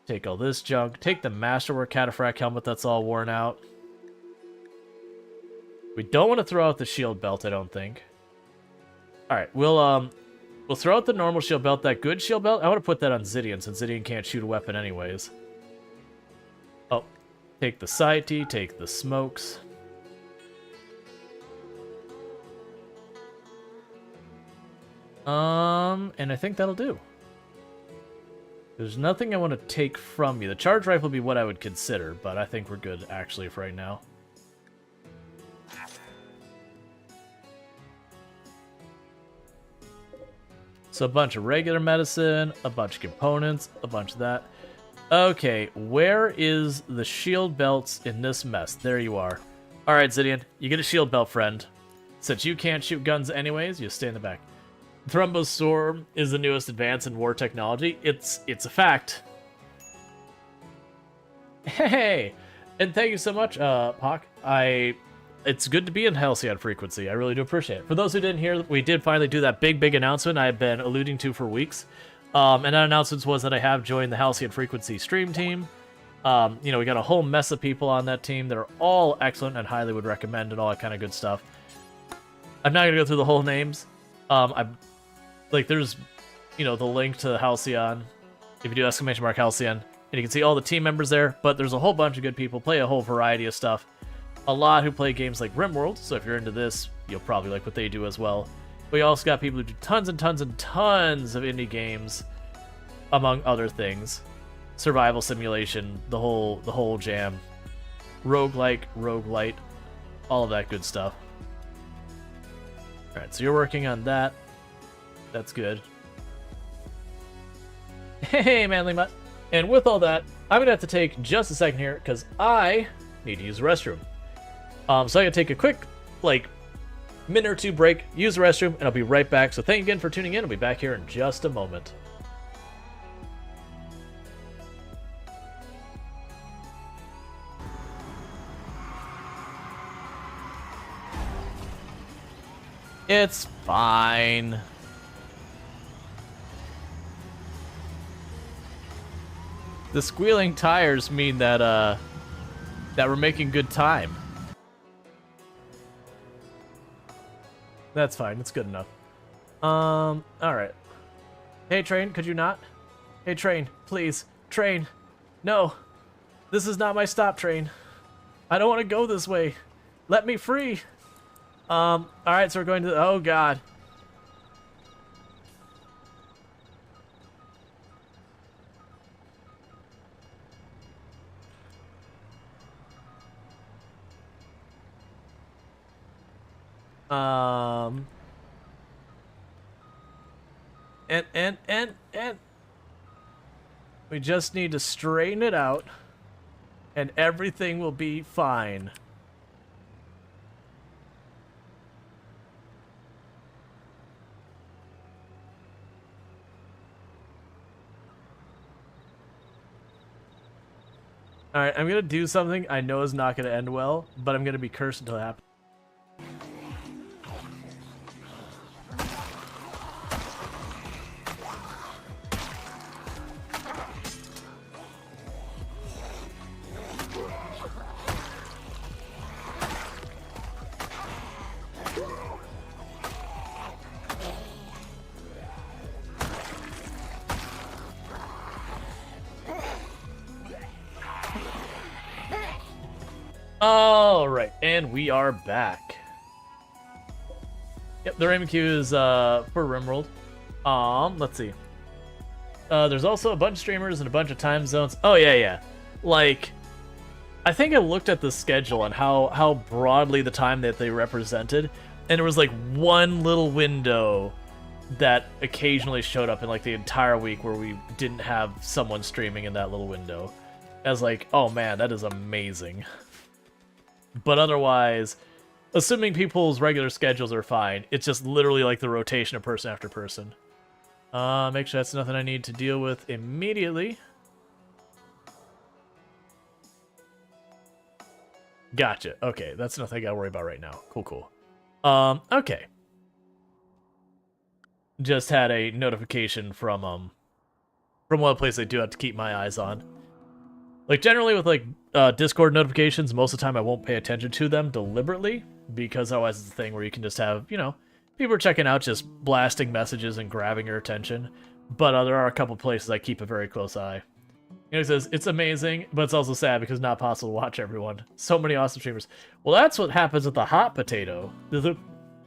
Take all this junk. Take the Masterwork Cataphract helmet that's all worn out. We don't want to throw out the shield belt, I don't think. Alright, we'll throw out the normal shield belt. That good shield belt, I want to put that on Zidian, since Zidian can't shoot a weapon anyways. Oh, take the sighty, take the smokes. And I think that'll do. There's nothing I want to take from you. The charge rifle would be what I would consider, but I think we're good, actually, for right now. So a bunch of regular medicine, a bunch of components, a bunch of that. Okay, where is the shield belts in this mess? There you are. Alright, Zidian, you get a shield belt, friend. Since you can't shoot guns anyways, you stay in the back. Thrombosaur is the newest advance in war technology. It's a fact. Hey! And thank you so much, Pock. It's good to be in Halcyon Frequency. I really do appreciate it. For those who didn't hear, we did finally do that big announcement I've been alluding to for weeks. And that announcement was that I have joined the Halcyon Frequency stream team. You know, we got a whole mess of people on that team that are all excellent and highly would recommend and all that kind of good stuff. I'm not going to go through the whole names. There's, you know, the link to Halcyon, if you do ! Halcyon, and you can see all the team members there, but there's a whole bunch of good people, play a whole variety of stuff. A lot who play games like RimWorld, so if you're into this, you'll probably like what they do as well. We also got people who do tons and tons and tons of indie games, among other things. Survival simulation, the whole jam. Roguelike, roguelite, all of that good stuff. Alright, so you're working on that. That's good. Hey, Manly Mutt. And with all that, I'm going to have to take just a second here, because I need to use the restroom. So I'm going to take a quick, minute or two break, use the restroom, and I'll be right back. So thank you again for tuning in. I'll be back here in just a moment. It's fine. The squealing tires mean that that we're making good time. That's fine. It's good enough. All right. Hey, train, could you not? Hey, train, please. Train. No. This is not my stop, train. I don't want to go this way. Let me free. All right, so we're going to... Oh, God. And we just need to straighten it out and everything will be fine. Alright, I'm gonna do something I know is not gonna end well, but I'm gonna be cursed until it happens. Alright, and we are back. Yep, the Raymond Q is for RimWorld. Let's see. There's also a bunch of streamers and a bunch of time zones. Oh, yeah. I think I looked at the schedule and how broadly the time that they represented, and there was one little window that occasionally showed up in the entire week where we didn't have someone streaming in that little window. I was like, oh man, that is amazing. But otherwise, assuming people's regular schedules are fine, it's just literally the rotation of person after person. Make sure that's nothing I need to deal with immediately. Gotcha. Okay, that's nothing I gotta worry about right now. Cool. Okay. just had a notification from one place I do have to keep my eyes on. Like, generally with, like, Discord notifications, most of the time I won't pay attention to them deliberately, because otherwise it's a thing where you can just have, you know, people are checking out, just blasting messages and grabbing your attention. But there are a couple places I keep a very close eye. You know, it says, it's amazing, but it's also sad because not possible to watch everyone. So many awesome streamers. Well, that's what happens with the Hot Potato. The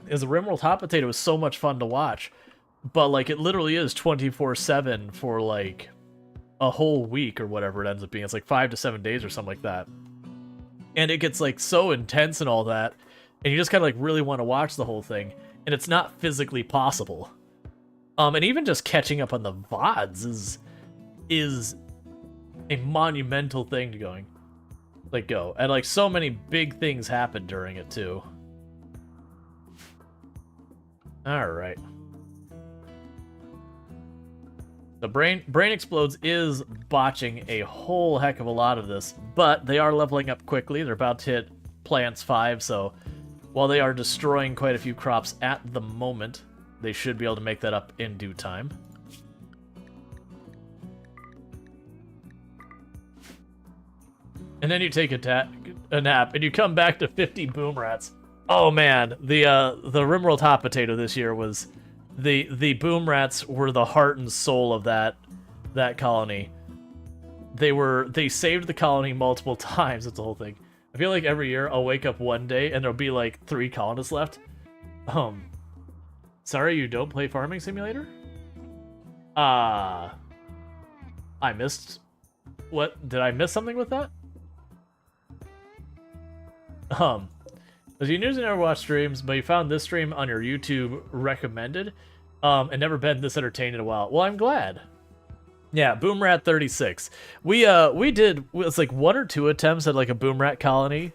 RimWorld Hot Potato is so much fun to watch. But, like, it literally is 24/7 for, like, a whole week or whatever it ends up being. It's like 5 to 7 days or something like that. And it gets, like, so intense and all that. And you just kind of, like, really want to watch the whole thing. And it's not physically possible. And even just catching up on the VODs is a monumental thing to go. And, like, so many big things happen during it, too. Alright. The Brain Explodes is botching a whole heck of a lot of this, but they are leveling up quickly. They're about to hit Plants 5, so while they are destroying quite a few crops at the moment, they should be able to make that up in due time. And then you take a nap, and you come back to 50 boom rats. Oh man, the RimWorld Hot Potato this year was... The boom rats were the heart and soul of that colony. They saved the colony multiple times. That's the whole thing. I feel like every year I'll wake up one day and there'll be like 3 colonists left. Sorry you don't play Farming Simulator? I missed... What? Did I miss something with that? As you usually never watch streams, but you found this stream on your YouTube recommended, and never been this entertained in a while. Well, I'm glad. Yeah, Boom Rat 36. We did, it was like 1 or 2 attempts at like a Boom Rat colony,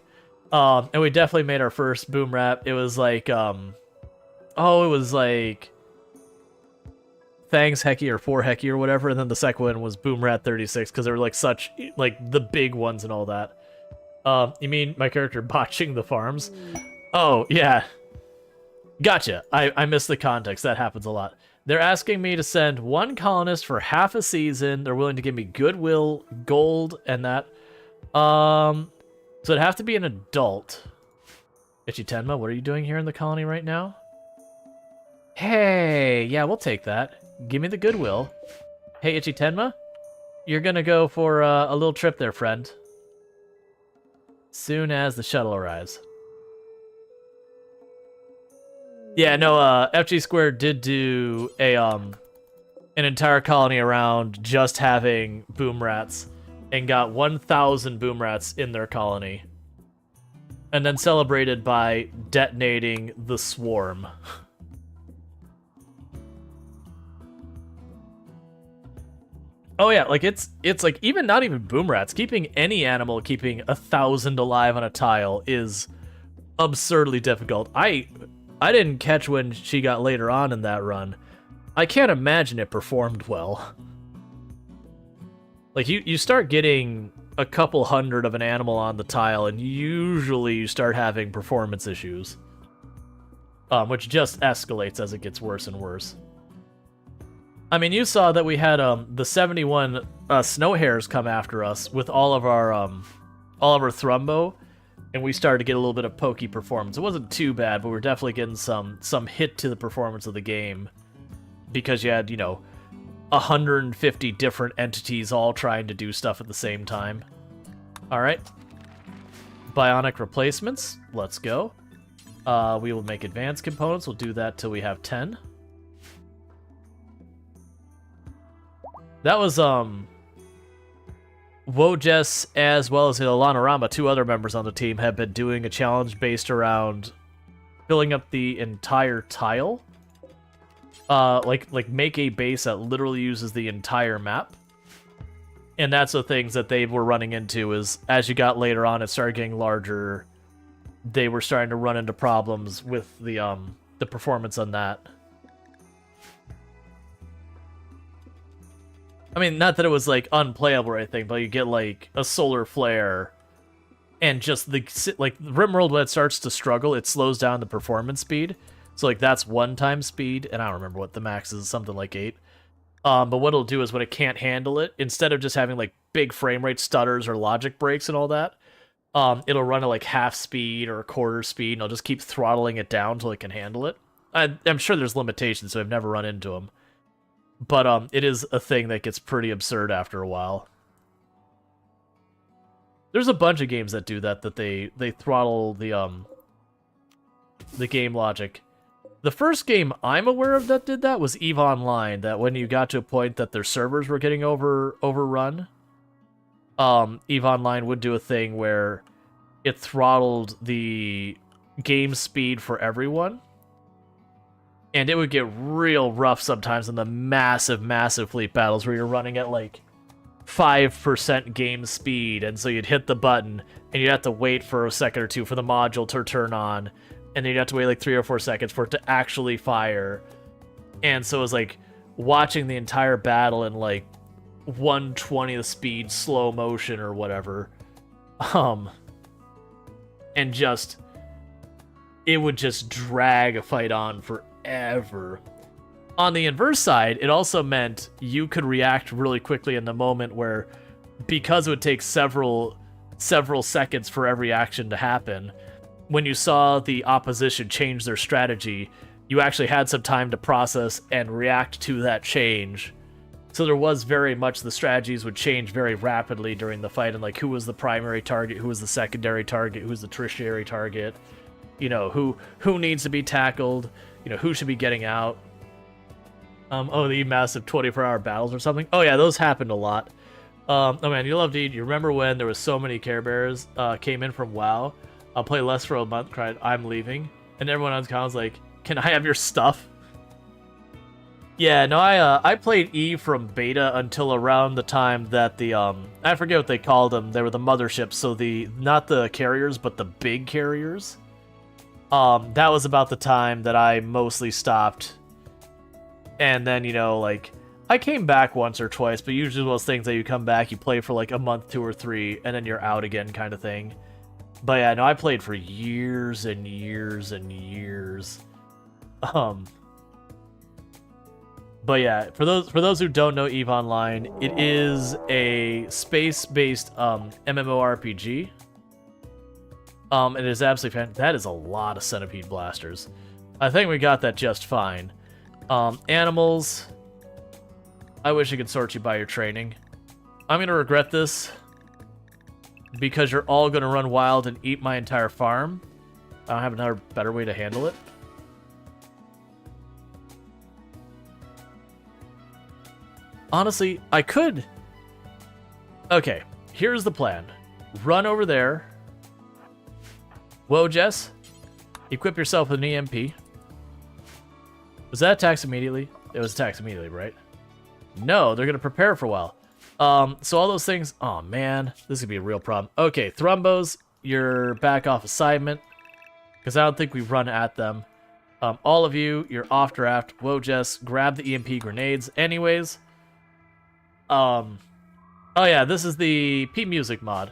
and we definitely made our first Boom Rat. It was like, it was like Thangs Hecky or 4 Hecky or whatever, and then the second one was Boom Rat 36 because they were like such like the big ones and all that. You mean my character botching the farms? Oh, yeah. Gotcha. I missed the context. That happens a lot. They're asking me to send 1 colonist for half a season. They're willing to give me goodwill, gold, and that. So it'd have to be an adult. Ichitenma, what are you doing here in the colony right now? Hey, yeah, we'll take that. Give me the goodwill. Hey, Ichitenma, you're gonna go for a little trip there, friend. Soon as the shuttle arrives. Yeah, no, FG Squared did do a an entire colony around just having boom rats and got 1,000 boom rats in their colony. And then celebrated by detonating the swarm. Oh yeah, like it's like even not even boom rats. Keeping any animal, keeping 1,000 alive on a tile is absurdly difficult. I didn't catch when she got later on in that run. I can't imagine it performed well. Like you start getting a couple hundred of an animal on the tile, and usually you start having performance issues, which just escalates as it gets worse and worse. I mean, you saw that we had the 71 snow hares come after us with all of our thrumbo, and we started to get a little bit of pokey performance. It wasn't too bad, but we were definitely getting some hit to the performance of the game because you had, 150 different entities all trying to do stuff at the same time. All right, bionic replacements. Let's go. We will make advanced components. We'll do that till we have 10. That was, Wojess as well as Ilanorama, 2 other members on the team, have been doing a challenge based around filling up the entire tile. Like make a base that literally uses the entire map. And that's the things that they were running into is, as you got later on, it started getting larger. They were starting to run into problems with the performance on that. I mean, not that it was, like, unplayable or anything, but you get, like, a solar flare, and just, RimWorld, when it starts to struggle, it slows down the performance speed. So like that's 1 time speed, and I don't remember what the max is, something like 8. But what it'll do is when it can't handle it, instead of just having like big frame rate stutters or logic breaks and all that, it'll run at like half speed or a quarter speed, and I'll just keep throttling it down until it can handle it. I'm sure there's limitations, so I've never run into them. But it is a thing that gets pretty absurd after a while. There's a bunch of games that do that they throttle the game logic. The first game I'm aware of that did that was EVE Online, that when you got to a point that their servers were getting overrun, EVE Online would do a thing where it throttled the game speed for everyone. And it would get real rough sometimes in the massive fleet battles where you're running at like 5% game speed, and so you'd hit the button, and you'd have to wait for a second or two for the module to turn on, and then you'd have to wait like 3 or 4 seconds for it to actually fire. And so it was like watching the entire battle in like 1/20th speed slow motion or whatever. And just, it would just drag a fight on forever. On the inverse side, it also meant you could react really quickly in the moment, where because it would take several seconds for every action to happen, when you saw the opposition change their strategy, you actually had some time to process and react to that change. So there was very much, the strategies would change very rapidly during the fight, and like who was the primary target, who was the secondary target, who was the tertiary target, you know, who needs to be tackled, you know, who should be getting out. The massive 24-hour battles or something. Oh yeah, those happened a lot. Oh man, you loved it. You remember when there was so many Care Bears came in from WoW? I'll play less for a month, cried, I'm leaving. And everyone on the account was like, can I have your stuff? Yeah, no, I played EVE from beta until around the time that the, I forget what they called them. They were the motherships, so not the carriers, but the big carriers. That was about the time that I mostly stopped. And then, you know, like, I came back once or twice, but usually those things that you come back, you play for like a month, 2 or 3, and then you're out again kind of thing. But yeah, no, I played for years and years and years. But yeah, for those who don't know EVE Online, it is a space-based MMORPG. It is absolutely fantastic. That is a lot of centipede blasters. I think we got that just fine. Animals. I wish I could sort you by your training. I'm gonna regret this, because you're all gonna run wild and eat my entire farm. I don't have another better way to handle it. Honestly, I could. Okay, here's the plan. Run over there. Whoa, Jess. Equip yourself with an EMP. Was that attacks immediately? It was attacks immediately, right? No, they're going to prepare for a while. So all those things... Oh, man. This is going to be a real problem. Okay, Thrumbos, you're back off assignment, because I don't think we run at them. All of you, you're off draft. Whoa, Jess, grab the EMP grenades. Anyways... Oh yeah, this is the P-Music mod.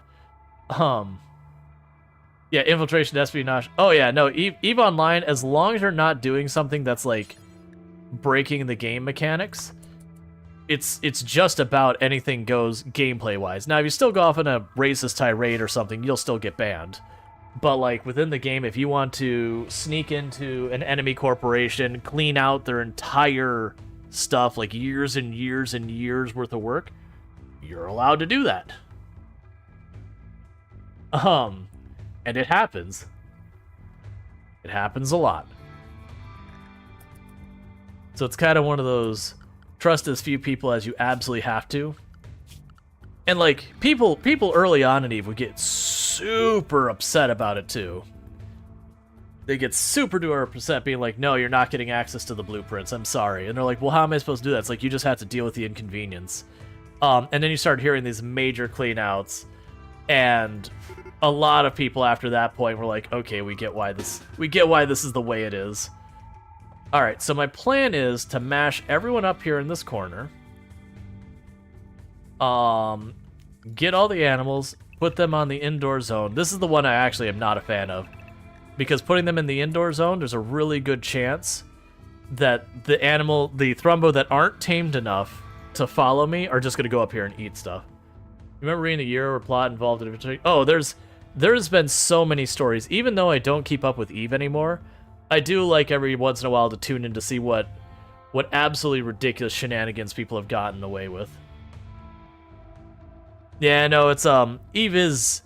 Yeah, infiltration, espionage. Oh yeah, no, EVE Online, as long as you're not doing something that's like breaking the game mechanics, it's just about anything goes gameplay-wise. Now, if you still go off in a racist tirade or something, you'll still get banned. But like within the game, if you want to sneak into an enemy corporation, clean out their entire stuff, like years and years and years worth of work, you're allowed to do that. And it happens. It happens a lot. So it's kind of one of those trust as few people as you absolutely have to. And like people early on in EVE would get super upset about it too. They get super duper upset being like, no, you're not getting access to the blueprints, I'm sorry. And they're like, well, how am I supposed to do that? It's like, you just have to deal with the inconvenience. And then you start hearing these major cleanouts, and a lot of people after that point were like, okay, we get why this is the way it is. Alright, so my plan is to mash everyone up here in this corner. Get all the animals, put them on the indoor zone. This is the one I actually am not a fan of. because putting them in the indoor zone, there's a really good chance that the Thrumbo that aren't tamed enough to follow me are just going to go up here and eat stuff. Remember reading the year where plot involved in... Oh, there's been so many stories. Even though I don't keep up with Eve anymore, I do like every once in a while to tune in to see what absolutely ridiculous shenanigans people have gotten away with. Yeah, no, it's Eve is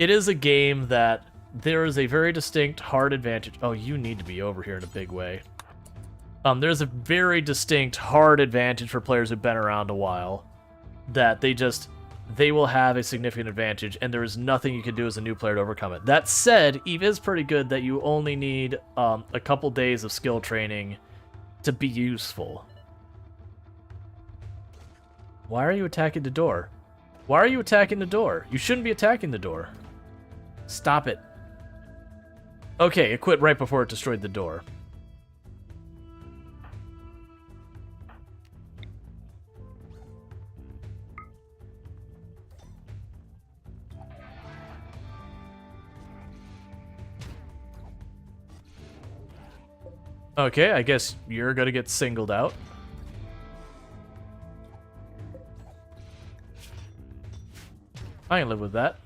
a game that there is a very distinct hard advantage. Oh, you need to be over here in a big way. There's a very distinct hard advantage for players who've been around a while, that they will have a significant advantage, and there is nothing you can do as a new player to overcome it. That said, Eve is pretty good that you only need a couple days of skill training to be useful. Why are you attacking the door? Why are you attacking the door? You shouldn't be attacking the door. Stop it. Okay, it quit right before it destroyed the door. Okay, I guess you're gonna get singled out. I can live with that.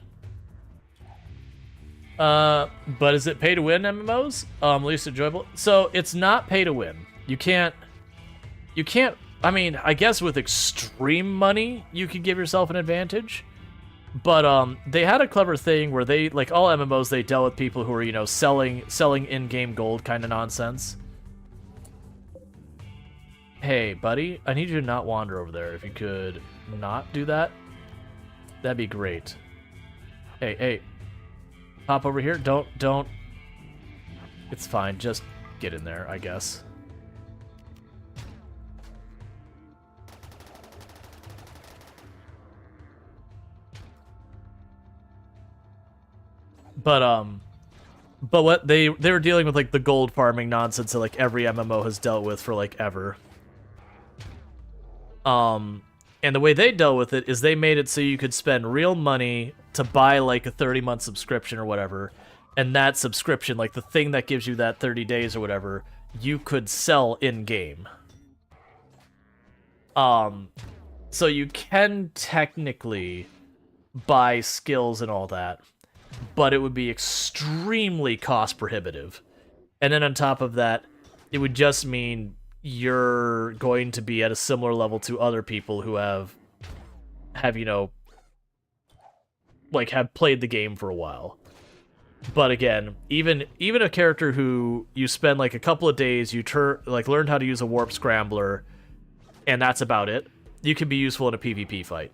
But is it pay to win MMOs? Least enjoyable. So it's not pay to win. You can't. I mean, I guess with extreme money, you could give yourself an advantage. But they had a clever thing where they, like all MMOs, they dealt with people who are, selling in-game gold kind of nonsense. Hey, buddy, I need you to not wander over there. If you could not do that, that'd be great. Hey. Hop over here. Don't. It's fine. Just get in there, I guess. But what they were dealing with, like, the gold farming nonsense that, like, every MMO has dealt with for, like, ever. And the way they dealt with it is they made it so you could spend real money to buy, like, a 30-month subscription or whatever, and that subscription, like, the thing that gives you that 30 days or whatever, you could sell in-game. So you can technically buy skills and all that, but it would be extremely cost-prohibitive. And then on top of that, it would just mean you're going to be at a similar level to other people who have played the game for a while. But again, even a character who you spend like a couple of days, you learned how to use a warp scrambler, and that's about it. You can be useful in a PvP fight,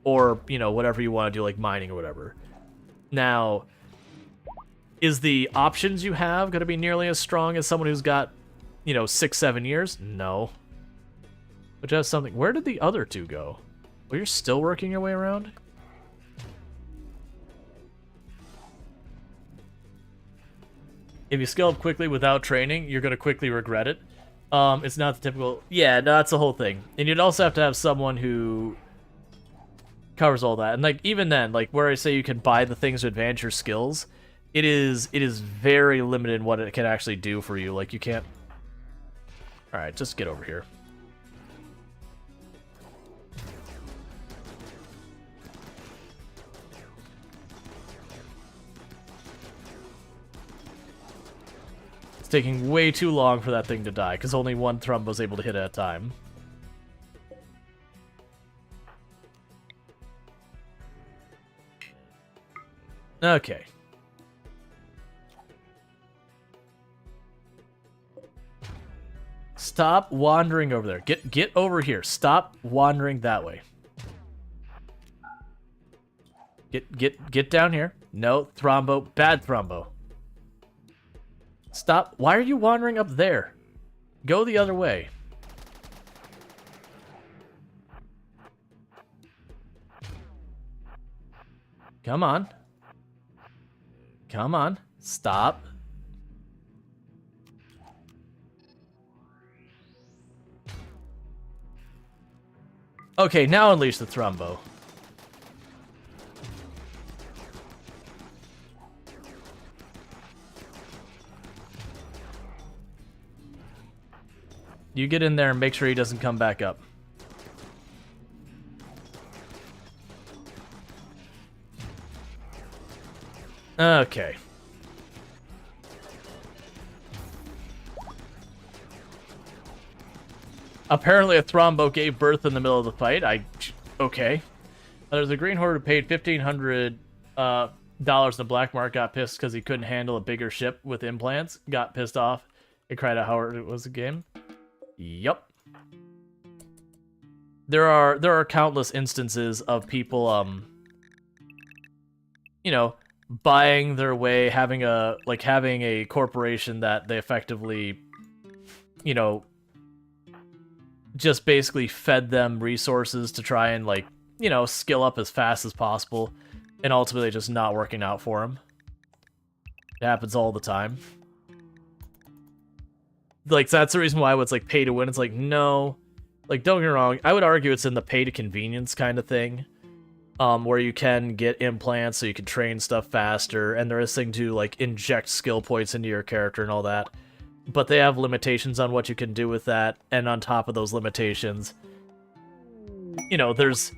or whatever you want to do, like mining or whatever. Now, is the options you have going to be nearly as strong as someone who's got 6-7 years? No. But just something. Where did the other two go? Well, you're still working your way around? If you skill up quickly without training, you're going to quickly regret it. It's not the typical... Yeah, no, that's the whole thing. And you'd also have to have someone who covers all that. And like even then, like where I say you can buy the things to advance your skills, it is very limited in what it can actually do for you. Like you can't... Alright, just get over here. It's taking way too long for that thing to die, because only one Thrumbo's able to hit at a time. Okay. Stop wandering over there. Get over here. Stop wandering that way. Get down here. No, Thrumbo. Bad Thrumbo. Stop. Why are you wandering up there? Go the other way. Come on. Come on. Stop. Okay, now unleash the Thrumbo. You get in there and make sure he doesn't come back up. Okay. Apparently a thrombo gave birth in the middle of the fight. Okay. There's a green horde who paid $1,500 in the black market, got pissed because he couldn't handle a bigger ship with implants, got pissed off, and cried out how hard it was a game. Yup. There are countless instances of people, you know, buying their way, having a corporation that they effectively, you know, just basically fed them resources to try and, like, you know, skill up as fast as possible, and ultimately just not working out for them. It happens all the time. Like, that's the reason why it's like pay to win. It's like, no, like, don't get me wrong, I would argue it's in the pay to convenience kind of thing, where you can get implants so you can train stuff faster, and there is thing to, like, inject skill points into your character and all that. But they have limitations on what you can do with that, and on top of those limitations, you know, there's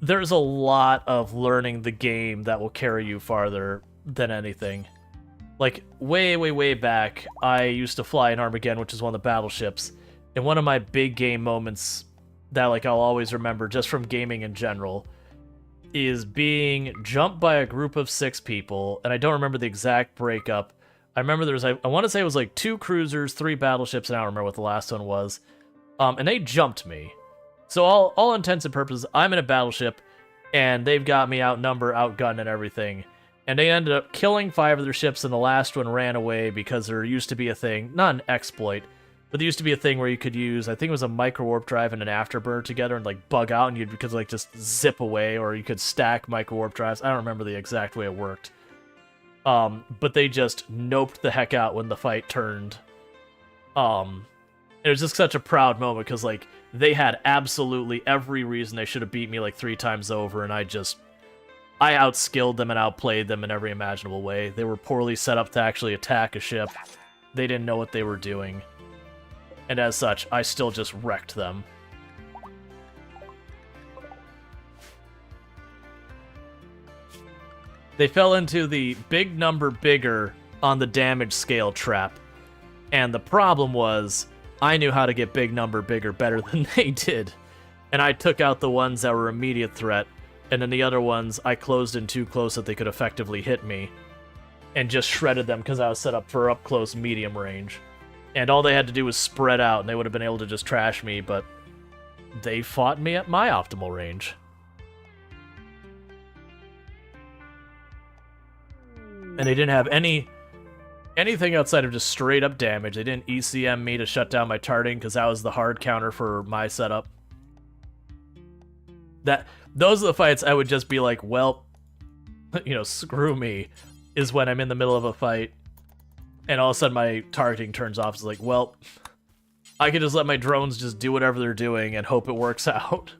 a lot of learning the game that will carry you farther than anything. Like, way back, I used to fly in Armageddon, which is one of the battleships, and one of my big game moments that, like, I'll always remember just from gaming in general is being jumped by a group of 6 people, and I don't remember the exact breakup. I remember there was, I want to say it was like 2 cruisers, 3 battleships, and I don't remember what the last one was. And they jumped me. So all intents and purposes, I'm in a battleship, and they've got me outnumbered, outgunned, and everything. And they ended up killing 5 of their ships, and the last one ran away because there used to be a thing, not an exploit, but there used to be a thing where you could use, I think it was a micro warp drive and an afterburner together and, like, bug out, and you could, like, just zip away, or you could stack micro warp drives. I don't remember the exact way it worked. But they just noped the heck out when the fight turned. It was just such a proud moment, because, like, they had absolutely every reason they should have beat me, like, 3 times over, and I outskilled them and outplayed them in every imaginable way. They were poorly set up to actually attack a ship. They didn't know what they were doing. And as such, I still just wrecked them. They fell into the big number bigger on the damage scale trap. And the problem was, I knew how to get big number bigger better than they did. And I took out the ones that were immediate threat, and then the other ones I closed in too close that they could effectively hit me. And just shredded them because I was set up for up close medium range. And all they had to do was spread out, and they would have been able to just trash me, but they fought me at my optimal range. And they didn't have anything outside of just straight up damage. They didn't ECM me to shut down my targeting, because that was the hard counter for my setup. Those are the fights I would just be like, well, you know, screw me, is when I'm in the middle of a fight, and all of a sudden my targeting turns off. It's like, well, I can just let my drones just do whatever they're doing and hope it works out.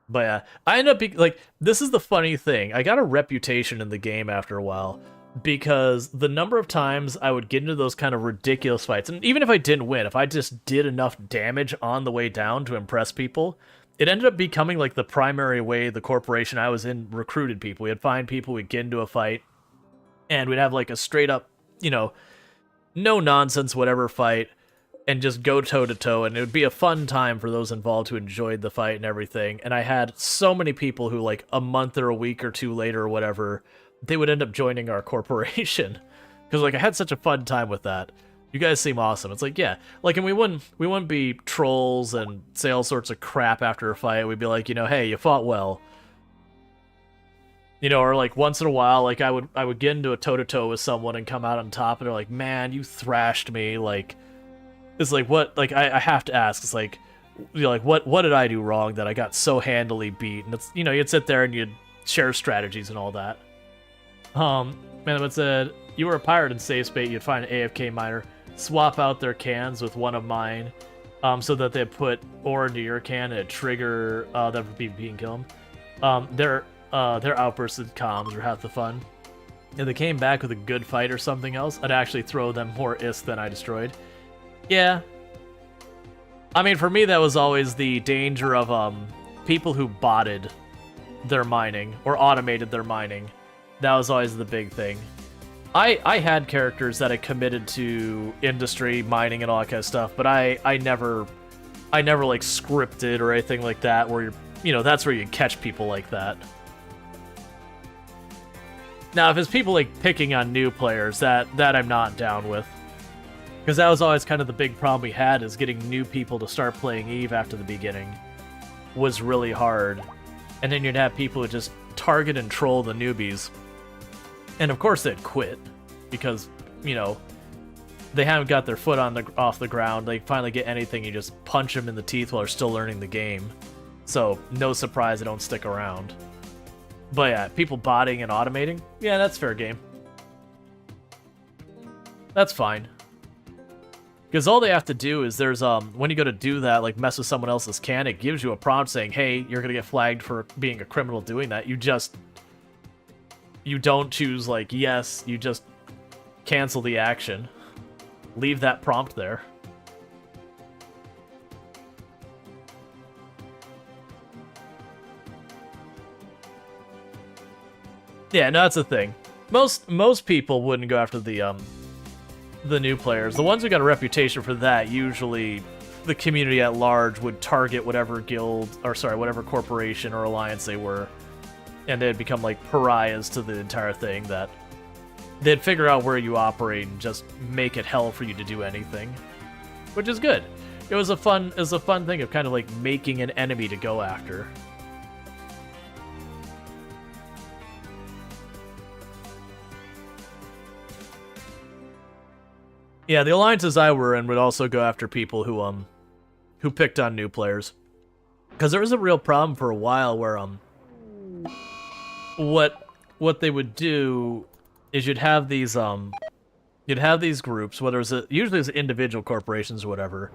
But yeah, I end up being, like, this is the funny thing. I got a reputation in the game after a while, because the number of times I would get into those kind of ridiculous fights, and even if I didn't win, if I just did enough damage on the way down to impress people, it ended up becoming, like, the primary way the corporation I was in recruited people. We'd find people, we'd get into a fight, and we'd have, like, a straight up, you know, no nonsense whatever fight, and just go toe-to-toe, and it would be a fun time for those involved who enjoyed the fight and everything. And I had so many people who, like, a month or a week or 2 later or whatever, they would end up joining our corporation. Because, like, I had such a fun time with that. You guys seem awesome. It's like, yeah. Like, and we wouldn't be trolls and say all sorts of crap after a fight. We'd be like, you know, hey, you fought well. You know, or, like, once in a while, like, I would get into a toe-to-toe with someone and come out on top, and they're like, man, you thrashed me, like... It's like, what, like, I have to ask, it's like, you know, like, what did I do wrong that I got so handily beat? And it's, you know, you'd sit there and you'd share strategies and all that. Man, it said, you were a pirate in safe space, you'd find an AFK miner, swap out their cans with one of mine, so that they'd put ore into your can and it'd trigger them from PvP and kill them. Their outbursts and comms were half the fun. If they came back with a good fight or something else, I'd actually throw them more ISK than I destroyed. Yeah. I mean, for me, that was always the danger of people who botted their mining or automated their mining. That was always the big thing. I had characters that I committed to industry, mining, and all that kind of stuff, but I never like scripted or anything like that where that's where you catch people like that. Now, if it's people like picking on new players, that I'm not down with. Because that was always kind of the big problem we had, is getting new people to start playing EVE after the beginning was really hard. And then you'd have people who just target and troll the newbies. And of course they'd quit, because, they haven't got their foot off the ground. They finally get anything, you just punch them in the teeth while they're still learning the game. So, no surprise they don't stick around. But yeah, people botting and automating, yeah, that's fair game. That's fine. Because all they have to do is there's, when you go to do that, like mess with someone else's can, it gives you a prompt saying, hey, you're going to get flagged for being a criminal doing that. You don't choose, like, yes, you just cancel the action. Leave that prompt there. Yeah, no, that's the thing. Most people wouldn't go after the new players. The ones who got a reputation for that, usually the community at large would target whatever whatever corporation or alliance they were, and they'd become like pariahs to the entire thing. That they'd figure out where you operate and just make it hell for you to do anything, which is good. It was a fun thing of kind of like making an enemy to go after. Yeah, the alliances I were in would also go after people who picked on new players, because there was a real problem for a while where what they would do is you'd have these groups, whether it's usually it's individual corporations or whatever,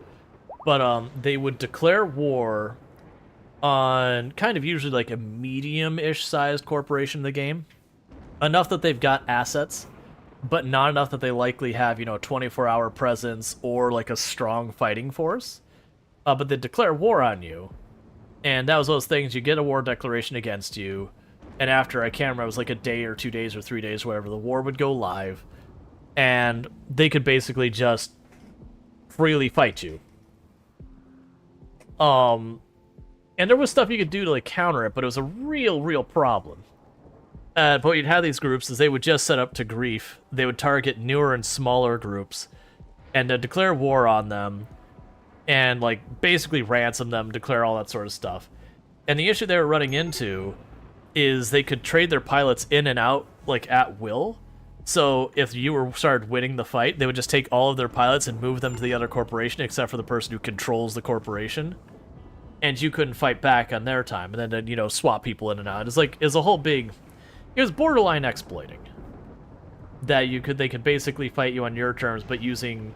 but they would declare war on kind of usually like a medium-ish sized corporation in the game, enough that they've got assets, but not enough that they likely have, a 24-hour presence or like a strong fighting force. But they declare war on you. And that was those things, you get a war declaration against you, and after, I can't remember, it was like a day or 2 days or 3 days, whatever, the war would go live, and they could basically just freely fight you. And there was stuff you could do to like counter it, but it was a real problem. But what you'd have these groups is they would just set up to grief. They would target newer and smaller groups and declare war on them and like basically ransom them, declare all that sort of stuff. And the issue they were running into is they could trade their pilots in and out like at will. So if you started winning the fight, they would just take all of their pilots and move them to the other corporation, except for the person who controls the corporation. And you couldn't fight back on their time, and then swap people in and out. It's a whole big. It was borderline exploiting. That they could basically fight you on your terms, but using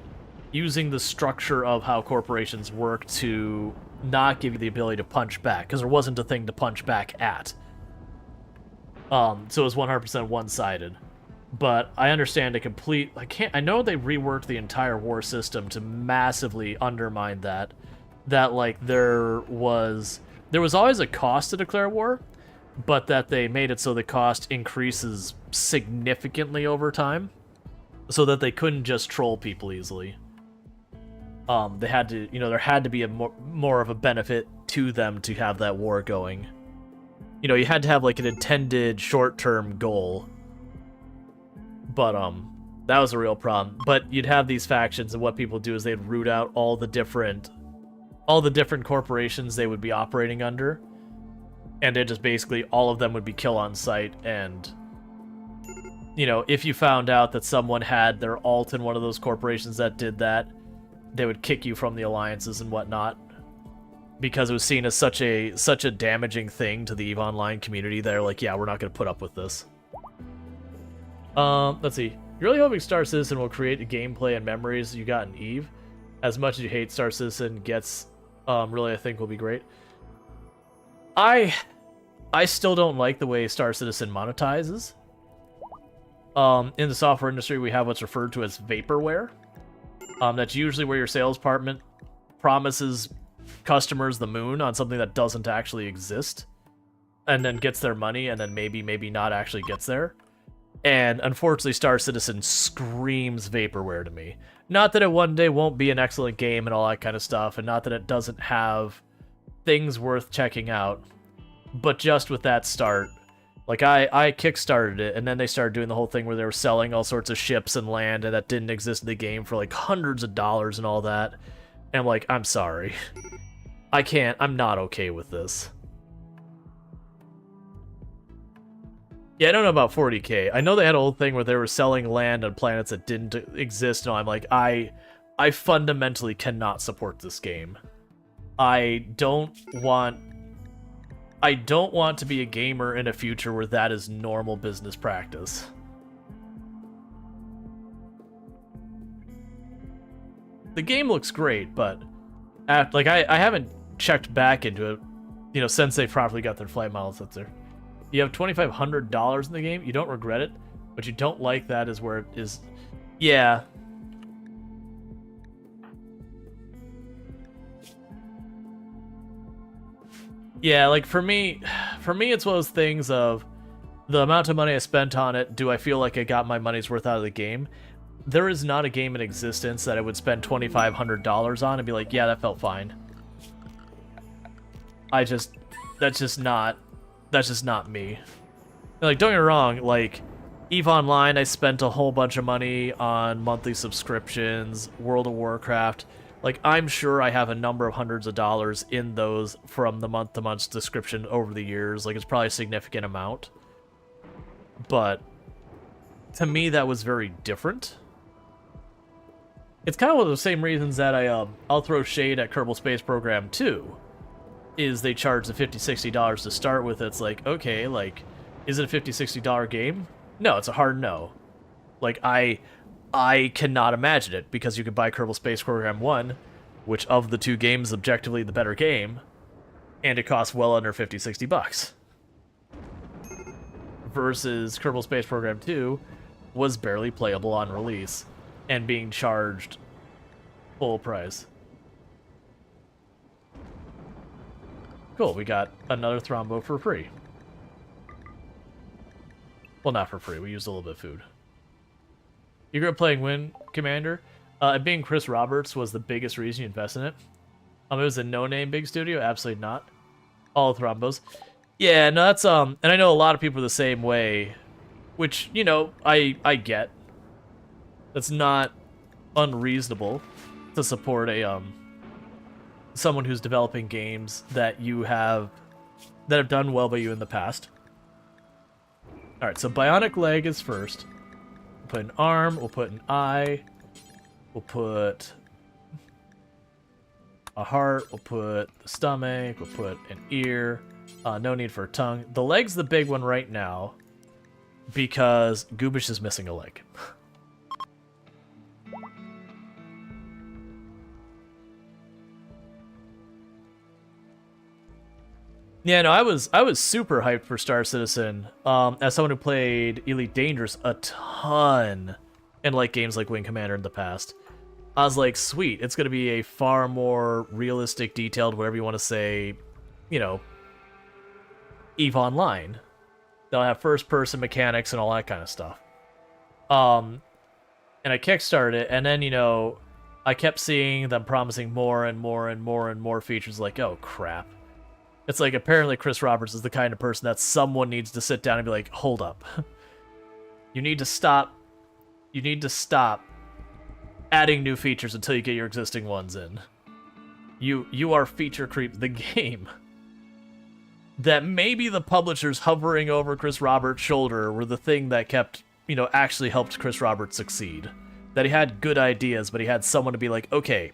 the structure of how corporations work to not give you the ability to punch back, because there wasn't a thing to punch back at. So it was 100% one-sided. But I understand I know they reworked the entire war system to massively undermine that. That like there was always a cost to declare war, but that they made it so the cost increases significantly over time, so that they couldn't just troll people easily. They had to, there had to be a more of a benefit to them to have that war going. You had to have like an intended short-term goal. But that was a real problem. But you'd have these factions, and what people do is they'd root out all the different corporations they would be operating under. And it just basically, all of them would be kill on sight, and, if you found out that someone had their alt in one of those corporations that did that, they would kick you from the alliances and whatnot, because it was seen as such a damaging thing to the EVE Online community. They're like, yeah, we're not going to put up with this. Let's see. You're really hoping Star Citizen will create the gameplay and memories you got in EVE? As much as you hate Star Citizen gets, really I think will be great. I still don't like the way Star Citizen monetizes. In the software industry, we have what's referred to as vaporware, That's usually where your sales department promises customers the moon on something that doesn't actually exist, and then gets their money, and then maybe not actually gets there. And unfortunately, Star Citizen screams vaporware to me. Not that it one day won't be an excellent game and all that kind of stuff, and not that it doesn't have things worth checking out, but just with that start, like I kickstarted it, and then they started doing the whole thing where they were selling all sorts of ships and land and that didn't exist in the game for like hundreds of dollars and all that. And I'm like, I'm sorry. I'm not okay with this. Yeah, I don't know about 40K. I know they had an old thing where they were selling land on planets that didn't exist, and I'm like, I fundamentally cannot support this game. I don't want to be a gamer in a future where that is normal business practice. The game looks great, but I haven't checked back into it, you know, since they properly got their flight models up there. You have $2,500 in the game. You don't regret it, but you don't like that is where it is. Yeah. Yeah, like for me, it's one of those things of the amount of money I spent on it. Do I feel like I got my money's worth out of the game? There is not a game in existence that I would spend $2,500 on and be like, yeah, that felt fine. That's just not me. Like, don't get me wrong, like, EVE Online, I spent a whole bunch of money on monthly subscriptions, World of Warcraft. Like, I'm sure I have a number of hundreds of dollars in those from the month-to-month subscription over the years. Like, it's probably a significant amount. But, to me, that was very different. It's kind of one of the same reasons that I'll throw shade at Kerbal Space Program 2. Is they charge the $50, $60 to start with. It's like, okay, like, is it a $50, $60 game? No, it's a hard no. Like, I cannot imagine it, because you could buy Kerbal Space Program 1, which of the two games, objectively the better game, and it costs well under $50, $60. Versus Kerbal Space Program 2 was barely playable on release, and being charged full price. Cool, we got another Thrombo for free. Well, not for free, we used a little bit of food. You grew up playing Wing Commander? Being Chris Roberts was the biggest reason you invest in it. It was a no-name big studio? Absolutely not. All Thrombos. Yeah, no, that's, and I know a lot of people are the same way, which, you know, I get. That's not unreasonable to support a, someone who's developing games that have done well by you in the past. Alright, so bionic leg is first. We'll put an arm, we'll put an eye, we'll put a heart, we'll put the stomach, we'll put an ear. No need for a tongue. The leg's the big one right now because Goobish is missing a leg. Yeah, no, I was super hyped for Star Citizen. As someone who played Elite Dangerous a ton and like games like Wing Commander in the past, I was like, sweet, it's gonna be a far more realistic, detailed, whatever you want to say, you know, EVE Online. They'll have first-person mechanics and all that kind of stuff. And I kickstarted it, and then, you know, I kept seeing them promising more and more and more and more features. Like, oh crap. It's like, apparently Chris Roberts is the kind of person that someone needs to sit down and be like, hold up. You need to stop adding new features until you get your existing ones in. You are feature creep the game. That maybe the publishers hovering over Chris Roberts' shoulder were the thing that kept, you know, actually helped Chris Roberts succeed. That he had good ideas, but he had someone to be like, okay,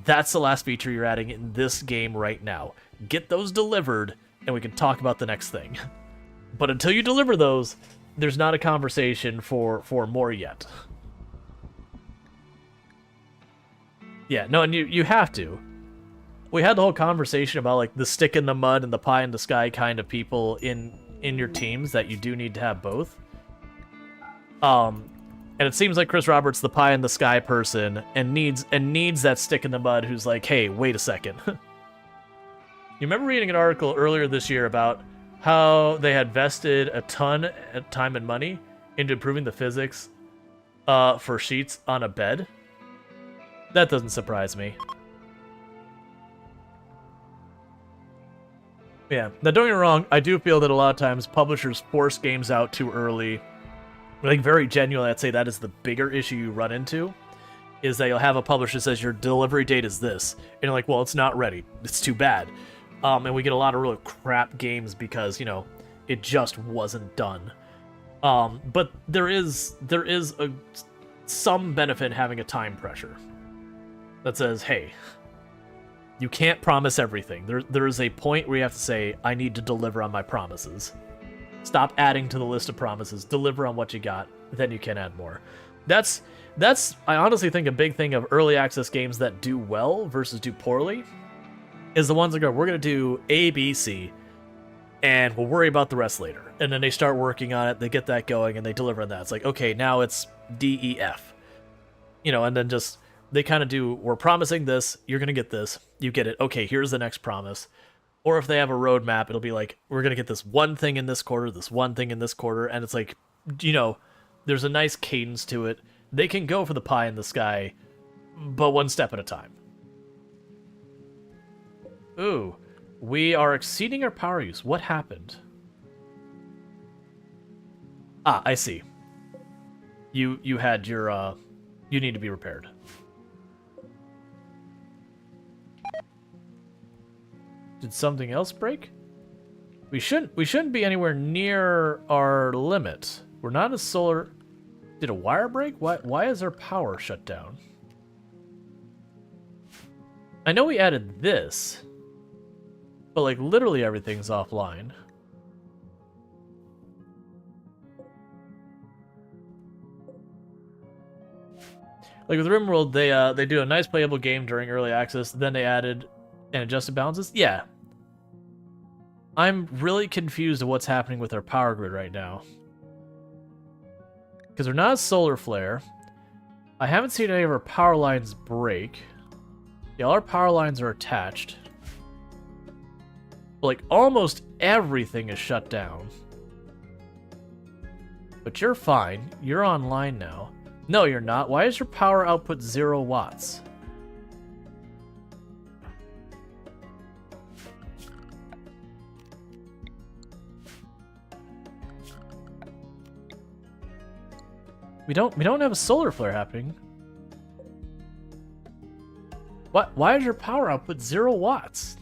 that's the last feature you're adding in this game right now. Get those delivered, and we can talk about the next thing. But until you deliver those, there's not a conversation for more yet. Yeah, no, and you have to. We had the whole conversation about like the stick in the mud and the pie in the sky kind of people in your teams that you do need to have both. And it seems like Chris Roberts, the pie in the sky person, and needs that stick in the mud who's like, hey, wait a second. You remember reading an article earlier this year about how they had vested a ton of time and money into improving the physics for sheets on a bed? That doesn't surprise me. Yeah, now don't get me wrong, I do feel that a lot of times publishers force games out too early. Like, very genuinely, I'd say that is the bigger issue you run into, is that you'll have a publisher that says your delivery date is this, and you're like, well, it's not ready. It's too bad. And we get a lot of really crap games because, you know, it just wasn't done. But there is some benefit in having a time pressure that says, hey, you can't promise everything. There is a point where you have to say, I need to deliver on my promises. Stop adding to the list of promises. Deliver on what you got. Then you can add more. That's I honestly think a big thing of early access games that do well versus do poorly is the ones that go, we're going to do A, B, C, and we'll worry about the rest later. And then they start working on it, they get that going, and they deliver on that. It's like, okay, now it's D, E, F. You know, and then just, they kind of do, we're promising this, you're going to get this, you get it, okay, here's the next promise. Or if they have a roadmap, it'll be like, we're going to get this one thing in this quarter, this one thing in this quarter, and it's like, you know, there's a nice cadence to it. They can go for the pie in the sky, but one step at a time. Ooh, we are exceeding our power use. What happened? Ah, I see. You had your, you need to be repaired. Did something else break? We shouldn't be anywhere near our limit. We're not a solar... Did a wire break? Why is our power shut down? I know we added this, but like literally everything's offline. Like with RimWorld, they do a nice playable game during early access, then they added and adjusted balances. Yeah. I'm really confused at what's happening with our power grid right now. Because we're not a solar flare. I haven't seen any of our power lines break. Yeah, all our power lines are attached. But like almost everything is shut down. But you're fine. You're online now. No, you're not. Why is your power output 0 watts? We don't have a solar flare happening. What? Why is your power output 0 watts?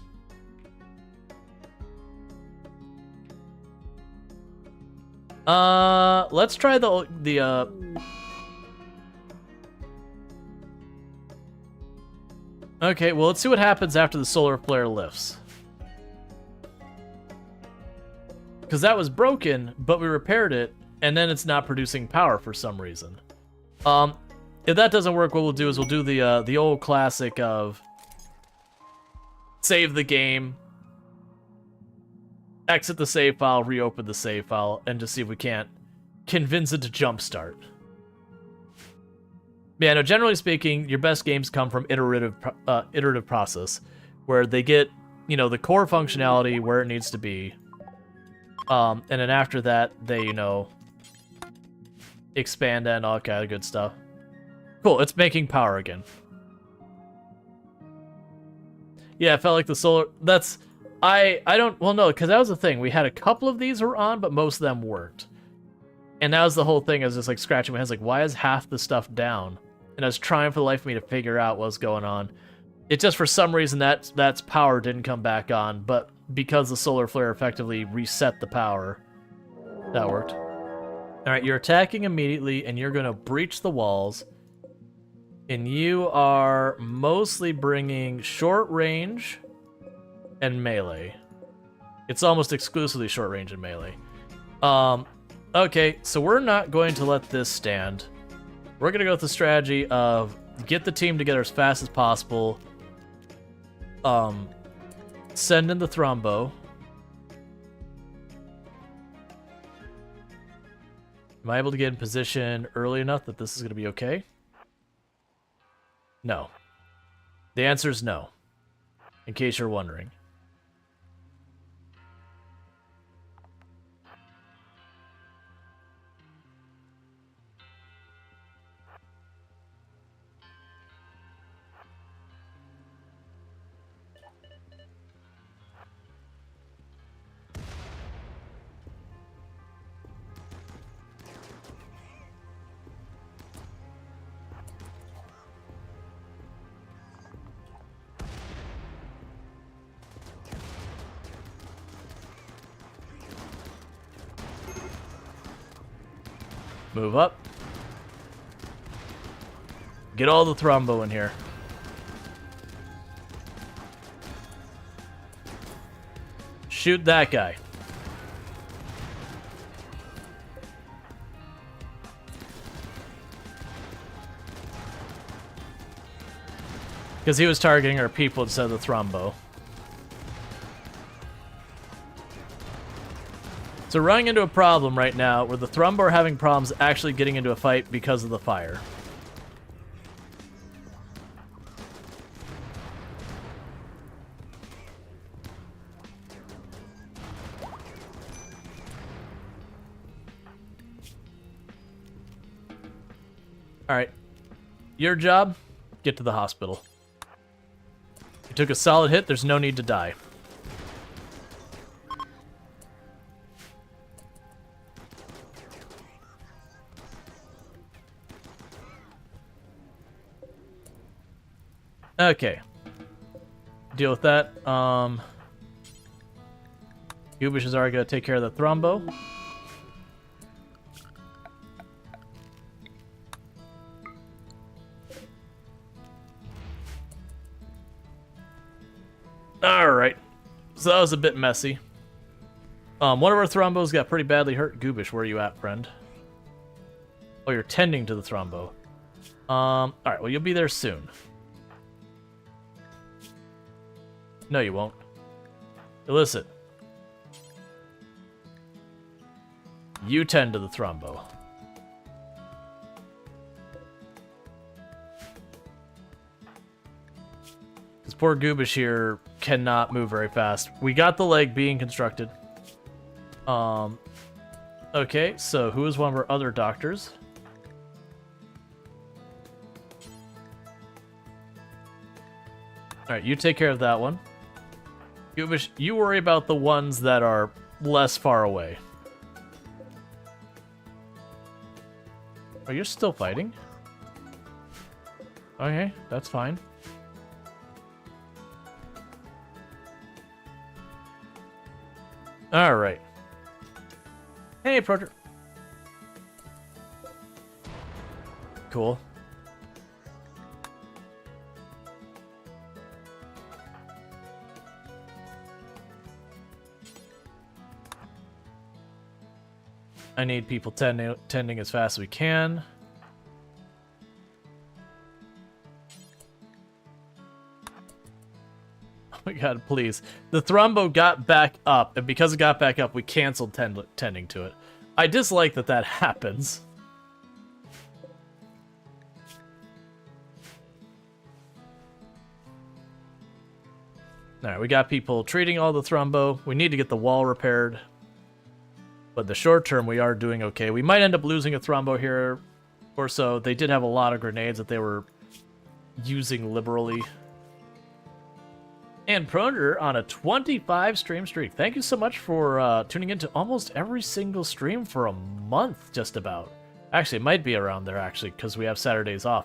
Let's try the Okay, well, let's see what happens after the solar flare lifts. Because that was broken, but we repaired it, and then it's not producing power for some reason. If that doesn't work, what we'll do is we'll do the old classic of save the game, exit the save file, reopen the save file, and just see if we can't convince it to jumpstart. Yeah, no, generally speaking, your best games come from iterative process, where they get, you know, the core functionality where it needs to be, and then after that, they, you know, expand and all kind of good stuff. Cool, it's making power again. Yeah, it felt like the solar... That's... I don't... Well, no, because that was the thing. We had a couple of these were on, but most of them weren't. And that was the whole thing. I was just, like, scratching my head. Like, why is half the stuff down? And I was trying for the life of me to figure out what was going on. It just, for some reason, that's power didn't come back on, but because the solar flare effectively reset the power, that worked. Alright, you're attacking immediately, and you're going to breach the walls. And you are mostly bringing short range and melee. It's almost exclusively short range and melee. Okay, so we're not going to let this stand. We're going to go with the strategy of get the team together as fast as possible. Send in the Thrombo. Am I able to get in position early enough that this is going to be okay? No. The answer is no, in case you're wondering. Move up. Get all the thrombo in here. Shoot that guy. Because he was targeting our people instead of the thrombo. So we're running into a problem right now where the thrombo are having problems actually getting into a fight because of the fire. Alright. Your job, get to the hospital. You took a solid hit, there's no need to die. Okay. Deal with that. Goobish is already going to take care of the thrombo. Alright. So that was a bit messy. One of our thrombos got pretty badly hurt. Goobish, where are you at, friend? Oh, you're tending to the thrombo. Alright, well, you'll be there soon. No, you won't. Illicit. You tend to the thrombo. This poor Goobish here cannot move very fast. We got the leg being constructed. Okay, so who is one of our other doctors? Alright, you take care of that one. Goobish, you worry about the ones that are less far away. Are you still fighting? Okay, that's fine. Alright. Hey, Proger. Cool. I need people tending as fast as we can. Oh my god, please. The thrombo got back up, and because it got back up, we canceled tending to it. I dislike that that happens. Alright, we got people treating all the thrombo. We need to get the wall repaired. But the short term, we are doing okay. We might end up losing a thrombo here or so. They did have a lot of grenades that they were using liberally. And Proner on a 25 stream streak. Thank you so much for tuning into almost every single stream for a month, just about. Actually, it might be around there, actually, because we have Saturdays off.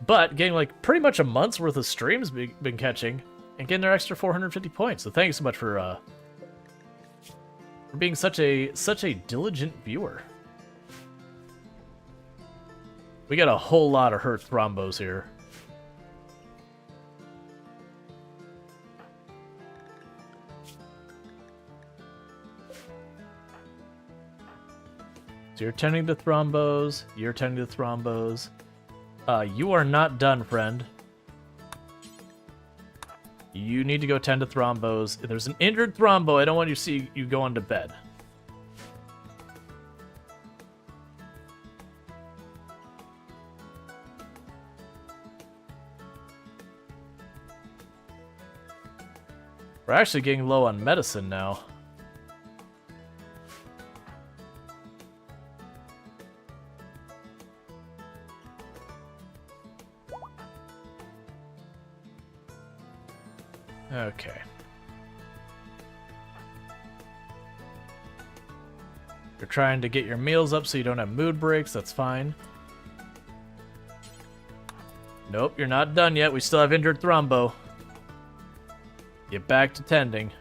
But getting, like, pretty much a month's worth of streams been catching and getting their extra 450 points. So thank you so much for being such a diligent viewer. We got a whole lot of hurt thrombos here. So you're tending to thrombos, you're tending to thrombos. You are not done, friend. You need to go tend to thrombos. If there's an injured thrombo, I don't want you to see you going to bed. We're actually getting low on medicine now. Okay. You're trying to get your meals up so you don't have mood breaks. That's fine. Nope, you're not done yet. We still have injured Thrombo. Get back to tending.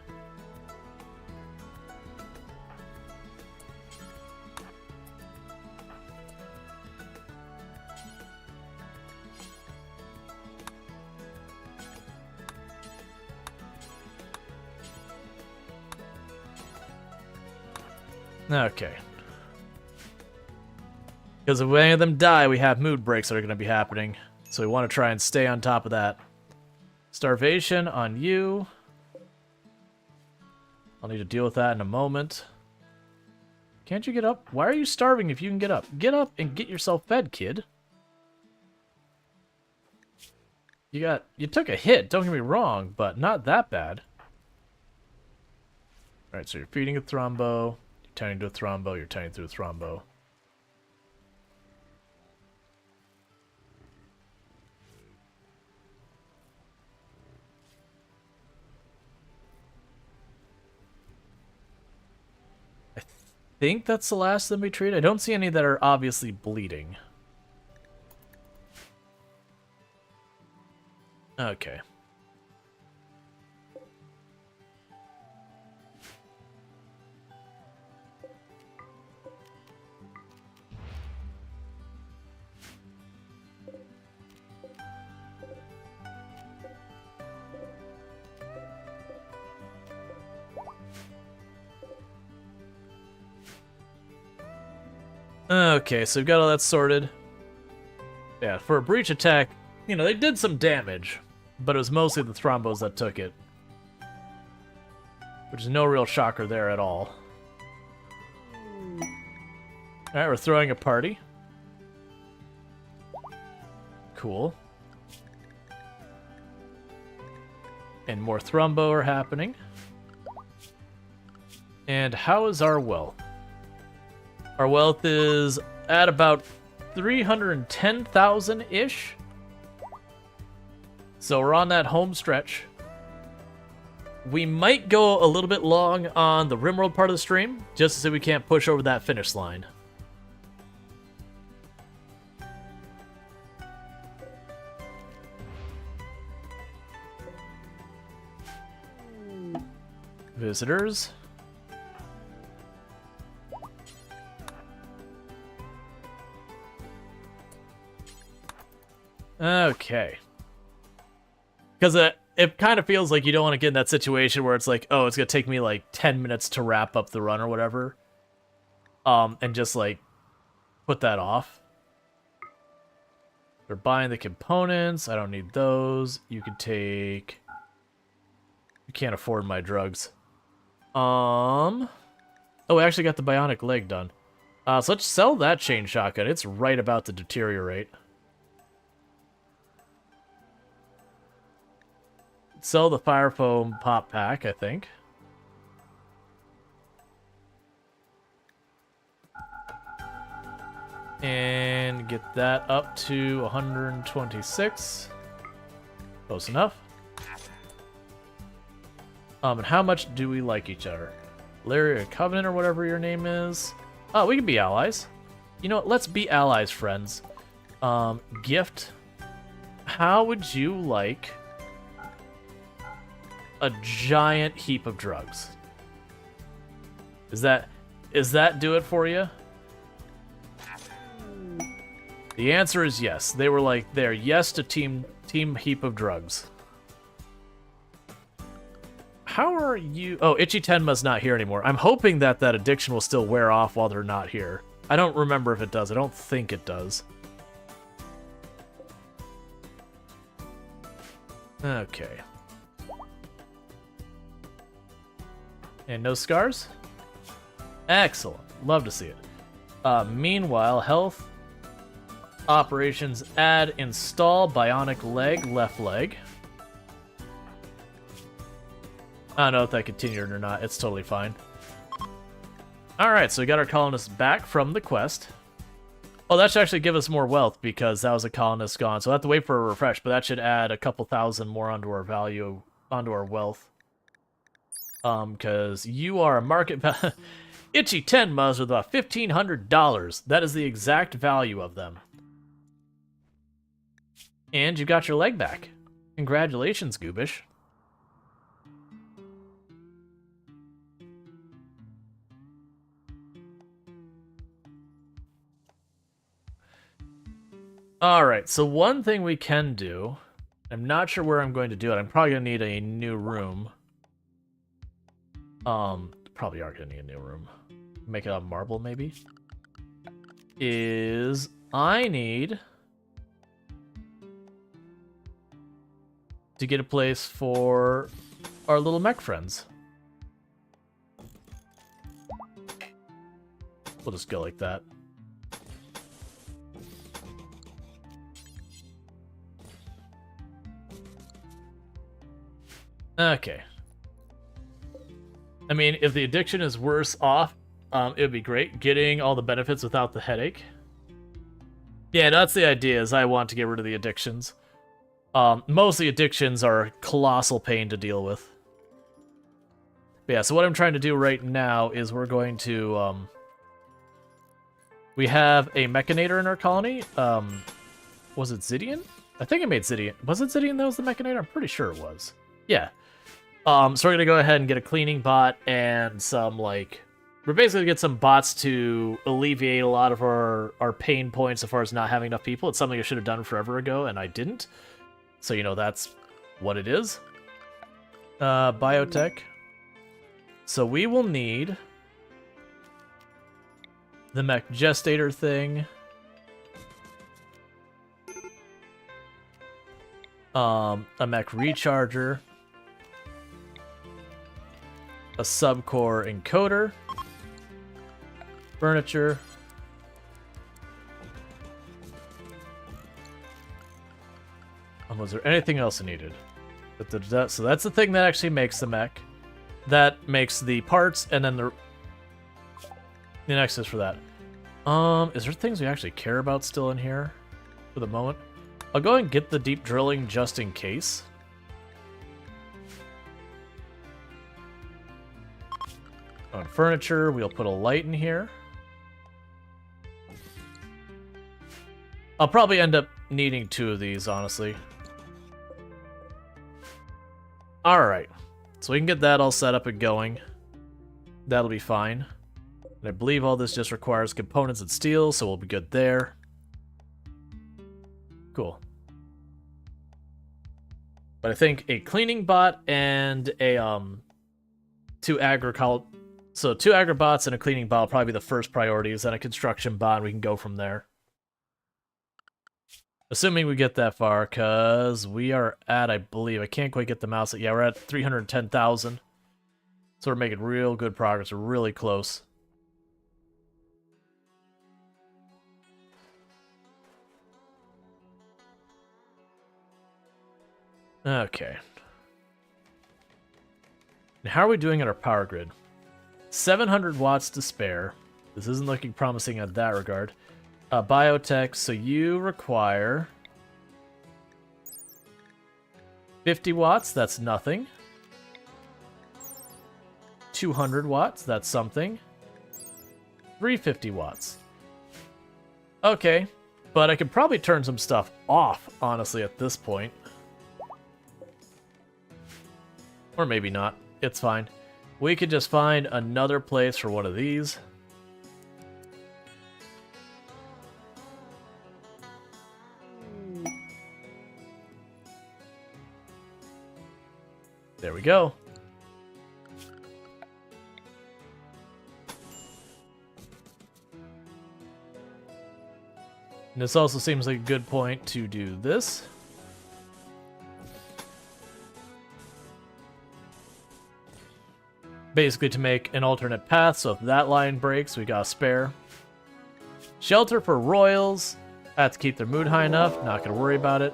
Okay. Because if any of them die, we have mood breaks that are going to be happening. So we want to try and stay on top of that. Starvation on you. I'll need to deal with that in a moment. Can't you get up? Why are you starving if you can get up? Get up and get yourself fed, kid. You took a hit, don't get me wrong, but not that bad. Alright, so you're feeding a Thrombo. Tending to a Thrombo, you're tending through a Thrombo. I think that's the last of them we treat. I don't see any that are obviously bleeding. Okay. Okay, so we've got all that sorted. Yeah, for a breach attack, you know, they did some damage, but it was mostly the Thrombos that took it. Which is no real shocker there at all. Alright, we're throwing a party. Cool. And more Thrombo are happening. And how is our wealth? Our wealth is at about 310,000-ish. So we're on that home stretch. We might go a little bit long on the RimWorld part of the stream, just to say we can't push over that finish line. Visitors. Okay. Because it kind of feels like you don't want to get in that situation where it's like, oh, it's going to take me like 10 minutes to wrap up the run or whatever. And just like put that off. They're buying the components. I don't need those. You could take... You can't afford my drugs. Oh, we actually got the bionic leg done. So let's sell that chain shotgun. It's right about to deteriorate. Sell the fire foam pop pack, I think. And get that up to 126. Close enough. And how much do we like each other? Larry or Covenant or whatever your name is. Oh, we can be allies. You know what? Let's be allies, friends. Gift. How would you like a giant heap of drugs? Is that do it for you? The answer is yes. They were like, they're yes to team heap of drugs. How are you? Oh, Itchy Tenma's not here anymore. I'm hoping that addiction will still wear off while they're not here. I don't remember if it does. I don't think it does. Okay. And no scars? Excellent. Love to see it. Meanwhile, health. Operations, add, install, bionic leg, left leg. I don't know if that continued or not. It's totally fine. Alright, so we got our colonists back from the quest. Oh, that should actually give us more wealth because that was a colonist gone. So we'll have to wait for a refresh, but that should add a couple thousand more onto our value, onto our wealth. Because you are a market... Itchy 10 mugs with about $1,500. That is the exact value of them. And you got your leg back. Congratulations, Goobish. Alright, so one thing we can do, I'm not sure where I'm going to do it. I'm probably going to need a new room. Probably are going to need a new room. Make it out of marble, maybe? Is I need to get a place for our little mech friends. We'll just go like that. Okay. I mean, if the addiction is worse off, it would be great. Getting all the benefits without the headache. Yeah, that's the idea, is I want to get rid of the addictions. Most of the addictions are a colossal pain to deal with. But yeah, so what I'm trying to do right now is we're going to... we have a Mechanator in our colony. Was it Zidian? I think I made Zidian. Was it Zidian that was the Mechanator? I'm pretty sure it was. Yeah. So we're going to go ahead and get a cleaning bot and some, like... We're basically going to get some bots to alleviate a lot of our pain points as far as not having enough people. It's something I should have done forever ago, and I didn't. So, you know, that's what it is. Biotech. So we will need... the mech gestator thing. A mech recharger. A subcore encoder. Furniture. Was there anything else I needed? So that's the thing that actually makes the mech. That makes the parts, and then the next is for that. Is there things we actually care about still in here for the moment? I'll go and get the deep drilling just in case. On furniture, we'll put a light in here. I'll probably end up needing 2 of these, honestly. Alright, so we can get that all set up and going. That'll be fine. And I believe all this just requires components and steel, so we'll be good there. Cool. But I think a cleaning bot and a 2 agriculture. So 2 agribots and a cleaning bot will probably be the first priorities, then a construction bot, and we can go from there. Assuming we get that far, because we are at, I believe, I can't quite get the mouse. Yeah, we're at 310,000. So we're making real good progress. We're really close. Okay. Now, how are we doing at our power grid? 700 watts to spare. This isn't looking promising in that regard. Biotech, so you require 50 watts, that's nothing. 200 watts, that's something. 350 watts. Okay, but I could probably turn some stuff off, honestly, at this point. Or maybe not. It's fine. We could just find another place for one of these. There we go. And this also seems like a good point to do this. Basically to make an alternate path, so if that line breaks, we got a spare. Shelter for royals. I have to keep their mood high enough, not gonna worry about it.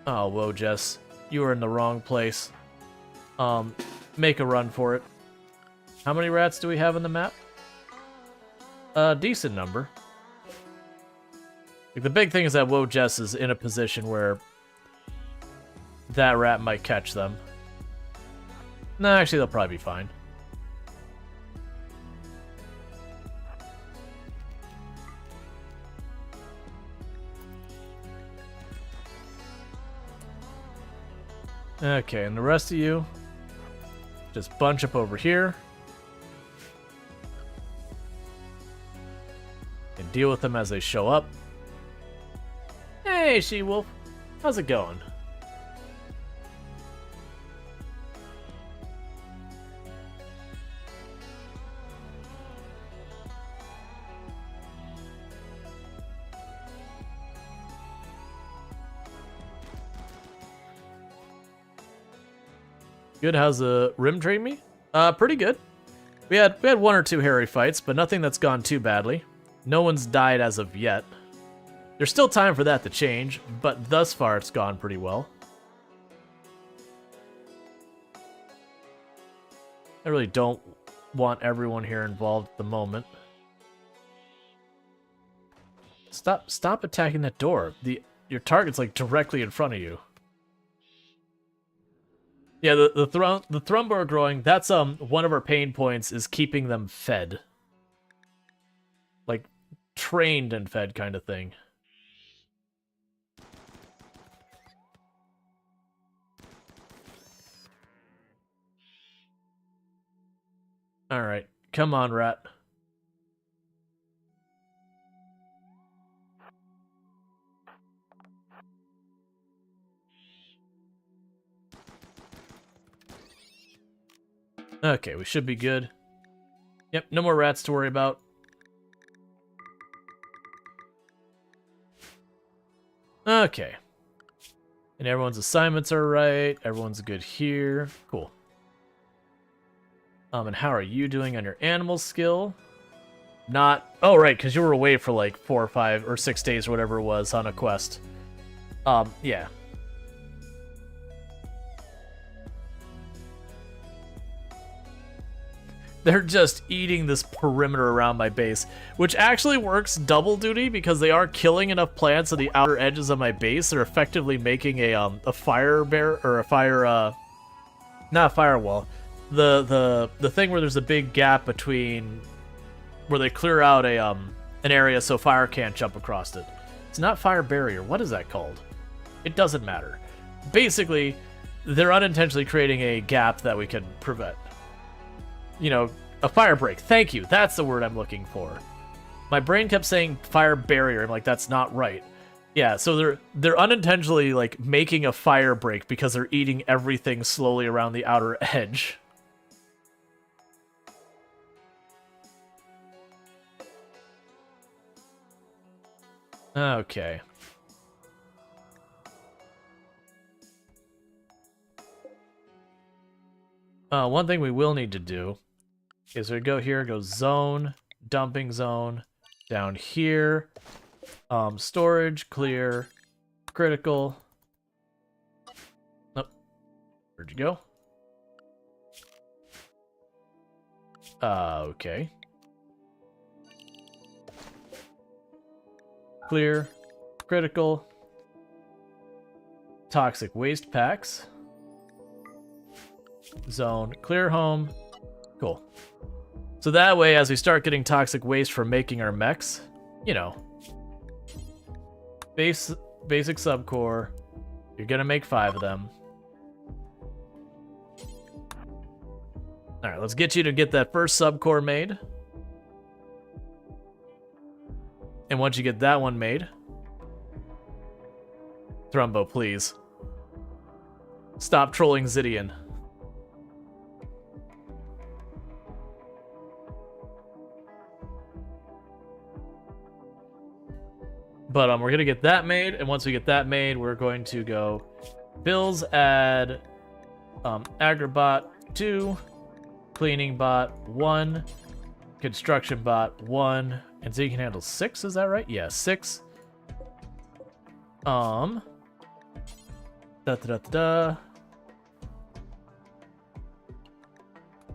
Oh, whoa, Jess. You were in the wrong place. make a run for it. How many rats do we have on the map? A decent number. Like, the big thing is that Woe Jess is in a position where that rat might catch them. No, actually, they'll probably be fine. Okay, and the rest of you, just bunch up over here. And deal with them as they show up. Hey, She-Wolf. How's it going? Good. How's the Rim treat me? Pretty good. We had one or two hairy fights, but nothing that's gone too badly. No one's died as of yet. There's still time for that to change, but thus far it's gone pretty well. I really don't want everyone here involved at the moment. Stop attacking that door. Your target's like directly in front of you. Yeah, the Thrumbo are growing. That's one of our pain points is keeping them fed. Like trained and fed kind of thing. All right, come on, rat. Okay, we should be good. Yep, no more rats to worry about. Okay. And everyone's assignments are right. Everyone's good here. Cool. And how are you doing on your animal skill? Not... Oh, right, because you were away for like 4 or 5 or 6 days or whatever it was on a quest. Yeah. They're just eating this perimeter around my base, which actually works double duty because they are killing enough plants on the outer edges of my base. They're effectively making a fire bear or a fire not a firewall. The thing where there's a big gap between where they clear out a an area so fire can't jump across it. It's not fire barrier. What is that called? It doesn't matter. Basically, they're unintentionally creating a gap that we can prevent. You know, a fire break. Thank you. That's the word I'm looking for. My brain kept saying fire barrier. I'm like, that's not right. Yeah, so they're unintentionally like making a fire break because they're eating everything slowly around the outer edge. Okay. One thing we will need to do is we go here, go zone, dumping zone, down here, storage, clear, critical. Nope. Where'd you go? Okay. Clear, critical, toxic waste packs. Zone, clear home. Cool. So that way, as we start getting toxic waste from making our mechs, you know, basic subcore, you're gonna make 5 of them. Alright, let's get you to get that first subcore made. And once you get that one made, Thrumbo, please. Stop trolling Zidian. But we're gonna get that made, and once we get that made, we're going to go bills, add agribot 2, cleaning bot 1, construction bot 1, and so you can handle 6, is that right? Yeah, 6.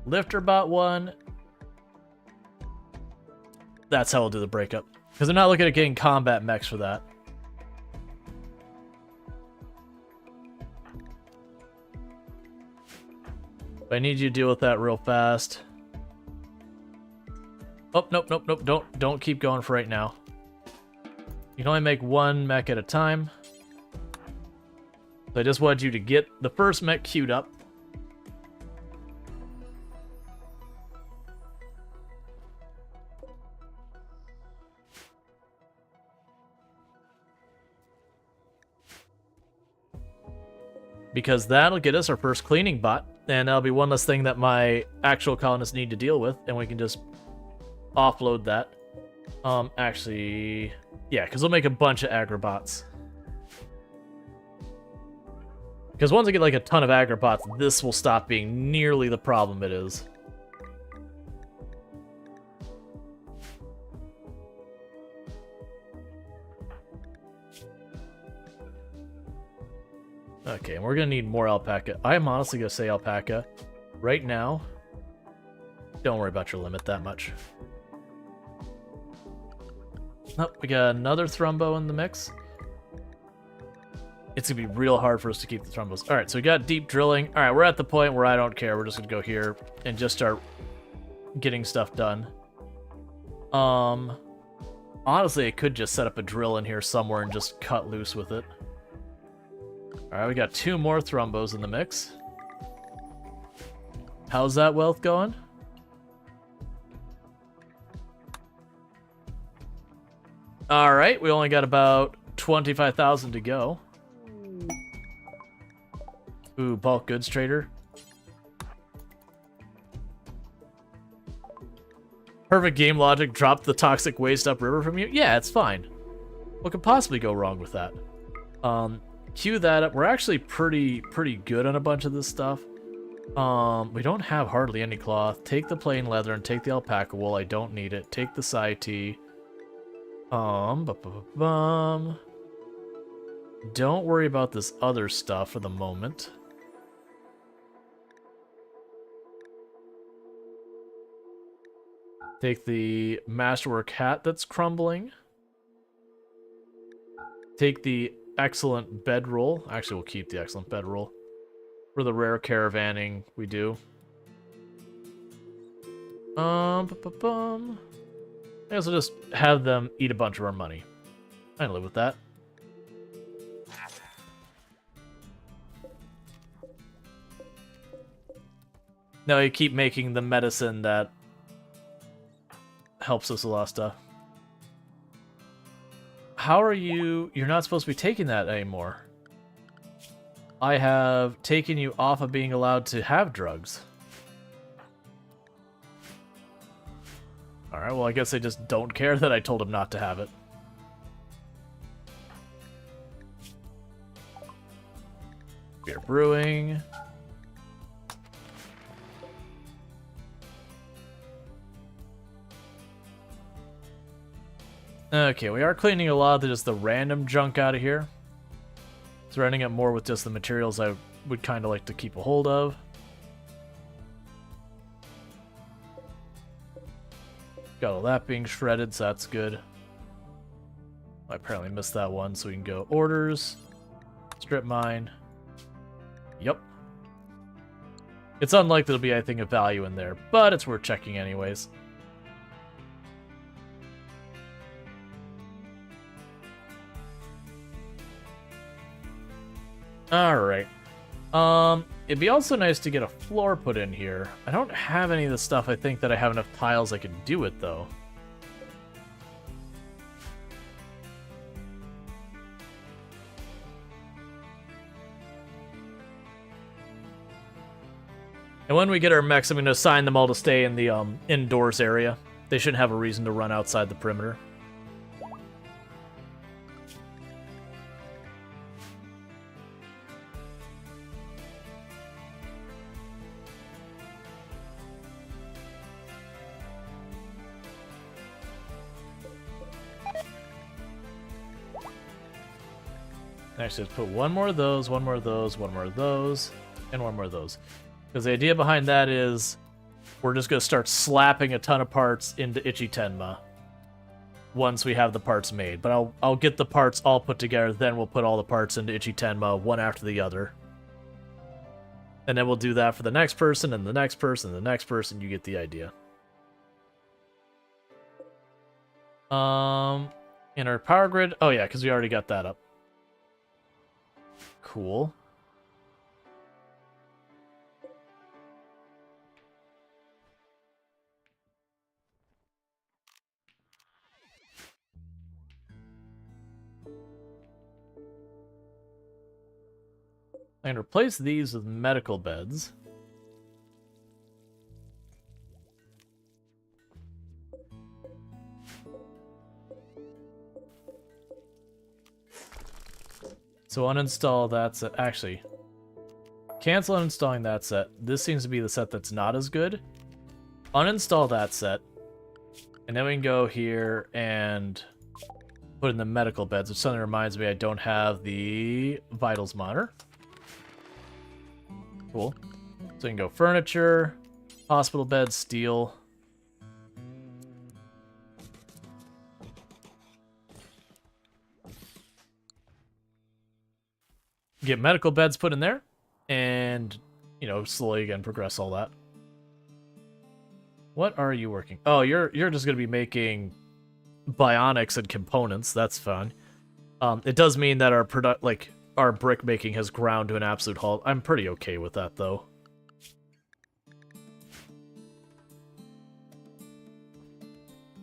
Lifter bot 1. That's how we'll do the breakup. Because I'm not looking at getting combat mechs for that. But I need you to deal with that real fast. Oh, nope, nope, nope. Don't keep going for right now. You can only make one mech at a time. So I just wanted you to get the first mech queued up. Because that'll get us our first cleaning bot, and that'll be one less thing that my actual colonists need to deal with, and we can just offload that. Actually, yeah, because we'll make a bunch of agrobots. Because once I get like a ton of agrobots, this will stop being nearly the problem it is. Okay, and we're gonna need more alpaca. I am honestly gonna say alpaca. Right now, don't worry about your limit that much. Oh, we got another thrumbo in the mix. It's gonna be real hard for us to keep the thrumbos. Alright, so we got deep drilling. Alright, we're at the point where I don't care. We're just gonna go here and just start getting stuff done. Honestly, I could just set up a drill in here somewhere and just cut loose with it. Alright, we got 2 more thrumbos in the mix. How's that wealth going? Alright, we only got about 25,000 to go. Ooh, bulk goods trader. Perfect game logic, dropped the toxic waste upriver from you? Yeah, it's fine. What could possibly go wrong with that? Queue that up. We're actually pretty good on a bunch of this stuff. We don't have hardly any cloth. Take the plain leather and take the alpaca wool. I don't need it. Take the side-tee. Don't worry about this other stuff for the moment. Take the masterwork hat that's crumbling. Take the excellent bedroll. Actually, we'll keep the excellent bedroll. For the rare caravanning, we do. I guess we'll just have them eat a bunch of our money. I can live with that. Now you keep making the medicine that helps us a lot of stuff. How are you? You're not supposed to be taking that anymore. I have taken you off of being allowed to have drugs. Alright, well, I guess they just don't care that I told him not to have it. Beer brewing. Okay, we are cleaning a lot of just the random junk out of here. So we're ending up more with just the materials I would kind of like to keep a hold of. Got all that being shredded, so that's good. I apparently missed that one, so we can go orders, strip mine. Yep. It's unlikely there'll be anything of value in there, but it's worth checking anyways. Alright. It'd be also nice to get a floor put in here. I don't have any of the stuff I think that I have enough tiles I could do it, though. And when we get our mechs, I'm going to assign them all to stay in the indoors area. They shouldn't have a reason to run outside the perimeter. Actually, let's put one more of those, one more of those, one more of those, and one more of those. Because the idea behind that is we're just gonna start slapping a ton of parts into Ichitenma once we have the parts made. But I'll get the parts all put together, then we'll put all the parts into Ichitenma one after the other. And then we'll do that for the next person, and the next person, and the next person. You get the idea. In our power grid... Oh, yeah, because we already got that up. Cool. I'm going to replace these with medical beds. So uninstall that set. Actually, cancel uninstalling that set. This seems to be the set that's not as good. Uninstall that set. And then we can go here and put in the medical beds, which suddenly reminds me I don't have the vitals monitor. Cool. So we can go furniture, hospital bed, steel. Get medical beds put in there, and, you know, slowly again progress all that. What are you working? Oh, you're just gonna be making bionics and components. That's fun. It does mean that our brick making has ground to an absolute halt. I'm pretty okay with that, though.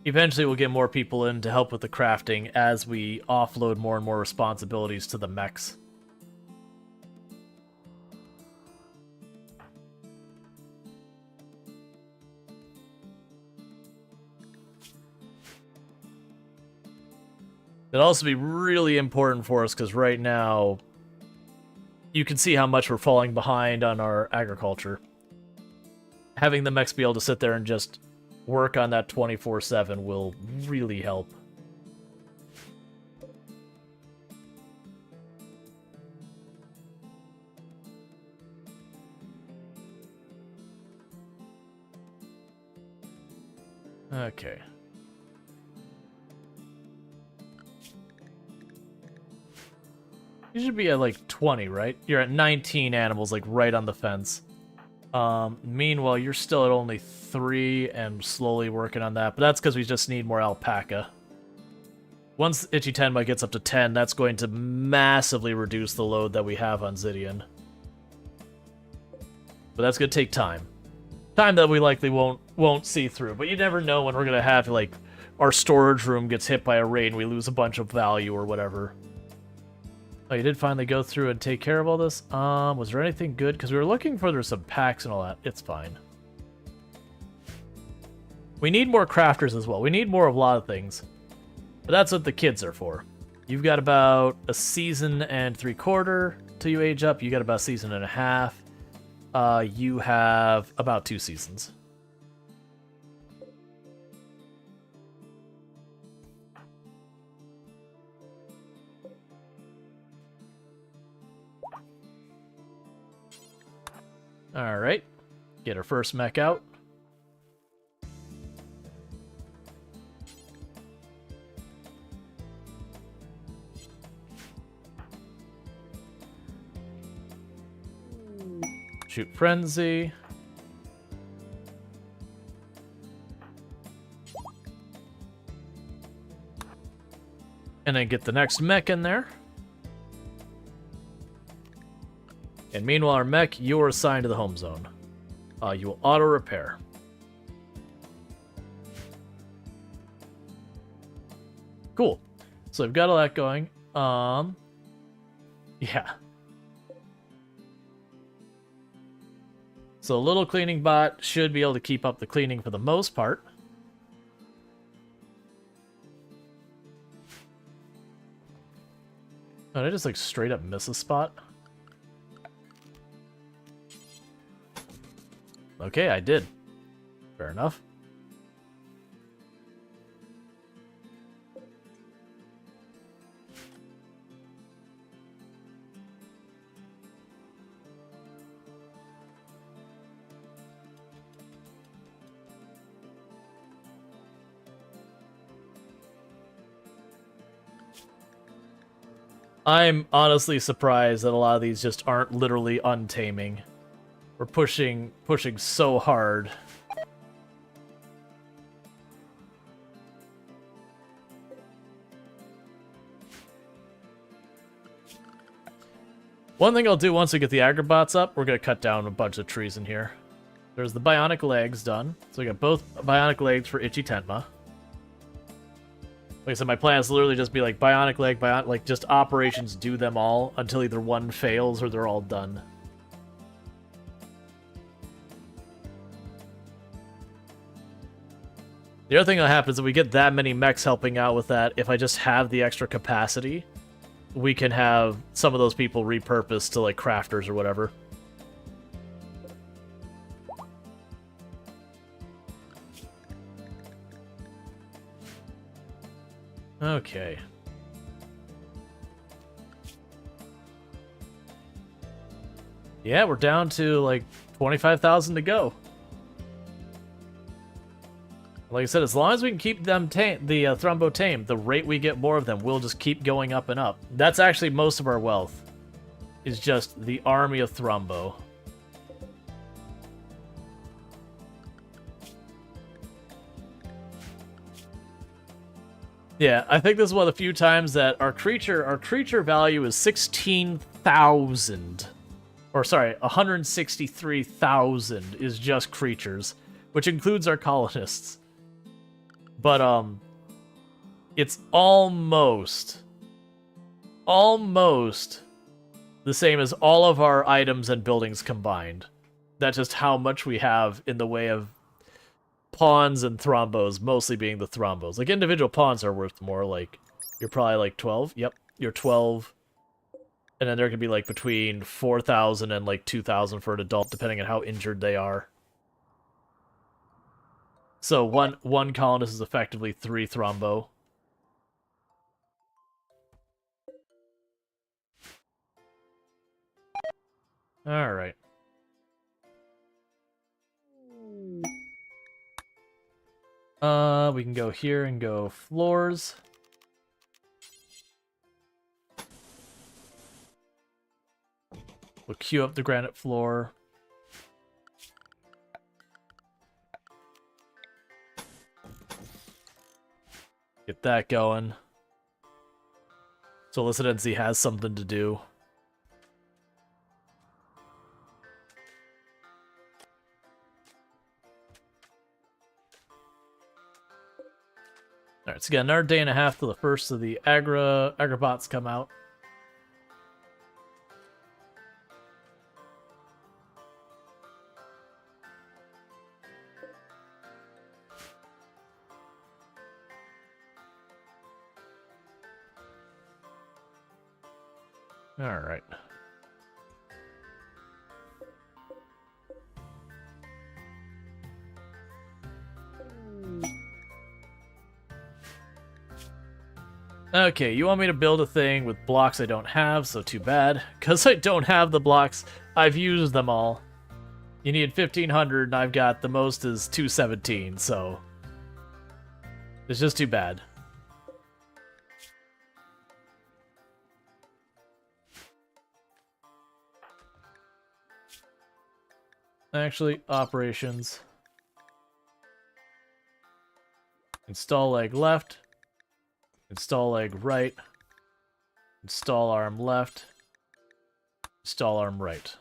Eventually, we'll get more people in to help with the crafting as we offload more and more responsibilities to the mechs. It'll also be really important for us because right now, you can see how much we're falling behind on our agriculture. Having the mechs be able to sit there and just work on that 24/7 will really help. Okay. You should be at like 20, right? You're at 19 animals, like right on the fence. Meanwhile, you're still at only 3 and slowly working on that, but that's because we just need more alpaca. Once Ichitenma gets up to 10, that's going to massively reduce the load that we have on Zidian. But that's going to take time. Time that we likely won't see through, but you never know when we're going to have, like, our storage room gets hit by a raid and we lose a bunch of value or whatever. Oh, you did finally go through and take care of all this? Was there anything good? Because we were looking for some packs and all that. It's fine. We need more crafters as well. We need more of a lot of things. But that's what the kids are for. You've got about a season and 3/4 till you age up. You got about a season and a half. You have about 2 seasons. Alright. Get our first mech out. Shoot Frenzy. And then get the next mech in there. And meanwhile, our mech, you are assigned to the home zone. You will auto-repair. Cool. So I've got all that going. Yeah. So a little cleaning bot should be able to keep up the cleaning for the most part. Oh, did I just like straight up miss a spot? Okay, I did. Fair enough. I'm honestly surprised that a lot of these just aren't literally untaming. We're pushing so hard. One thing I'll do once we get the Agrobots up, we're going to cut down a bunch of trees in here. There's the bionic legs done. So we got both bionic legs for Itchy Tenma. Like I said, my plan is literally just be like bionic leg, like just operations do them all until either one fails or they're all done. The other thing that happens is if we get that many mechs helping out with that, if I just have the extra capacity, we can have some of those people repurposed to like crafters or whatever. Okay. Yeah, we're down to like 25,000 to go. Like I said, as long as we can keep them the Thrumbo tame, the rate we get more of them will just keep going up and up. That's actually most of our wealth, is just the army of Thrumbo. Yeah, I think this is one of the few times that our creature value is 16,000. Or sorry, 163,000 is just creatures, which includes our colonists. But it's almost the same as all of our items and buildings combined. That's just how much we have in the way of pawns and thrombos, mostly being the thrombos. Like, individual pawns are worth more, like, you're probably like 12. Yep, you're 12. And then there can be like between 4,000 and like 2,000 for an adult, depending on how injured they are. So one colonist is effectively 3 thrombo. Alright. We can go here and go floors. We'll queue up the granite floor. Get that going. So Licidency has something to do. Alright, so we got another day and a half till the first of the Agrobots come out. Alright. Okay, you want me to build a thing with blocks I don't have, so too bad. Because I don't have the blocks, I've used them all. You need 1,500, and I've got the most is 217, so... it's just too bad. Actually, operations. Install leg left. Install leg right. Install arm left. Install arm right.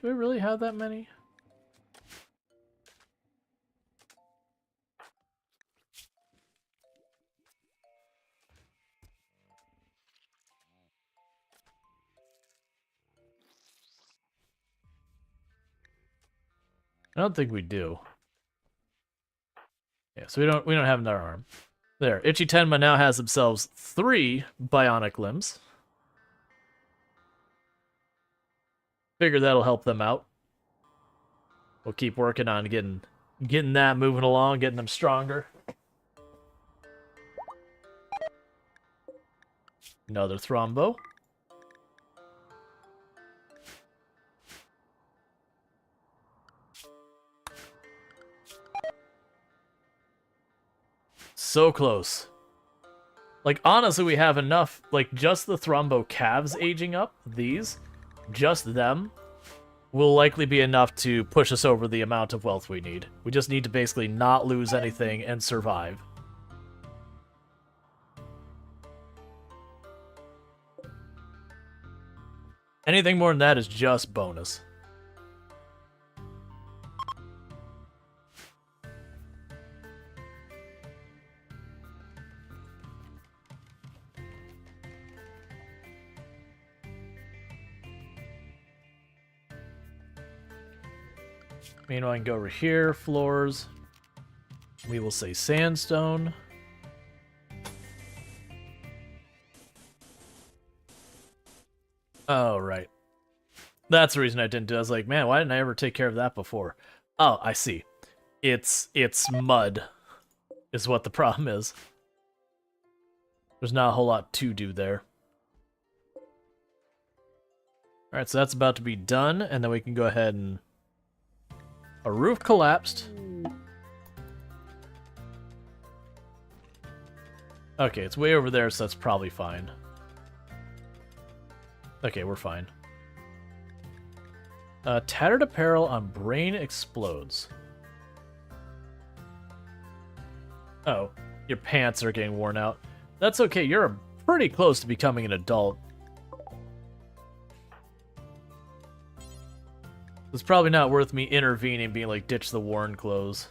Do I really have that many? I don't think we do. Yeah, so we don't have another arm. There, Itchy Tenma now has themselves 3 bionic limbs. Figure that'll help them out. We'll keep working on getting that moving along, getting them stronger. Another thrombo. So close. Like, honestly, we have enough, like, just the Thrombo calves aging up, these, just them, will likely be enough to push us over the amount of wealth we need. We just need to basically not lose anything and survive. Anything more than that is just bonus. Meanwhile, I can go over here, floors. We will say sandstone. Oh, right. That's the reason I didn't do it. I was like, man, why didn't I ever take care of that before? Oh, I see. It's mud is what the problem is. There's not a whole lot to do there. Alright, so that's about to be done, and then we can go ahead and... A roof collapsed. Okay, it's way over there, so that's probably fine. Okay, we're fine. Tattered apparel on brain explodes. Oh, your pants are getting worn out. That's okay, you're pretty close to becoming an adult. It's probably not worth me intervening, being like, ditch the worn clothes.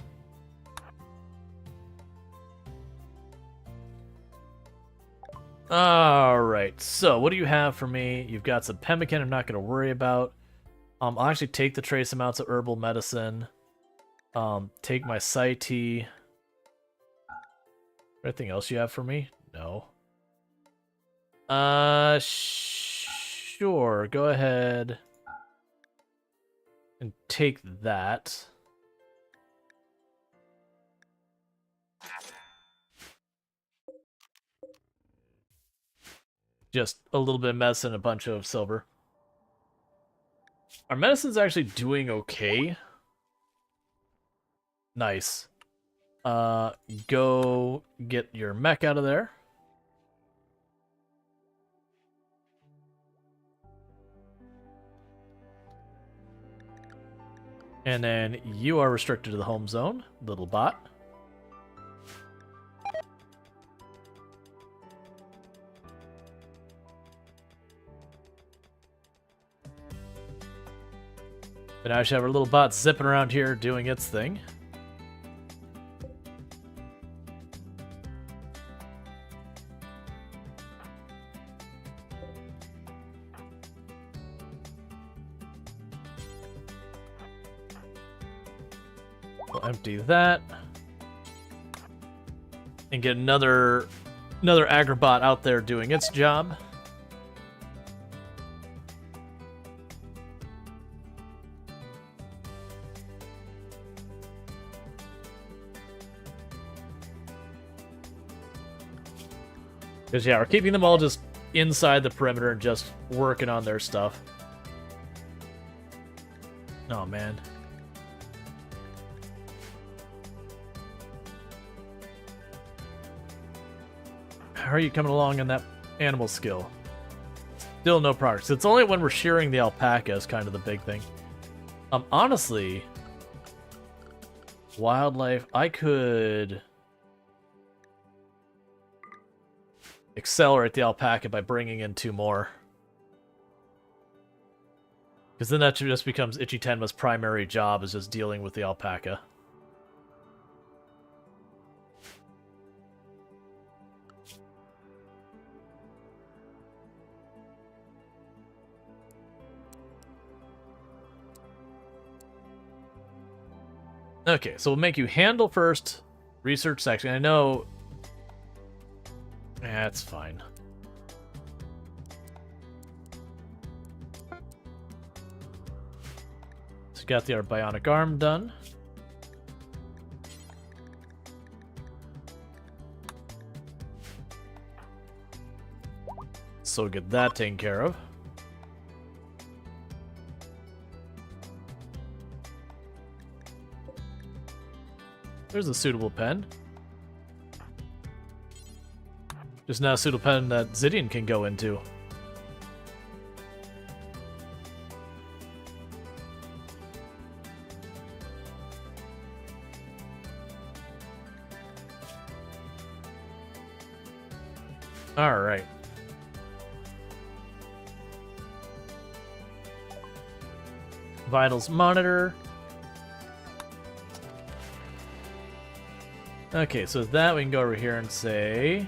Alright, so what do you have for me? You've got some pemmican I'm not going to worry about. I'll actually take the trace amounts of herbal medicine. Take my Sai tea. Anything else you have for me? No. Sure, go ahead. And take that. Just a little bit of medicine, a bunch of silver. Our medicine's actually doing okay. Nice. Go get your mech out of there. And then you are restricted to the home zone, little bot. But now I should have our little bot zipping around here doing its thing. We'll empty that. And get another agribot out there doing its job. Because, yeah, we're keeping them all just inside the perimeter and just working on their stuff. Oh, man. How are you coming along in that animal skill? Still no progress. It's only when we're shearing the alpaca is kind of the big thing. Honestly, wildlife, I could accelerate the alpaca by bringing in 2 more. Because then that just becomes Ichi-Tenma's primary job, is just dealing with the alpaca. Okay, so we'll make you handle first, research section. I know... That's fine. So got the bionic arm done. So get that taken care of. There's a suitable pen. Just not a pseudo pen that Zidian can go into. Alright. Vitals monitor. Okay, so with that we can go over here and say...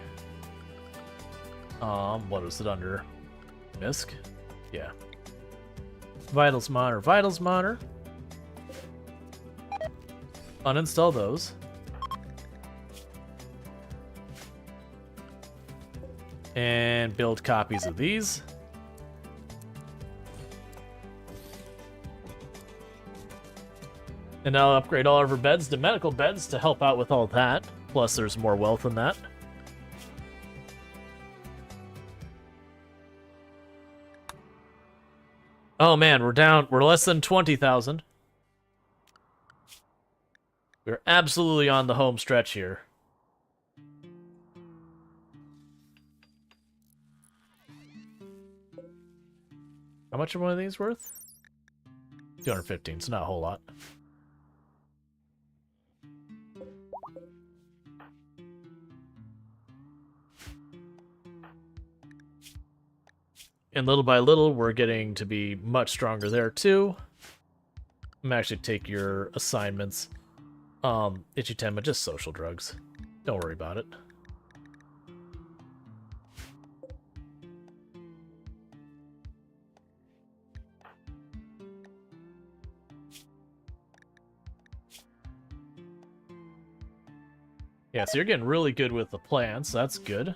what is it under? MISC? Yeah. Vitals monitor, vitals monitor. Uninstall those. And build copies of these. And now upgrade all of our beds to medical beds to help out with all that. Plus there's more wealth in that. Oh man, we're less than 20,000. We're absolutely on the home stretch here. How much are one of these worth? 215, so not a whole lot. And little by little, we're getting to be much stronger there too. I'm actually take your assignments. Ichitenma, just social drugs. Don't worry about it. Yeah, so you're getting really good with the plants. That's good.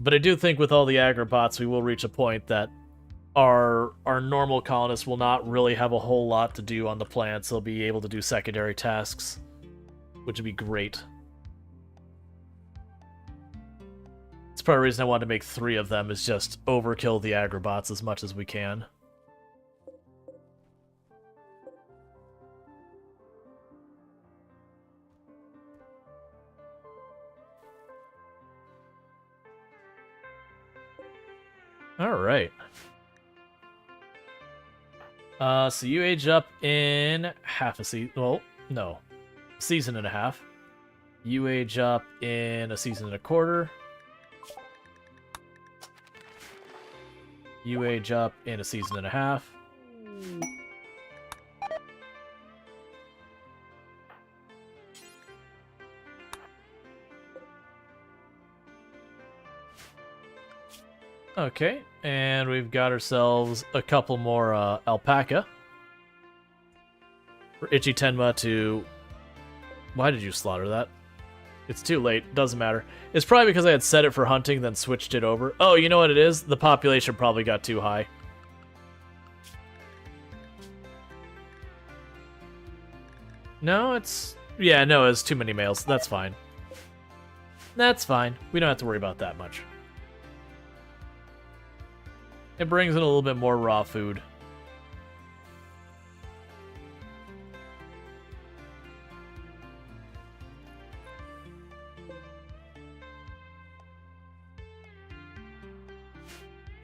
But I do think with all the agrobots, we will reach a point that our normal colonists will not really have a whole lot to do on the plants. They'll be able to do secondary tasks, which would be great. It's part of the reason I wanted to make 3 of them, is just overkill the agrobots as much as we can. Alright. So you age up in half a season. Well, no. Season and a half. You age up in a season and a quarter. You age up in a season and a half. Okay, and we've got ourselves a couple more alpaca. For Ichitenma to... Why did you slaughter that? It's too late, doesn't matter. It's probably because I had set it for hunting, then switched it over. Oh, you know what it is? The population probably got too high. No, it's... Yeah, no, it's too many males. That's fine. That's fine. We don't have to worry about that much. It brings in a little bit more raw food.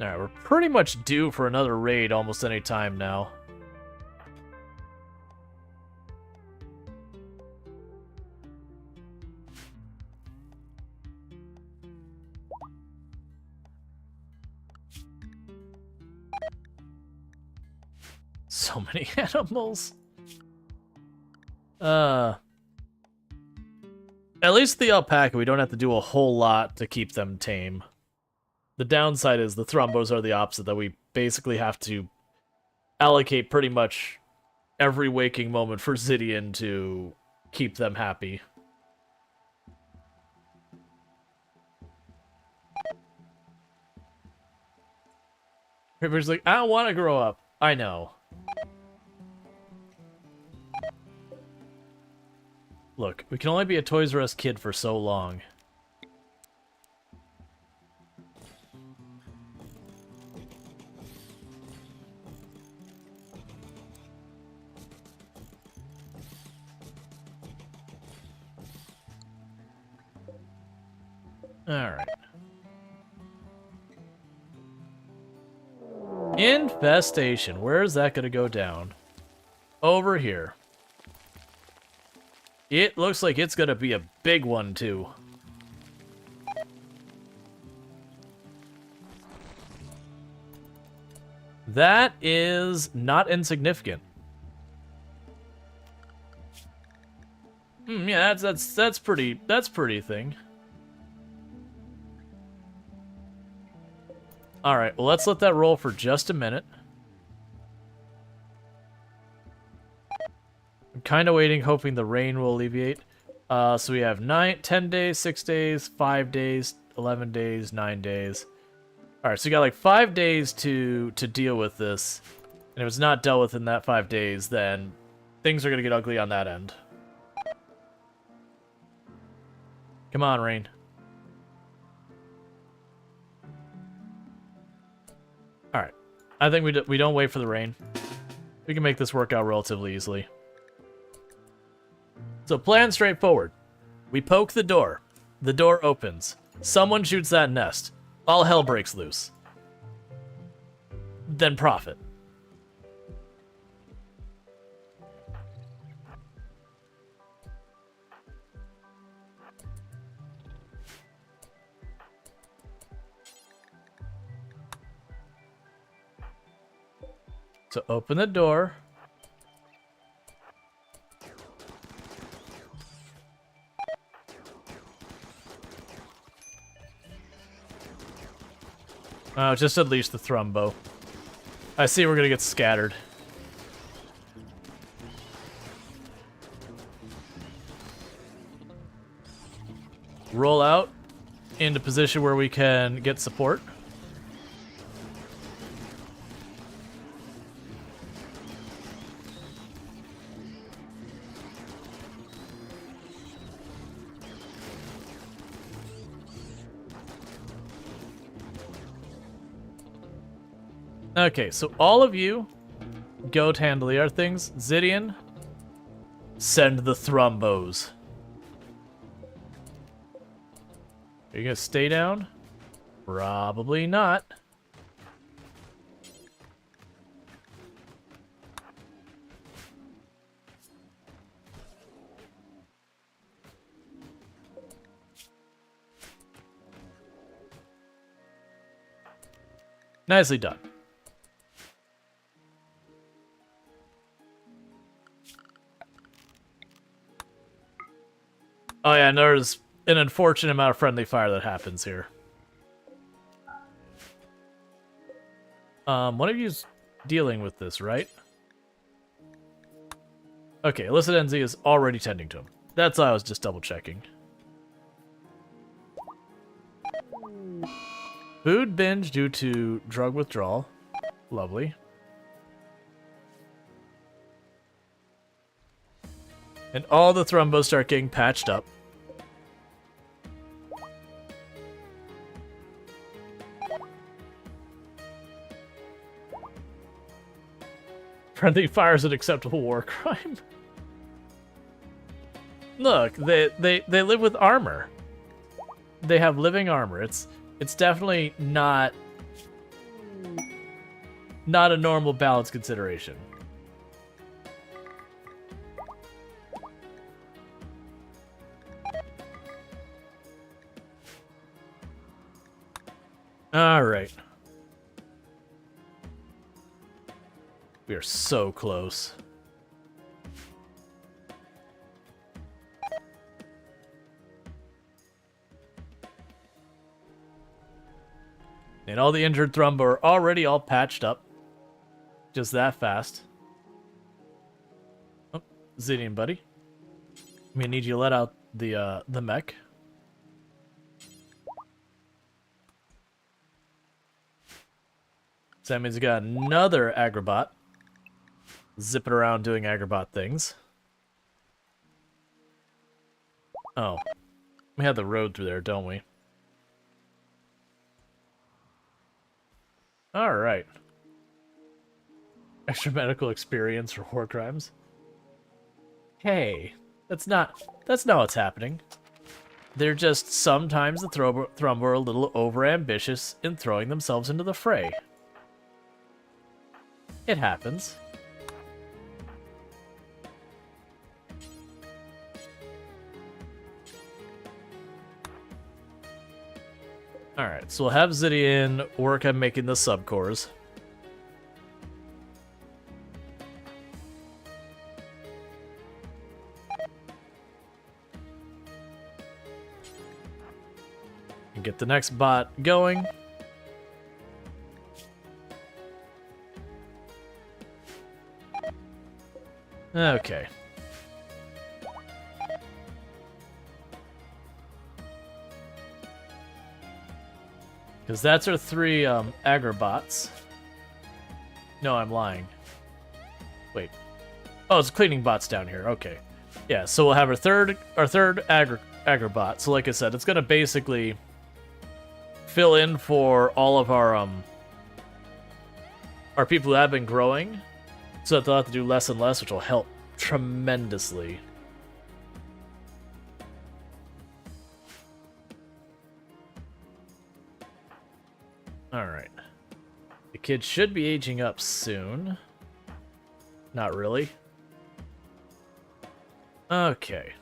Alright, we're pretty much due for another raid almost any time now. So many animals. At least the alpaca, we don't have to do a whole lot to keep them tame. The downside is the thrombos are the opposite, that we basically have to allocate pretty much every waking moment for Zidian to keep them happy. Everybody's like, I don't want to grow up. I know. Look, we can only be a Toys R Us kid for so long. Alright. Infestation. Where is that going to go down? Over here. It looks like it's going to be a big one, too. That is not insignificant. Yeah, that's pretty thing. All right, well, let's let that roll for just a minute. I'm kind of waiting, hoping the rain will alleviate. So we have 10 days, 6 days, 5 days, 11 days, 9 days. All right, so you got like 5 days to deal with this. And if it's not dealt with in that 5 days, then things are going to get ugly on that end. Come on, rain. All right. I think we don't wait for the rain. We can make this work out relatively easily. So plan straightforward. We poke the door. The door opens. Someone shoots that nest. All hell breaks loose. Then profit. So open the door. Oh, just unleash the thrumbo. I see we're gonna get scattered. Roll out into position where we can get support. Okay, so all of you go to handle the other things. Zidian, send the thrumbos. Are you gonna stay down? Probably not. Nicely done. Oh yeah, and there's an unfortunate amount of friendly fire that happens here. One of you's dealing with this, right? Okay, Illicit NZ is already tending to him. That's why I was just double checking. Food binge due to drug withdrawal. Lovely. And all the thrumbos start getting patched up. Friendly fire is an acceptable war crime. Look, they live with armor. They have living armor. It's definitely not a normal balance consideration. All right. We are so close. And all the injured Thrumbo are already all patched up. Just that fast. Oh, Zidian, buddy. I'm gonna need you to let out the mech. So that means we got another Agrabot. Zipping around doing Agrabot things. Oh. We have the road through there, don't we? Alright. Extra medical experience for war crimes. Hey, that's not what's happening. They're just sometimes the Thrumbo are a little overambitious in throwing themselves into the fray. It happens. Alright, so we'll have Zidian work on making the subcores. And get the next bot going. Okay. Because that's our 3 agrobots. No, I'm lying. Wait. Oh, it's cleaning bots down here. Okay. Yeah, so we'll have our third agrobot. So like I said, it's gonna basically fill in for all of our people who have been growing, so that they'll have to do less and less, which will help tremendously. Alright. The kid should be aging up soon. Not really. Okay.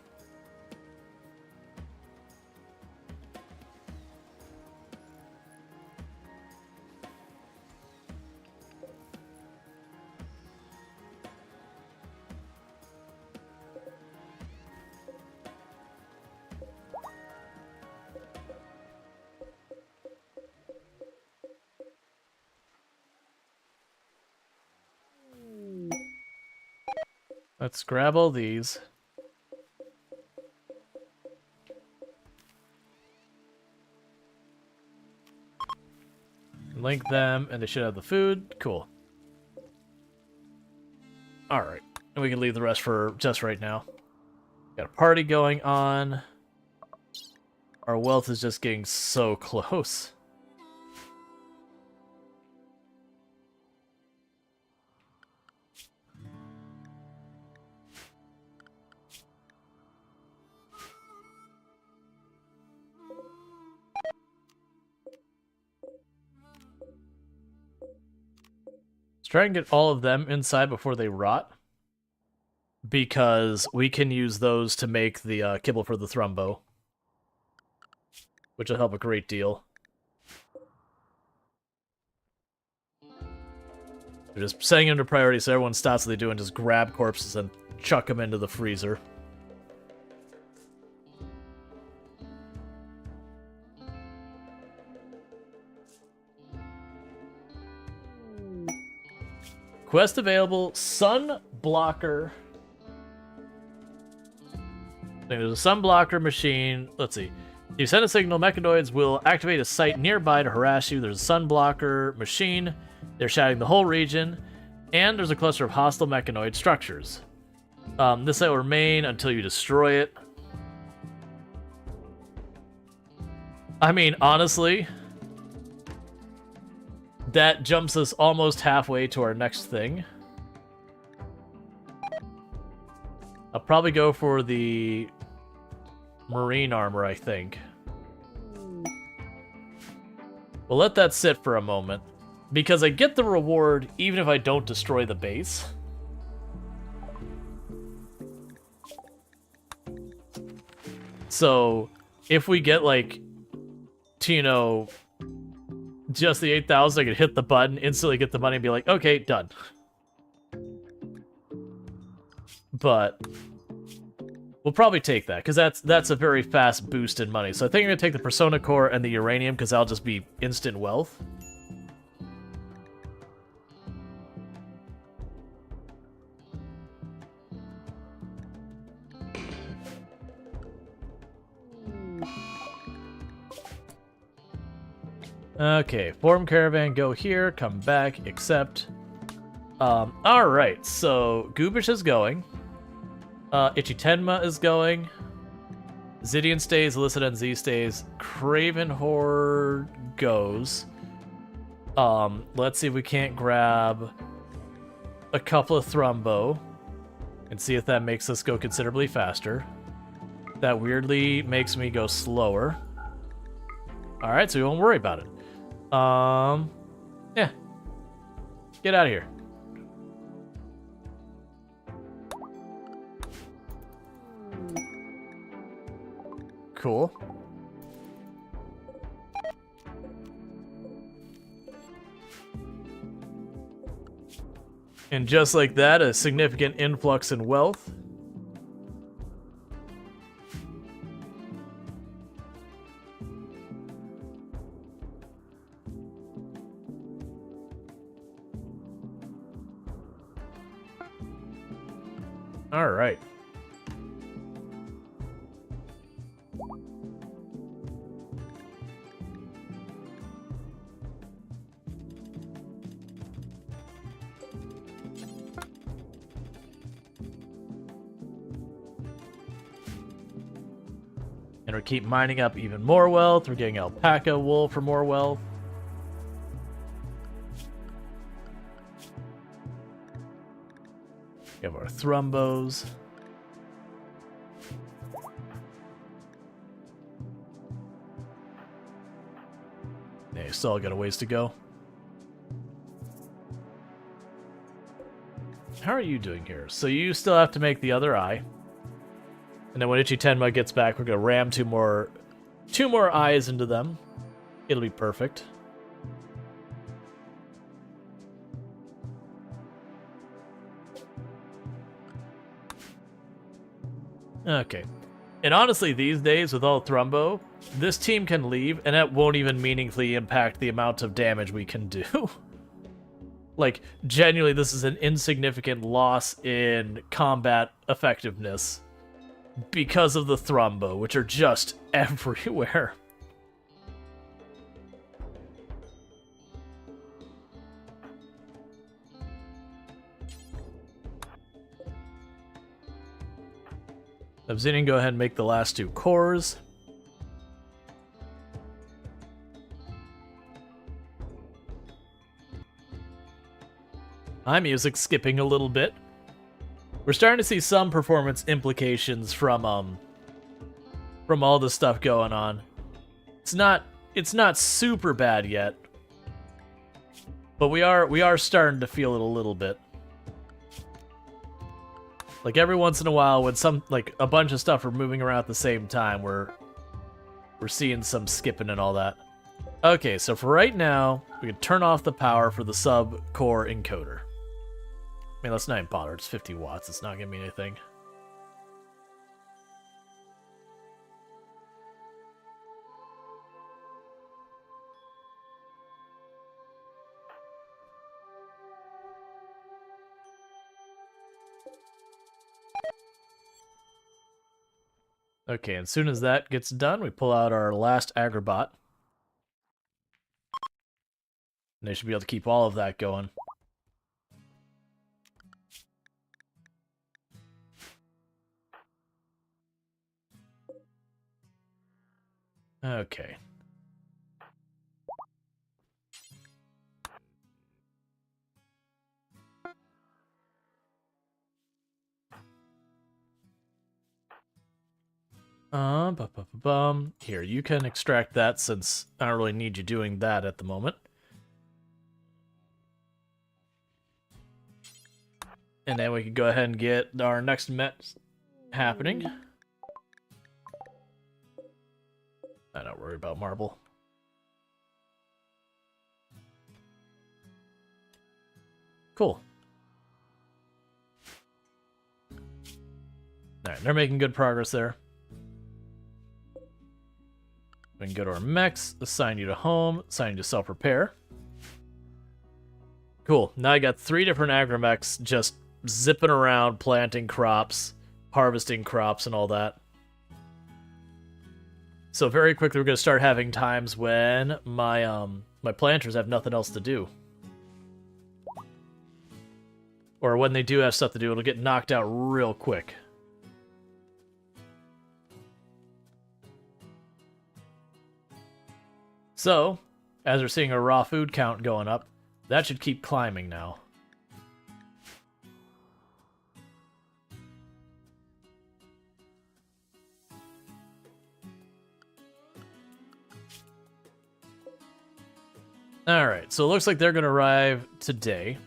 Let's grab all these. Link them, and they should have the food. Cool. Alright. And we can leave the rest for just right now. Got a party going on. Our wealth is just getting so close. Let's try and get all of them inside before they rot, because we can use those to make the kibble for the Thrumbo, which will help a great deal. We're just setting them to priority so everyone stops what they do and just grab corpses and chuck them into the freezer. Quest available, Sun Blocker. There's a Sun Blocker machine. Let's see. You send a signal, mechanoids will activate a site nearby to harass you. There's a Sun Blocker machine. They're shouting the whole region. And there's a cluster of hostile mechanoid structures. This site will remain until you destroy it. I mean, honestly, that jumps us almost halfway to our next thing. I'll probably go for the marine armor, I think. We'll let that sit for a moment, because I get the reward even if I don't destroy the base. So, if we get, like, to, you know, just the 8,000, I could hit the button, instantly get the money, and be like, okay, done. But we'll probably take that, because that's a very fast boost in money. So I think I'm going to take the Persona Core and the Uranium, because that'll just be instant wealth. Okay, form caravan, go here, come back, accept. Alright, so Goobish is going. Ichitenma is going. Zidian stays, Illicit NZ stays. Craven Horde goes. Let's see if we can't grab a couple of Thrumbo and see if that makes us go considerably faster. That weirdly makes me go slower. Alright, so we won't worry about it. Yeah. Get out of here. Cool. And just like that, a significant influx in wealth. All right. And we keep mining up even more wealth. We're getting alpaca wool for more wealth. We have our thrumbos. Yeah, still got a ways to go. How are you doing here? So you still have to make the other eye. And then when Ichi-Tenma gets back, we're gonna ram two more eyes into them. It'll be perfect. Okay. And honestly, these days, with all Thrumbo, this team can leave, and that won't even meaningfully impact the amount of damage we can do. Like, genuinely, this is an insignificant loss in combat effectiveness because of the Thrumbo, which are just everywhere. Obsidian, go ahead and make the last two cores. My music's skipping a little bit. We're starting to see some performance implications from all the stuff going on. It's not super bad yet, but we are starting to feel it a little bit. Like every once in a while, when a bunch of stuff are moving around at the same time, we're seeing some skipping and all that. Okay, so for right now, we can turn off the power for the sub-core encoder. I mean, let's not even bother. It's 50 watts. It's not gonna mean anything. Okay, as soon as that gets done, we pull out our last Agribot. And they should be able to keep all of that going. Okay. Here, you can extract that since I don't really need you doing that at the moment. And then we can go ahead and get our next met happening. I don't worry about marble. Cool. Alright, they're making good progress there. We can go to our mechs, assign you to home, assign you to self-repair. Cool. Now I got 3 different agrimechs just zipping around, planting crops, harvesting crops, and all that. So very quickly we're going to start having times when my my planters have nothing else to do. Or when they do have stuff to do, it'll get knocked out real quick. So, as we're seeing a raw food count going up, that should keep climbing now. Alright, so it looks like they're going to arrive today.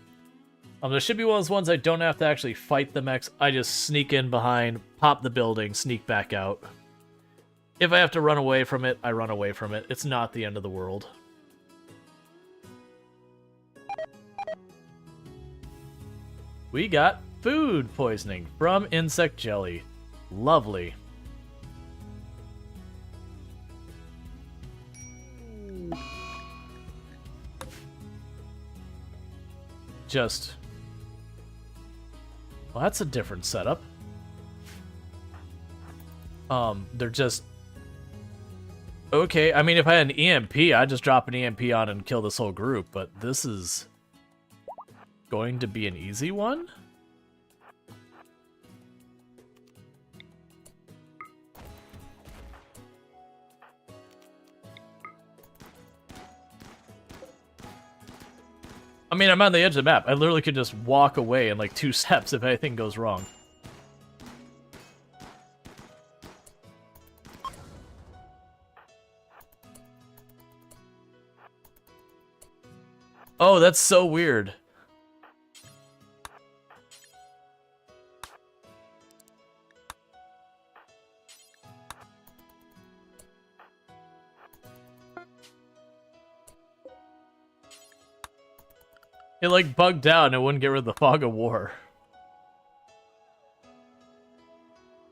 There should be one of those ones I don't have to actually fight the mechs. I just sneak in behind, pop the building, sneak back out. If I have to run away from it, I run away from it. It's not the end of the world. We got food poisoning from insect jelly. Lovely. Just... Well, that's a different setup. They're just... Okay, I mean, if I had an EMP, I'd just drop an EMP on and kill this whole group, but this is... going to be an easy one? I mean, I'm on the edge of the map. I literally could just walk away in like 2 steps if anything goes wrong. Oh, that's so weird. It like bugged out and it wouldn't get rid of the fog of war.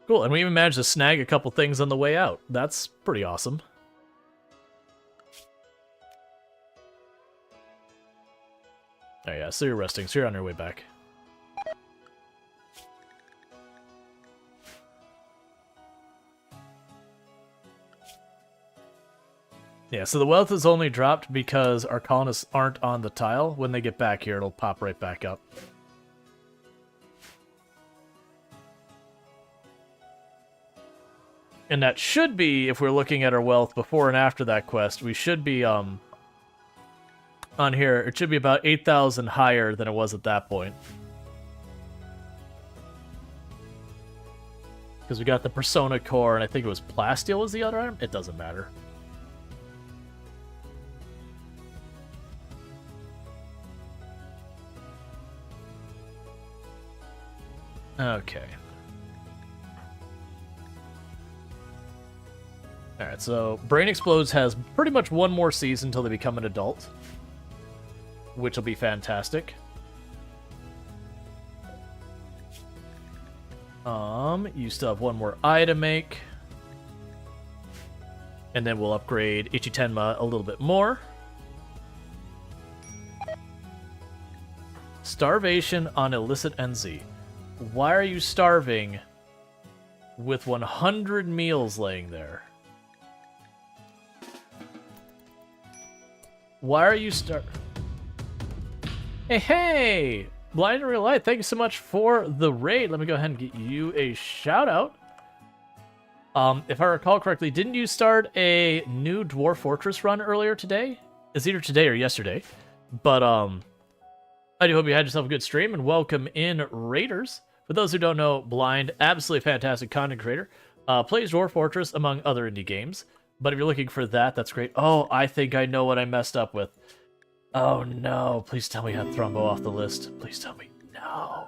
Cool, and we even managed to snag a couple things on the way out. That's pretty awesome. Oh yeah, so you're resting, so you're on your way back. Yeah, so the wealth is only dropped because our colonists aren't on the tile. When they get back here, it'll pop right back up. And that should be, if we're looking at our wealth before and after that quest, we should be, on here, it should be about 8,000 higher than it was at that point. Because we got the Persona Core, and I think it was Plasteel was the other item? It doesn't matter. Okay. Alright, so Brain Explodes has pretty much one more season until they become an adult, which will be fantastic. You still have one more eye to make. And then we'll upgrade Ichitenma a little bit more. Starvation on illicit NZ. Why are you starving with 100 meals laying there? Why are you Hey! Blind in Real Life, thank you so much for the raid. Let me go ahead and get you a shout out. If I recall correctly, didn't you start a new Dwarf Fortress run earlier today? It's either today or yesterday. But, I do hope you had yourself a good stream, and welcome in Raiders. For those who don't know, Blind, absolutely fantastic content creator, plays Dwarf Fortress among other indie games. But if you're looking for that, that's great. Oh, I think I know what I messed up with. Oh no, please tell me I had Thrumbo off the list. Please tell me. No.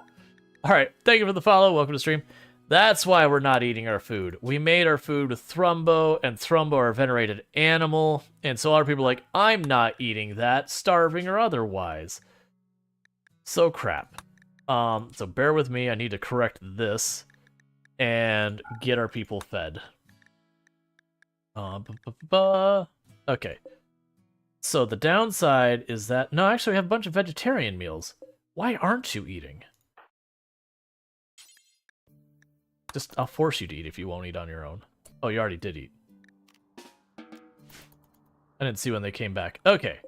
Alright, thank you for the follow. Welcome to the stream. That's why we're not eating our food. We made our food with Thrumbo, and Thrumbo are a venerated animal. And so a lot of people are like, I'm not eating that, starving or otherwise. So crap. So bear with me, I need to correct this and get our people fed. Okay. So the downside is that... No, actually we have a bunch of vegetarian meals. Why aren't you eating? Just, I'll force you to eat if you won't eat on your own. Oh, you already did eat. I didn't see when they came back. Okay.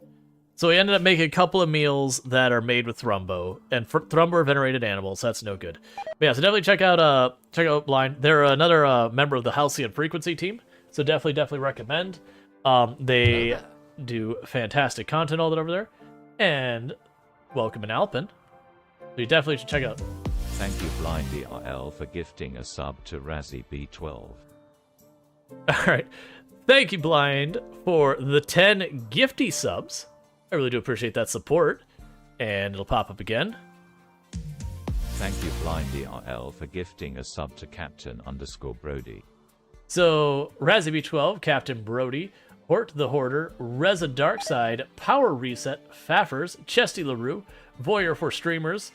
So we ended up making a couple of meals that are made with Thrumbo, and Thrumbo are venerated animals, so that's no good. But yeah, so definitely check out Blind. They're another member of the Halcyon Frequency team, so definitely recommend. They do fantastic content all that over there, and welcome in Alpin. So you definitely should check out. Thank you, Blindy RL, for gifting a sub to Razzie B12. All right, thank you, Blind, for the 10 gifty subs. I really do appreciate that support. And it'll pop up again. Thank you Blindy RL for gifting a sub to Captain_Brody. So, RazzyB12, Captain Brody, Hort the Hoarder, Reza Darkside, Power Reset, Faffers, Chesty LaRue, Voyeur for Streamers.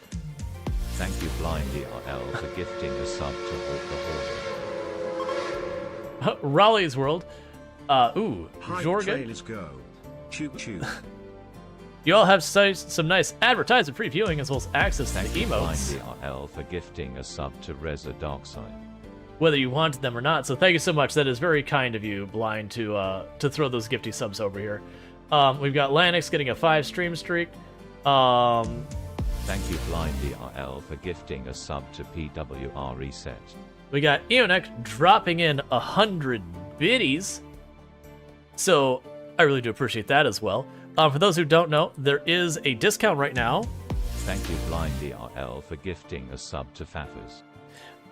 Thank you Blindy RL for gifting a sub to Hort the Hoarder. Raleigh's World. High Jorgen. trailers go. Choo choo. You all have some nice advertisement previewing as well as access to Thank the you emotes, Blindy RL for gifting a sub to Reza Darkside. whether you wanted them or not. So thank you so much. That is very kind of you, Blind, to throw those gifty subs over here. We've got Lanix getting a 5 stream streak. Thank you Blindy RL for gifting a sub to PWR Reset. We got Eonek dropping in 100 biddies. So I really do appreciate that as well. For those who don't know, there is a discount right now Thank you Blindy RL for gifting a sub to Faffers.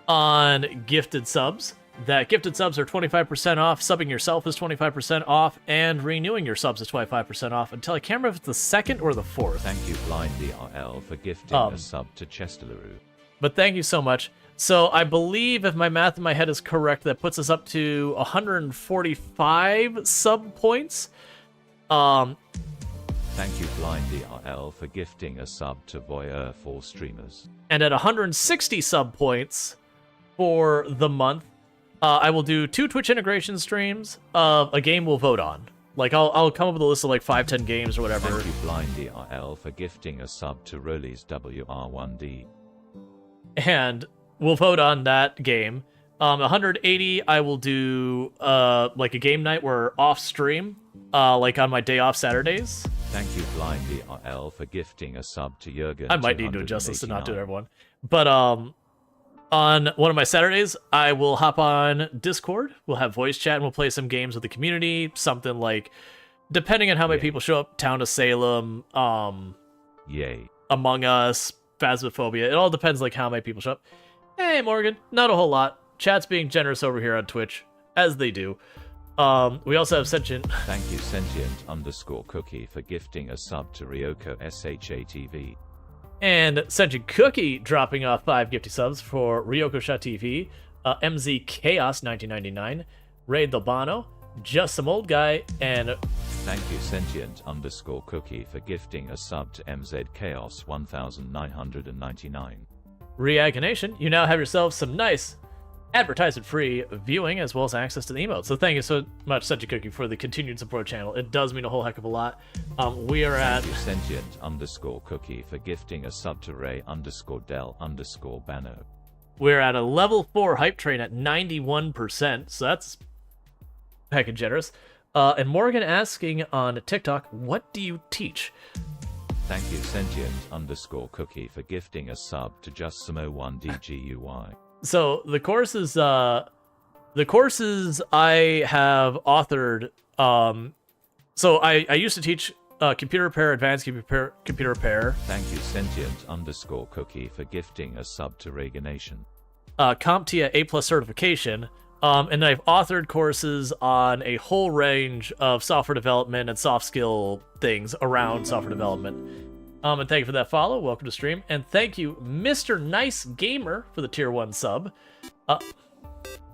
on gifted subs. That gifted subs are 25% off, subbing yourself is 25% off, and renewing your subs is 25% off until I can't remember if it's the 2nd or the 4th. Thank you Blindy RL for gifting a sub to Chester LaRue. But thank you so much. So I believe, if my math in my head is correct, that puts us up to 145 sub points. Thank you Blindy RL for gifting a sub to Voyeur for Streamers. And at 160 sub points for the month, I will do 2 Twitch integration streams of a game we'll vote on. Like, I'll come up with a list of like 5-10 games or whatever. Thank you Blindy RL for gifting a sub to Rollies WR1D. And we'll vote on that game. 180, I will do like a game night where off stream, like on my day off Saturdays. Thank you Blindy RL for gifting a sub to Jurgen. I might need to adjust this to not do it, everyone. But on one of my Saturdays, I will hop on Discord. We'll have voice chat and we'll play some games with the community. Something like, depending on how many people show up, Town of Salem, Yay. Among Us, Phasmophobia. It all depends like how many people show up. Hey, Morgan, not a whole lot. Chat's being generous over here on Twitch, as they do. We also have Sentient. Thank you Sentient_Cookie for gifting a sub to Ryoko SHATV. And Sentient Cookie dropping off 5 gifty subs for Ryoko Sha TV, MZ Chaos 1999, Raid Albano, Just Some Old Guy, and Thank you Sentient_Cookie for gifting a sub to MZ Chaos 1999. Reagonation. You now have yourself some nice advertisement-free viewing as well as access to the emotes. So thank you so much, Sentient Cookie, for the continued support channel. It does mean a whole heck of a lot. We are at... Thank you Sentient_Cookie for gifting a sub to Ray_Del_Bano. We're at a level 4 hype train at 91%, so that's heckin' generous. And Morgan asking on TikTok, what do you teach? Thank you Sentient_Cookie for gifting a sub to Just Some 01DGUY. So the courses I have authored. So I used to teach computer repair, advanced computer repair. Thank you Sentient_Cookie for gifting a sub to Reaganation. CompTIA A+ certification. And I've authored courses on a whole range of software development and soft skill things around software development. And thank you for that follow. Welcome to stream. And thank you, Mr. Nice Gamer, for the tier 1 sub.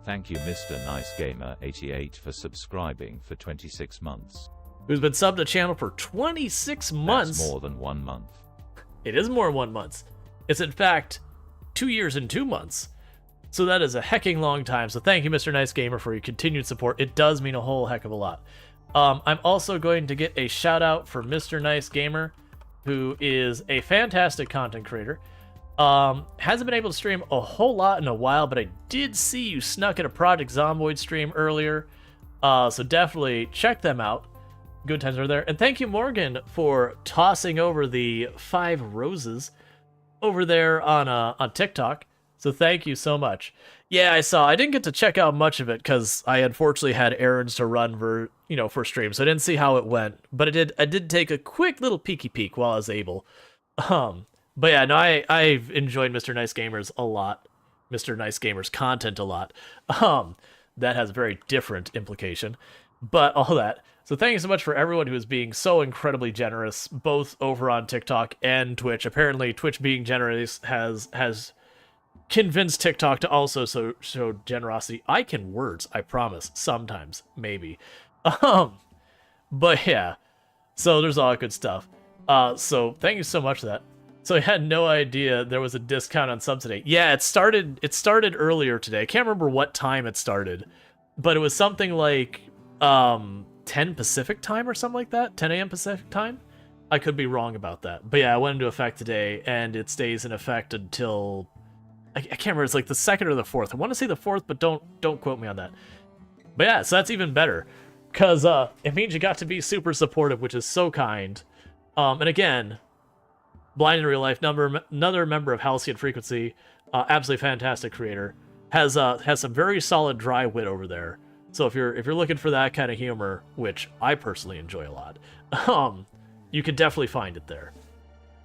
Thank you, Mr. Nice Gamer 88 for subscribing for 26 months. Who's been subbed to the channel for 26 months. That's more than 1 month. It is more than 1 month. It's in fact 2 years and 2 months. So that is a hecking long time. So thank you, Mr. Nice Gamer, for your continued support. It does mean a whole heck of a lot. I'm also going to get a shout out for Mr. Nice Gamer, who is a fantastic content creator. Hasn't been able to stream a whole lot in a while, but I did see you snuck in a Project Zomboid stream earlier. So definitely check them out. Good times are there. And thank you, Morgan, for tossing over the 5 roses over there on TikTok. So thank you so much. Yeah, I saw. I didn't get to check out much of it because I unfortunately had errands to run for stream, so I didn't see how it went. But I did take a quick little peeky peek while I was able. But yeah, no, I've enjoyed Mr. Nice Gamers a lot. Mr. Nice Gamers content a lot. That has a very different implication. But all that. So thank you so much for everyone who is being so incredibly generous, both over on TikTok and Twitch. Apparently, Twitch being generous has convinced TikTok to also show generosity. I can words, I promise. Sometimes, maybe. But yeah. So there's all that good stuff. So thank you so much for that. So I had no idea there was a discount on subs today. Yeah, it started earlier today. I can't remember what time it started, but it was something like 10 Pacific time or something like that. 10 a.m. Pacific time. I could be wrong about that. But yeah, it went into effect today, and it stays in effect until I can't remember. It's like the 2nd or the 4th. I want to say the 4th, but don't quote me on that. But yeah, so that's even better, because it means you got to be super supportive, which is so kind. And again, Blind in Real Life, another member of Halcyon Frequency, absolutely fantastic creator, has some very solid dry wit over there. So if you're looking for that kind of humor, which I personally enjoy a lot, you can definitely find it there.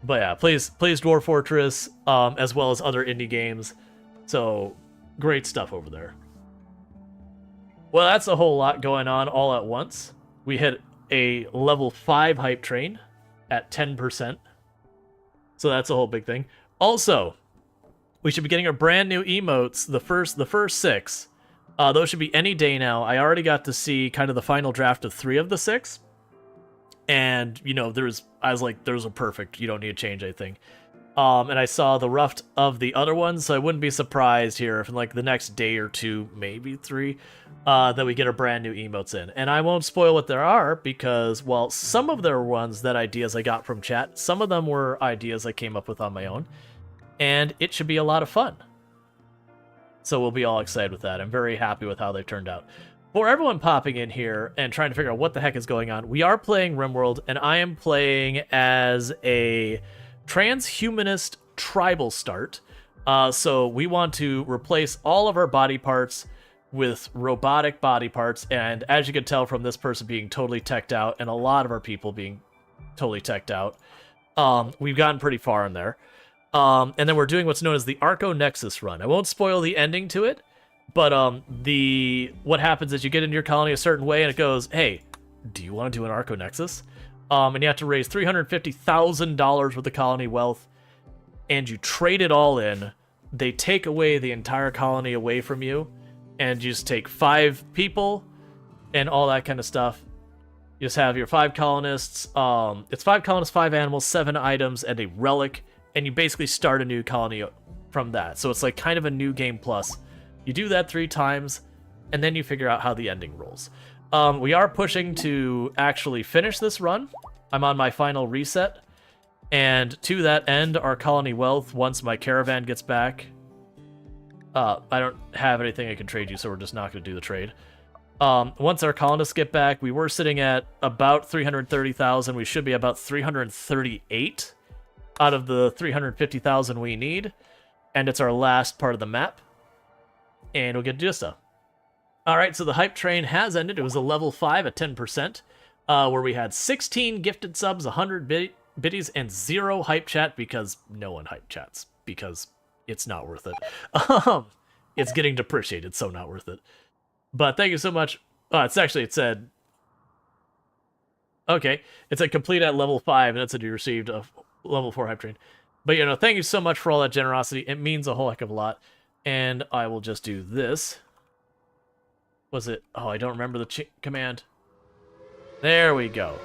But yeah, plays Dwarf Fortress, as well as other indie games. So great stuff over there. Well, that's a whole lot going on all at once. We hit a level 5 hype train at 10%. So that's a whole big thing. Also, we should be getting our brand new emotes, the first 6. Those should be any day now. I already got to see kind of the final draft of 3 of the 6. And, you know, I was like, there's a perfect, you don't need to change anything. And I saw the rough of the other ones, so I wouldn't be surprised here if in like the next day or 2, maybe 3, that we get our brand new emotes in. And I won't spoil what there are because, well, some of their ones that ideas I got from chat, some of them were ideas I came up with on my own, and it should be a lot of fun. So we'll be all excited with that. I'm very happy with how they've turned out. For everyone popping in here and trying to figure out what the heck is going on, we are playing RimWorld, and I am playing as a transhumanist tribal start. So we want to replace all of our body parts with robotic body parts, and as you can tell from this person being totally teched out and a lot of our people being totally teched out, we've gotten pretty far in there. And then we're doing what's known as the Arco Nexus run. I won't spoil the ending to it, but what happens is you get into your colony a certain way and it goes, hey, do you want to do an Arco Nexus? And you have to raise $350,000 worth of colony wealth, and you trade it all in. They take away the entire colony away from you, and you just take 5 people and all that kind of stuff. You just have your 5 colonists. It's 5 colonists, 5 animals, 7 items, and a relic, and you basically start a new colony from that. So it's like kind of a new game plus. You do that 3 times, and then you figure out how the ending rolls. We are pushing to actually finish this run. I'm on my final reset. And to that end, our colony wealth, once my caravan gets back... I don't have anything I can trade you, so we're just not going to do the trade. Once our colonists get back, we were sitting at about 330,000. We should be about 338 out of the 350,000 we need. And it's our last part of the map. And we'll get Justa. Alright, so the hype train has ended. It was a level 5 at 10%, where we had 16 gifted subs, 100 biddies, and 0 hype chat, because no one hype chats, because it's not worth it. It's getting depreciated, so not worth it. But thank you so much. It said... Okay, it said complete at level 5, and it said you received a level 4 hype train. But, you know, thank you so much for all that generosity. It means a whole heck of a lot. And I will just do this. Was it? Oh, I don't remember the command. There we go.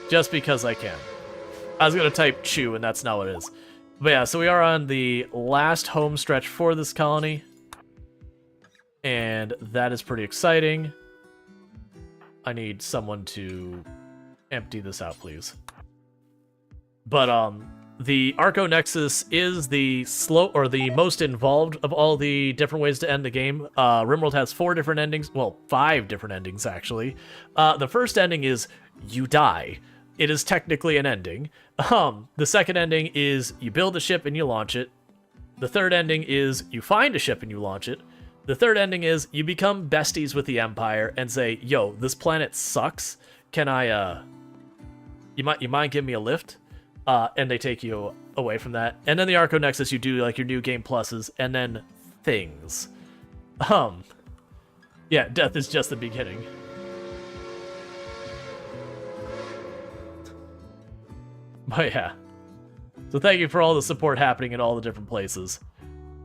Just because I can. I was going to type chew, and that's not what it is. But yeah, so we are on the last home stretch for this colony. And that is pretty exciting. I need someone to empty this out, please. But, the Arco Nexus is the most involved of all the different ways to end the game. RimWorld has 4 different endings. Well, 5 different endings, actually. The first ending is you die. It is technically an ending. The second ending is you build a ship and you launch it. The third ending is you find a ship and you launch it. The third ending is you become besties with the Empire and say, yo, this planet sucks. Can I, you mind giving me a lift? And they take you away from that. And then the Arco Nexus, you do like your new game pluses, and then things. Yeah, death is just the beginning. But yeah. So thank you for all the support happening in all the different places.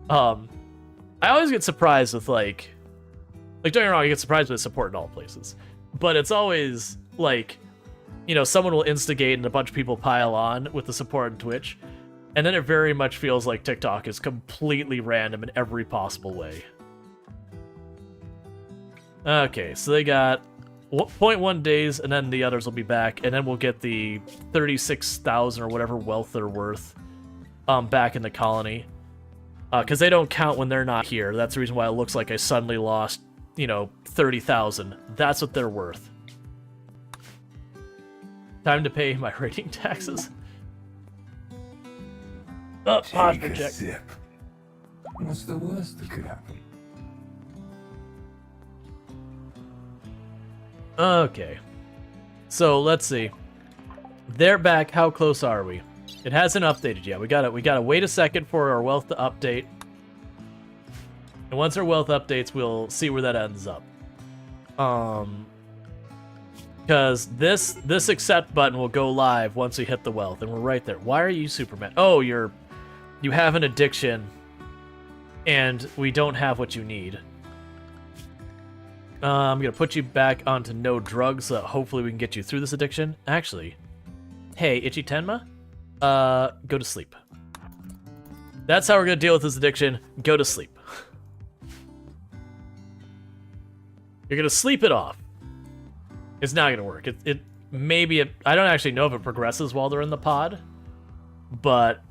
I always get surprised with like don't get me wrong, you get surprised with support in all places. But it's always like, you know, someone will instigate and a bunch of people pile on with the support on Twitch. And then it very much feels like TikTok is completely random in every possible way. Okay, so they got 0.1 days, and then the others will be back, and then we'll get the 36,000 or whatever wealth they're worth back in the colony. Because they don't count when they're not here. That's the reason why it looks like I suddenly lost, you know, 30,000. That's what they're worth. Time to pay my rating taxes. Oh, pause for check. Sip. What's the worst that could happen? Okay. So, let's see. They're back. How close are we? It hasn't updated yet. We gotta wait a second for our wealth to update. And once our wealth updates, we'll see where that ends up. Because this accept button will go live once we hit the wealth, and we're right there. Why are you Superman? Oh, you have an addiction, and we don't have what you need. I'm gonna put you back onto no drugs, so hopefully we can get you through this addiction. Actually, hey, Itchy Tenma, go to sleep. That's how we're gonna deal with this addiction. Go to sleep. You're gonna sleep it off. It's not gonna work. I don't actually know if it progresses while they're in the pod, but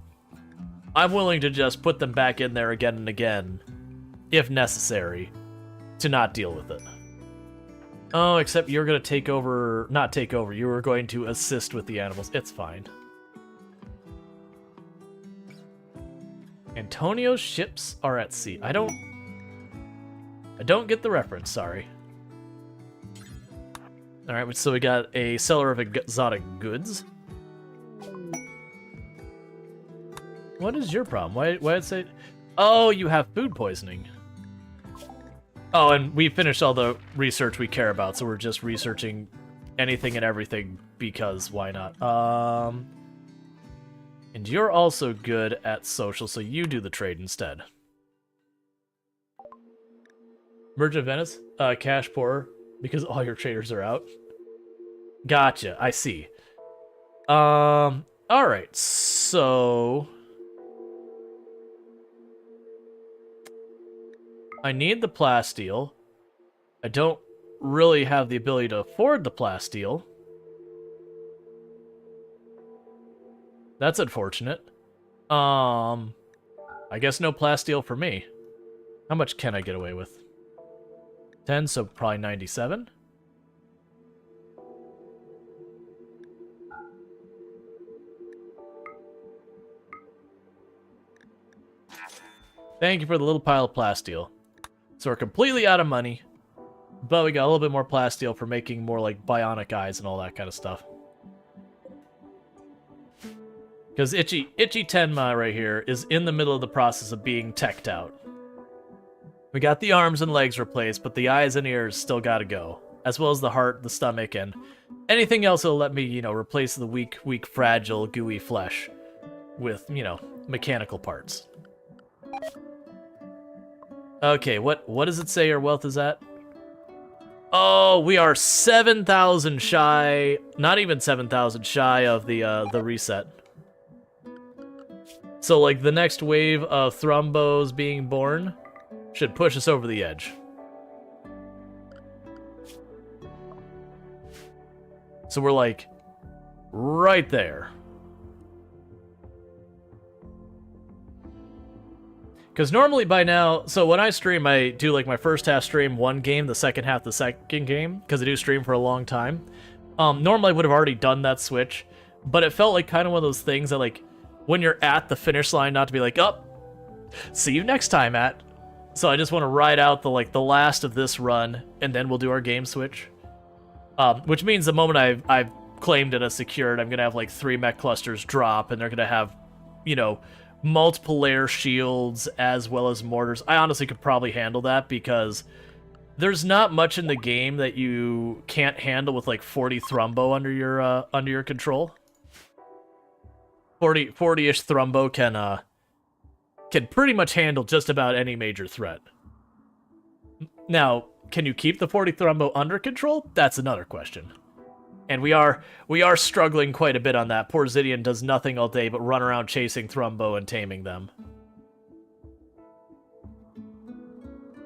I'm willing to just put them back in there again and again, if necessary, to not deal with it. Oh, except you're gonna take over, not take over, you were going to assist with the animals. It's fine. Antonio's ships are at sea. I don't get the reference, sorry. Alright, so we got a seller of exotic goods. What is your problem? Why did it say... Oh, you have food poisoning. Oh, and we finished all the research we care about, so we're just researching anything and everything because why not? And you're also good at social, so you do the trade instead. Merchant of Venice, cash poor because all your traders are out. Gotcha, I see. Alright, so... I need the plasteel. I don't really have the ability to afford the plasteel. That's unfortunate. I guess no plasteel for me. How much can I get away with? 10, so probably 97. Thank you for the little pile of plasteel. So we're completely out of money, but we got a little bit more plasteel for making more like bionic eyes and all that kind of stuff. Because Itchy Tenma right here is in the middle of the process of being teched out. We got the arms and legs replaced, but the eyes and ears still gotta go. As well as the heart, the stomach, and anything else that'll let me, you know, replace the weak, fragile, gooey flesh with, you know, mechanical parts. Okay, what does it say our wealth is at? Oh, we are 7,000 shy, not even 7,000 shy of the reset. So, like, the next wave of thrombos being born should push us over the edge. So we're, like, right there. Because normally by now, so when I stream, I do, like, my first half stream one game, the second half the second game, because I do stream for a long time. Normally I would have already done that switch, but it felt like kind of one of those things that, like, when you're at the finish line, not to be like, oh, see you next time, Matt. So I just want to ride out the last of this run, and then we'll do our game switch. Which means the moment I've claimed it as secured, I'm going to have, like, 3 mech clusters drop, and they're going to have, you know, multiple layer shields as well as mortars. I honestly could probably handle that because there's not much in the game that you can't handle with like 40 thrombo under your control. 40-ish Thrumbo can pretty much handle just about any major threat. Now, can you keep the 40 Thrumbo under control? That's another question. And we are struggling quite a bit on that. Poor Zidian does nothing all day but run around chasing Thrumbo and taming them,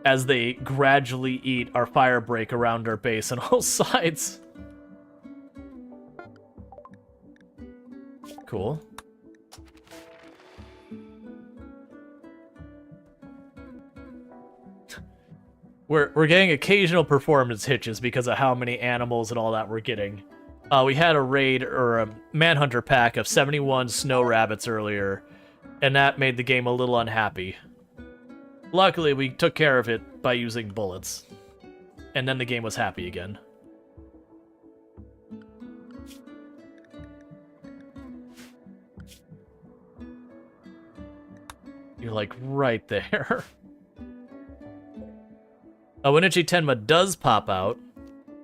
as they gradually eat our fire break around our base on all sides. Cool. We're getting occasional performance hitches because of how many animals and all that we're getting. We had a raid, or a manhunter pack of 71 snow rabbits earlier, and that made the game a little unhappy. Luckily, we took care of it by using bullets, and then the game was happy again. You're like right there. When Ichi Tenma does pop out,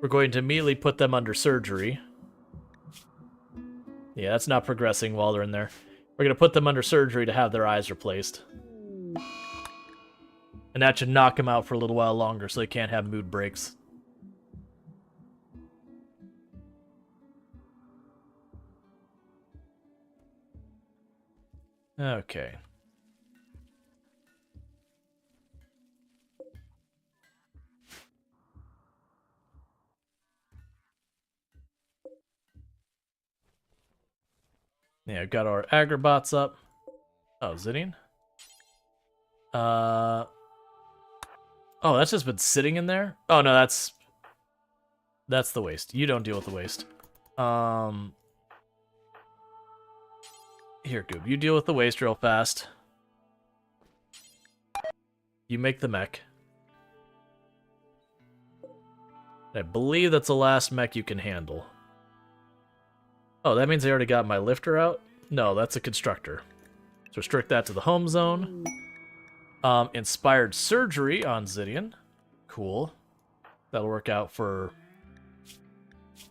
we're going to immediately put them under surgery. Yeah, that's not progressing while they're in there. We're going to put them under surgery to have their eyes replaced. And that should knock them out for a little while longer so they can't have mood breaks. Okay. Yeah, got our Agrobots up. Oh, Zidian? Oh, that's just been sitting in there? Oh, no, that's the waste. You don't deal with the waste. Here, Goob, you deal with the waste real fast. You make the mech. I believe that's the last mech you can handle. Oh, that means I already got my lifter out? No, that's a constructor. So restrict that to the home zone. Inspired surgery on Zidian. Cool. That'll work out for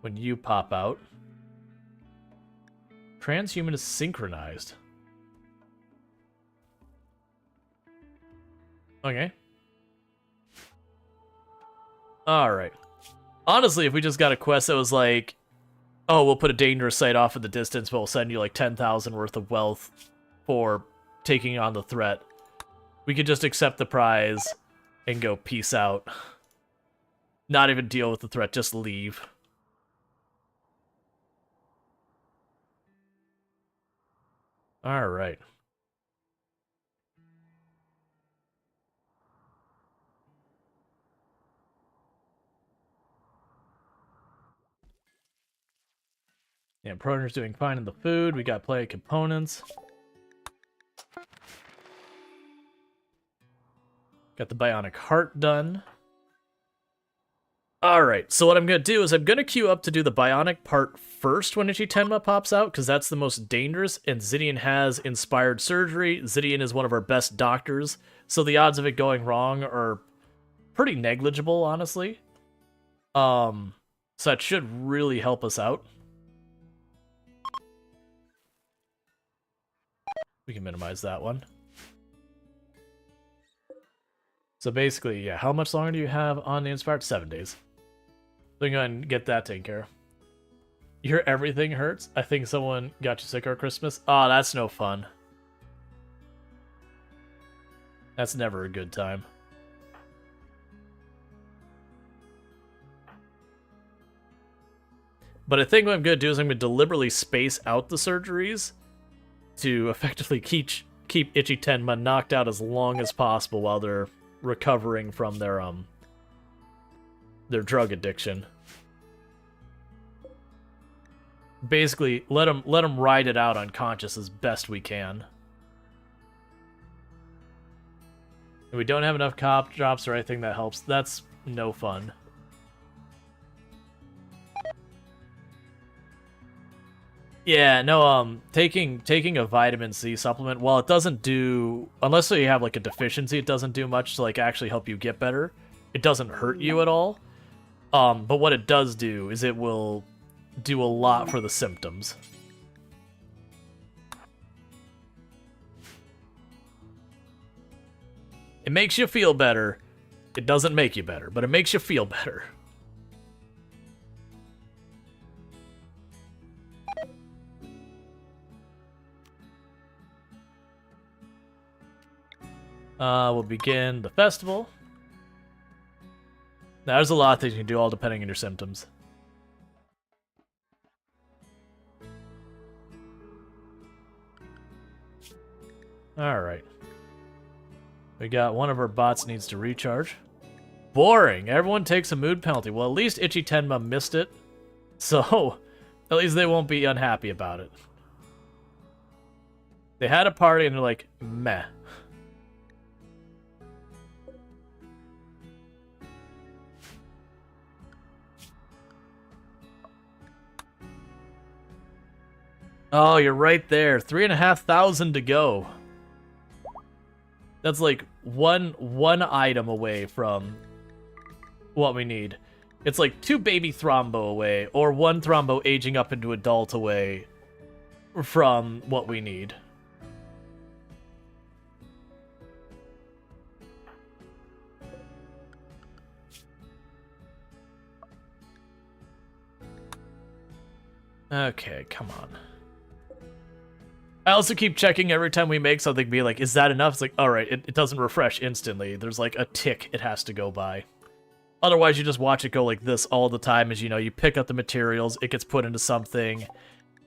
when you pop out. Transhuman is synchronized. Okay. Alright. Honestly, if we just got a quest that was like, oh, we'll put a dangerous site off in the distance, but we'll send you like 10,000 worth of wealth for taking on the threat, we could just accept the prize and go peace out. Not even deal with the threat, just leave. Alright. Yeah, Proner's doing fine in the food. We got play components. Got the bionic heart done. Alright, so what I'm going to do is I'm going to queue up to do the bionic part first when Ichi Tenma pops out, because that's the most dangerous, and Zidian has inspired surgery. Zidian is one of our best doctors, so the odds of it going wrong are pretty negligible, honestly. So that should really help us out. We can minimize that one. So basically, yeah, how much longer do you have on the Inspired? 7 days. So I'm going to get that taken care of. You hear everything hurts? I think someone got you sick over Christmas. Oh, that's no fun. That's never a good time. But I think what I'm going to do is I'm going to deliberately space out the surgeries to effectively keep Ichi Tenma knocked out as long as possible while they're recovering from their drug addiction. Basically, let them ride it out unconscious as best we can. If we don't have enough cop drops or anything that helps, that's no fun. Yeah, no, taking a vitamin C supplement, while it doesn't do, unless you have like a deficiency, it doesn't do much to like actually help you get better. It doesn't hurt you at all. But what it does do is it will do a lot for the symptoms. It makes you feel better. It doesn't make you better, but it makes you feel better. We'll begin the festival. Now, there's a lot of things you can do, all depending on your symptoms. Alright. We got one of our bots needs to recharge. Boring! Everyone takes a mood penalty. Well, at least Itchy Tenma missed it. So, at least they won't be unhappy about it. They had a party and they're like, meh. Oh, you're right there. 3,500 to go. That's like one item away from what we need. It's like 2 baby Thrombo away, or 1 Thrombo aging up into adult away from what we need. Okay, come on. I also keep checking every time we make something, be like, is that enough? It's like, alright, it doesn't refresh instantly. There's like a tick it has to go by. Otherwise, you just watch it go like this all the time as, you know, you pick up the materials, it gets put into something,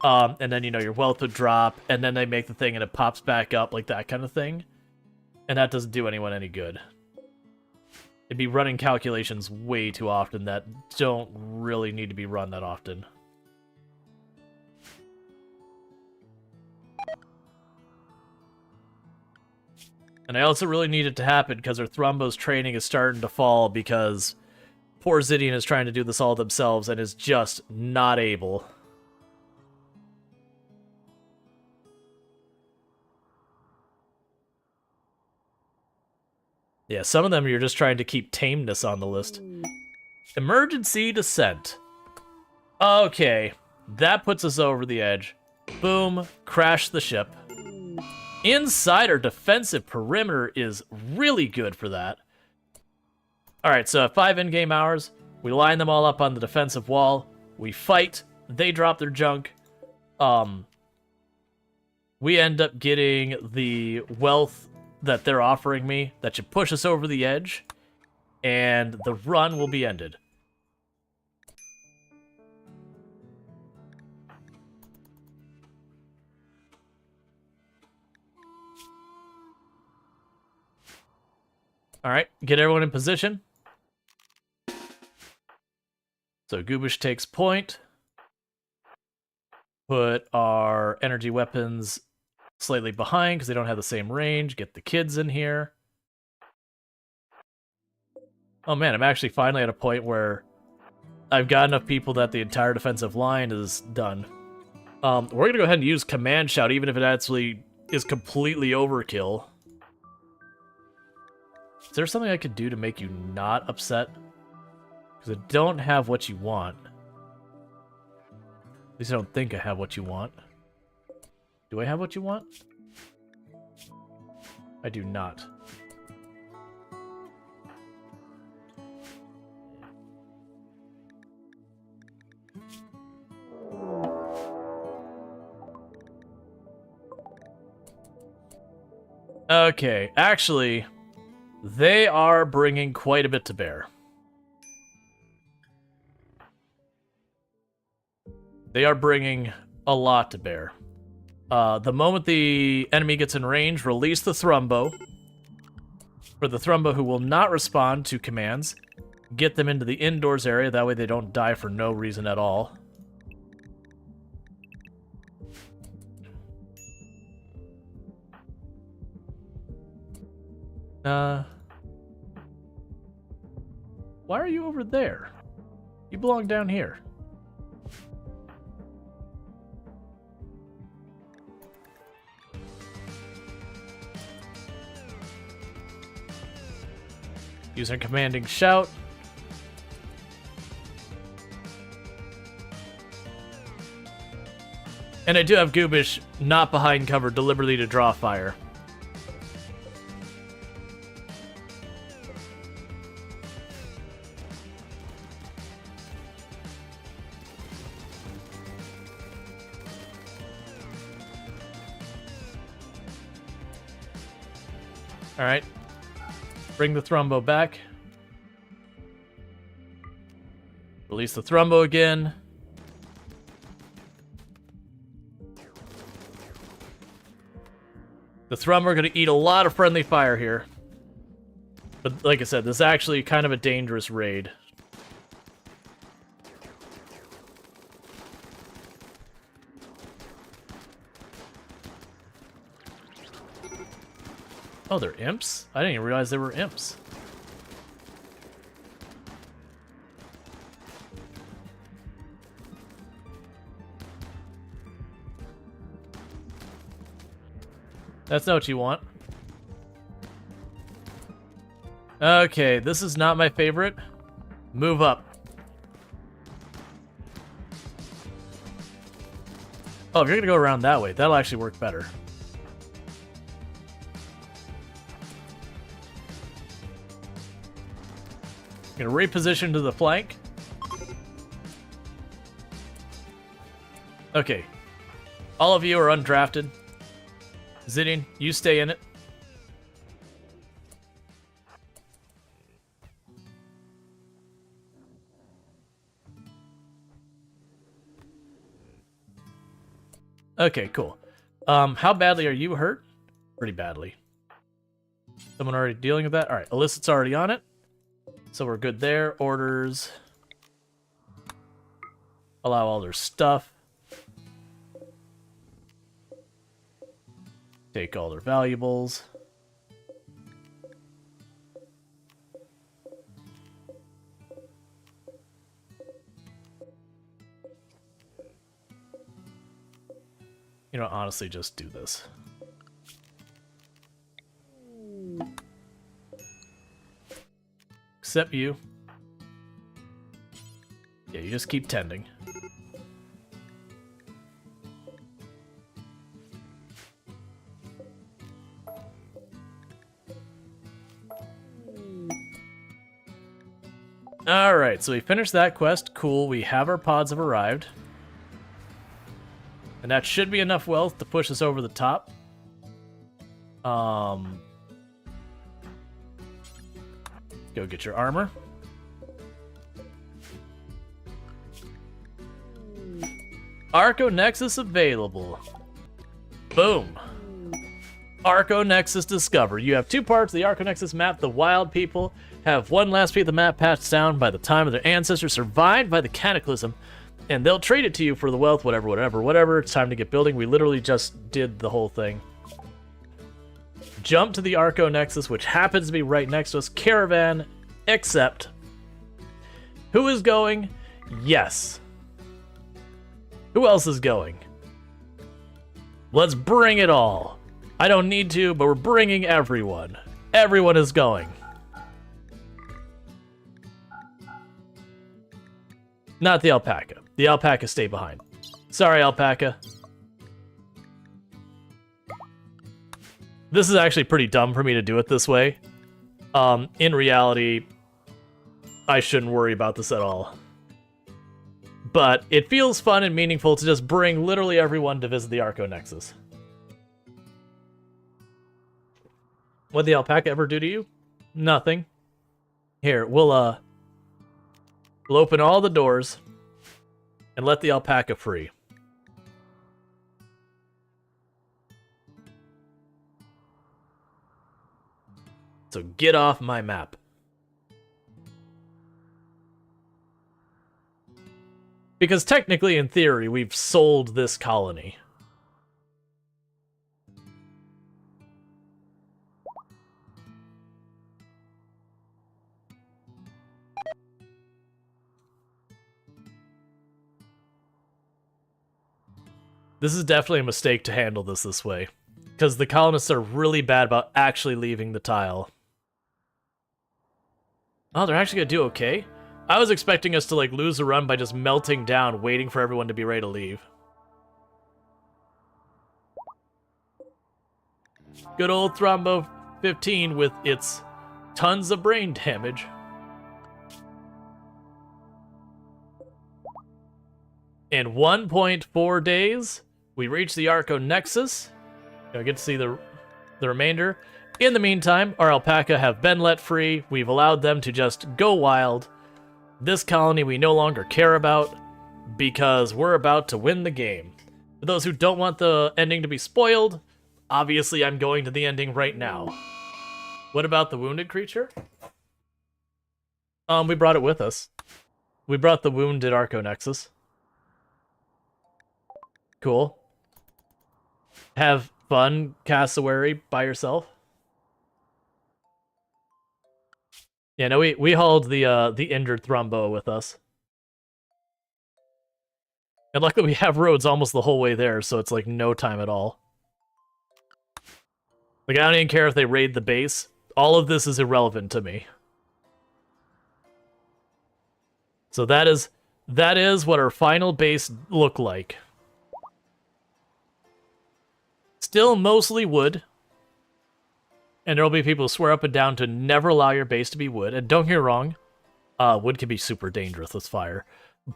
and then, you know, your wealth would drop, and then they make the thing and it pops back up, like that kind of thing. And that doesn't do anyone any good. It'd be running calculations way too often that don't really need to be run that often. And I also really need it to happen because our Thrombo's training is starting to fall because poor Zidian is trying to do this all themselves and is just not able. Yeah, some of them you're just trying to keep tameness on the list. Emergency descent. Okay, that puts us over the edge. Boom, crash the ship. Inside our defensive perimeter is really good for that. Alright, so at 5 in-game hours, we line them all up on the defensive wall. We fight. They drop their junk. We end up getting the wealth that they're offering me that should push us over the edge. And the run will be ended. Alright, get everyone in position. So Goobish takes point. Put our energy weapons slightly behind because they don't have the same range. Get the kids in here. Oh man, I'm actually finally at a point where I've got enough people that the entire defensive line is done. We're going to go ahead and use Command Shout even if it actually is completely overkill. Is there something I could do to make you not upset? Because I don't have what you want. At least I don't think I have what you want. Do I have what you want? I do not. Okay, actually, they are bringing quite a bit to bear. They are bringing a lot to bear. The moment the enemy gets in range, release the Thrombo. For the Thrombo who will not respond to commands, get them into the indoors area. That way they don't die for no reason at all. Why are you over there? You belong down here. Using commanding shout. And I do have Goobish not behind cover deliberately to draw fire. Alright. Bring the Thrumbo back. Release the Thrumbo again. The Thrumbo are going to eat a lot of friendly fire here. But like I said, this is actually kind of a dangerous raid. Oh, they're imps? I didn't even realize they were imps. That's not what you want. Okay, this is not my favorite. Move up. Oh, if you're gonna go around that way, that'll actually work better. Gonna reposition to the flank. Okay. All of you are undrafted. Zidane, you stay in it. Okay, cool. How badly are you hurt? Pretty badly. Someone already dealing with that? Alright, Illicit's already on it. So we're good there. Orders. Allow all their stuff. Take all their valuables. You know, honestly, just do this. Except you. Yeah, you just keep tending. Alright, so we finished that quest. Cool, we have our pods have arrived. And that should be enough wealth to push us over the top. Go get your armor. Arco Nexus available. Boom. Arco Nexus discovered. You have two parts of the Arco Nexus map. The wild people have one last piece of the map patched down by the time of their ancestors survived by the cataclysm, and they'll trade it to you for the wealth, whatever. It's time to get building. We literally just did the whole thing. Jump to the Arco Nexus, which happens to be right next to us. Caravan, except... Who is going? Yes. Who else is going? Let's bring it all. I don't need to, but we're bringing everyone. Everyone is going. Not the alpaca. The alpaca stay behind. Sorry, alpaca. This is actually pretty dumb for me to do it this way. In reality, I shouldn't worry about this at all. But it feels fun and meaningful to just bring literally everyone to visit the Arco Nexus. What'd the alpaca ever do to you? Nothing. Here, we'll open all the doors and let the alpaca free. So get off my map. Because technically, in theory, we've sold this colony. This is definitely a mistake to handle this way. Because the colonists are really bad about actually leaving the tile. Oh, they're actually gonna do okay? I was expecting us to, like, lose a run by just melting down, waiting for everyone to be ready to leave. Good old Thrombo 15 with its tons of brain damage. In 1.4 days, we reach the Arco Nexus. I get to see the remainder. In the meantime, our alpaca have been let free. We've allowed them to just go wild. This colony we no longer care about because we're about to win the game. For those who don't want the ending to be spoiled, obviously I'm going to the ending right now. What about the wounded creature? We brought it with us. We brought the wounded Arconexus. Cool. Have fun, cassowary, by yourself. Yeah, no, we hauled the injured Thrumbo with us. And luckily we have roads almost the whole way there, so it's like no time at all. Like, I don't even care if they raid the base. All of this is irrelevant to me. So that is what our final base looked like. Still mostly wood. And there'll be people who swear up and down to never allow your base to be wood. And don't get me wrong, wood can be super dangerous with fire.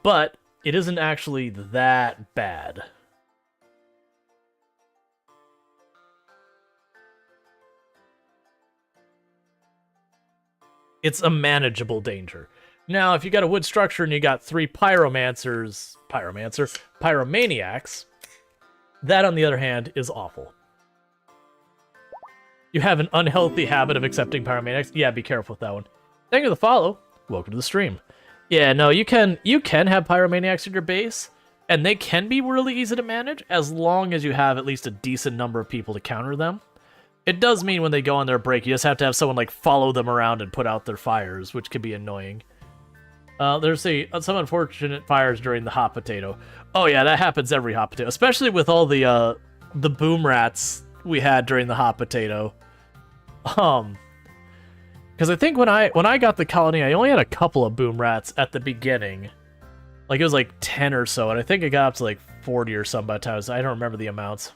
But it isn't actually that bad. It's a manageable danger. Now, if you got a wood structure and you got 3 pyromaniacs, that on the other hand is awful. You have an unhealthy habit of accepting pyromaniacs. Yeah, be careful with that one. Thank you for the follow. Welcome to the stream. Yeah, no, you can have pyromaniacs in your base, and they can be really easy to manage as long as you have at least a decent number of people to counter them. It does mean when they go on their break, you just have to have someone like follow them around and put out their fires, which can be annoying. There's some unfortunate fires during the hot potato. Oh yeah, that happens every hot potato, especially with all the boom rats we had during the hot potato. Because I think when I got the colony, I only had a couple of boom rats at the beginning. Like, it was like 10 or so, and I think it got up to like 40 or something by the time. I don't remember the amounts.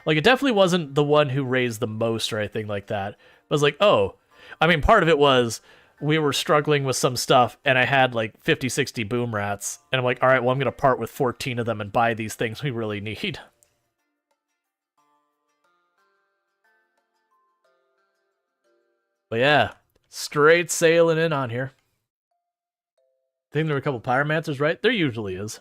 Like, it definitely wasn't the one who raised the most or anything like that. But I was like, oh. I mean, part of it was we were struggling with some stuff, and I had like 50, 60 boom rats. And I'm like, all right, well, I'm going to part with 14 of them and buy these things we really need. But yeah, straight sailing in on here. I think there were a couple pyromancers, right? There usually is.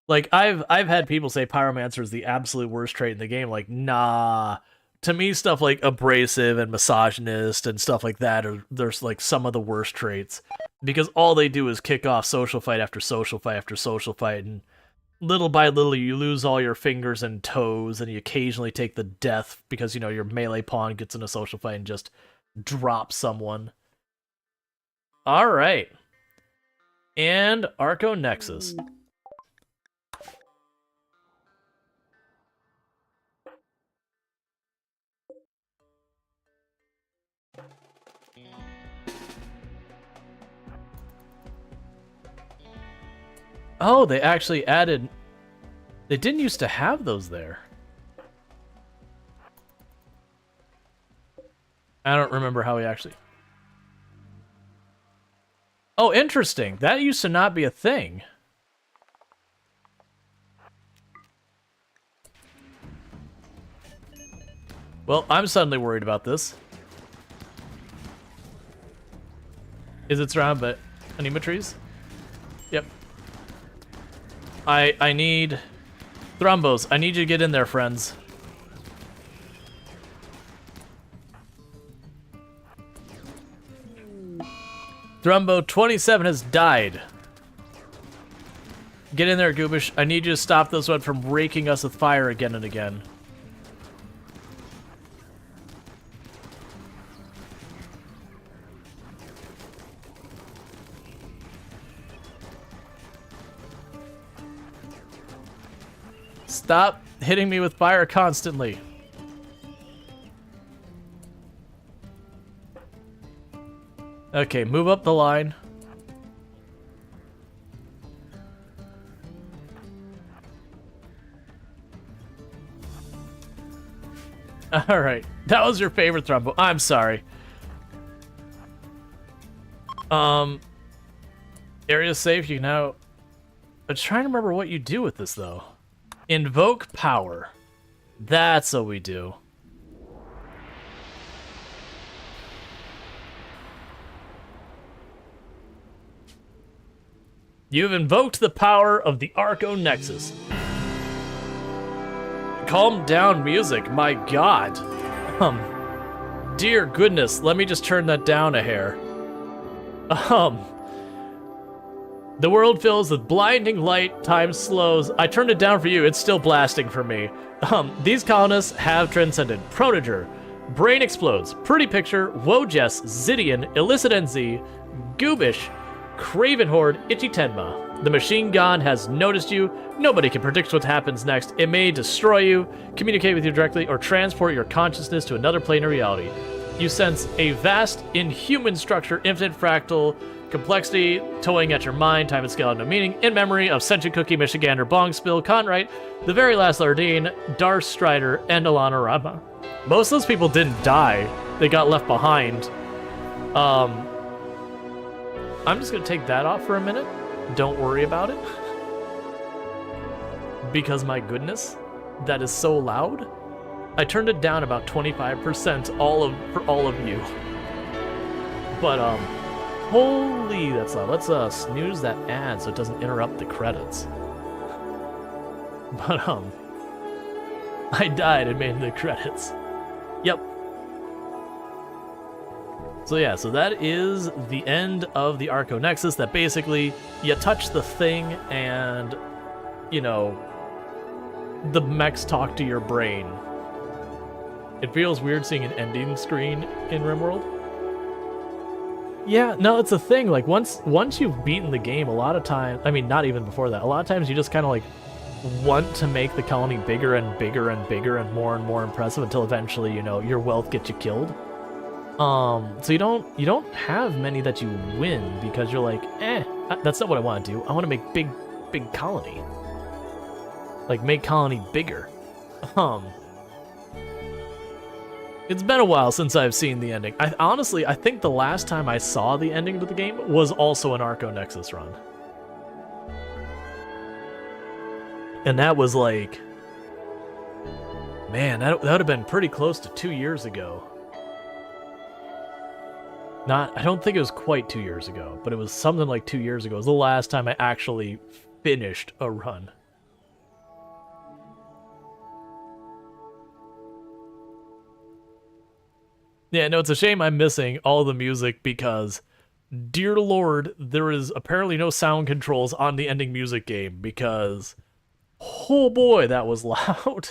Like, I've had people say pyromancer is the absolute worst trait in the game. Like, nah. To me, stuff like abrasive and misogynist and stuff like that there's like some of the worst traits. Because all they do is kick off social fight after social fight after social fight, and little by little you lose all your fingers and toes, and you occasionally take the death because, you know, your melee pawn gets in a social fight and just drops someone. Alright. And Arco Nexus. Oh, they actually added... They didn't used to have those there. I don't remember how we actually... Oh, interesting. That used to not be a thing. Well, I'm suddenly worried about this. Is it surrounded by anima trees? Yep. I need... Thrombos, I need you to get in there, friends. Thrumbo 27 has died. Get in there, Goobish. I need you to stop this one from raking us with fire again and again. Stop hitting me with fire constantly. Okay, move up the line. Alright, that was your favorite Thrumbo. I'm sorry. Area safe, you can now... I'm trying to remember what you do with this, though. Invoke power. That's what we do. You've invoked the power of the Arco Nexus. Calm down, music, my god. Dear goodness, let me just turn that down a hair. The world fills with blinding light, time slows. I turned it down for you, it's still blasting for me. These colonists have transcended Protoger, Brain Explodes, Pretty Picture, Wojess, Zidian, Illicit NZ, Goobish, Craven Horde, Itchy Tenma. The machine god has noticed you. Nobody can predict what happens next. It may destroy you, communicate with you directly, or transport your consciousness to another plane of reality. You sense a vast, inhuman structure, infinite fractal complexity, towing at your mind, time and scale have no meaning, in memory of Sentient Cookie, Michigander, Bong Spill, Conrite, the very last Lardine, Darth Strider, and Alana Rama. Most of those people didn't die. They got left behind. I'm just gonna take that off for a minute. Don't worry about it. Because my goodness, that is so loud. I turned it down about 25% for all of you. But holy, that's loud. Let's snooze that ad so it doesn't interrupt the credits. But I died and made the credits. Yep. So yeah, so that is the end of the Arco Nexus. That basically, you touch the thing and, you know, the mechs talk to your brain. It feels weird seeing an ending screen in RimWorld. Yeah, no, it's a thing. Like, once you've beaten the game, a lot of times, I mean, not even before that, a lot of times you just kind of, like, want to make the colony bigger and bigger and bigger and more impressive until eventually, you know, your wealth gets you killed. So you don't have many that you win because you're like, that's not what I want to do. I want to make big colony. Like, make colony bigger. It's been a while since I've seen the ending. Honestly, I think the last time I saw the ending to the game was also an Arco Nexus run. And that was like, man, that would have been pretty close to 2 years ago. I don't think it was quite 2 years ago, but it was something like 2 years ago. It was the last time I actually finished a run. Yeah, no, it's a shame I'm missing all the music because, dear lord, there is apparently no sound controls on the ending music game because, oh boy, that was loud.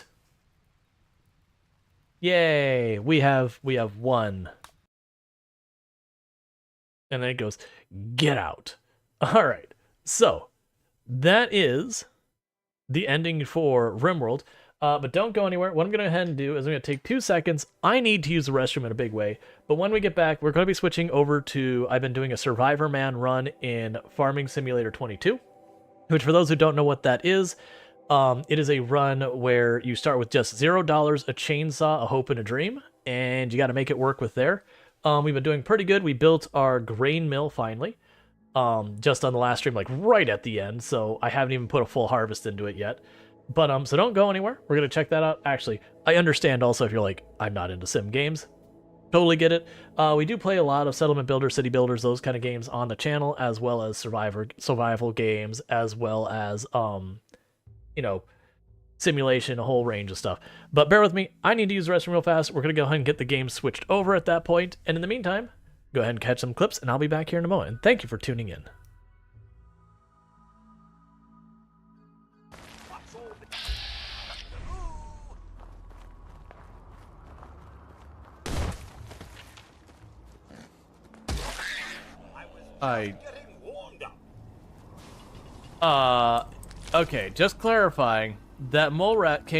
Yay, we have one. And then it goes, get out. All right, so that is the ending for RimWorld. But don't go anywhere. What I'm going to go ahead and do is I'm going to take 2 seconds. I need to use the restroom in a big way. But when we get back, we're going to be switching over to, I've been doing a Survivor Man run in Farming Simulator 22, which for those who don't know what that is, it is a run where you start with just $0, a chainsaw, a hope, and a dream, and you got to make it work with there. We've been doing pretty good. We built our grain mill finally, just on the last stream, like right at the end, so I haven't even put a full harvest into it yet. But, so don't go anywhere. We're going to check that out. Actually, I understand also if you're like, I'm not into sim games. Totally get it. We do play a lot of settlement builders, city builders, those kind of games on the channel, as well as survival games, as well as, you know, simulation, a whole range of stuff. But bear with me. I need to use the restroom real fast. We're going to go ahead and get the game switched over at that point. And in the meantime, go ahead and catch some clips, and I'll be back here in a moment. And thank you for tuning in. Okay, just clarifying, that mole rat came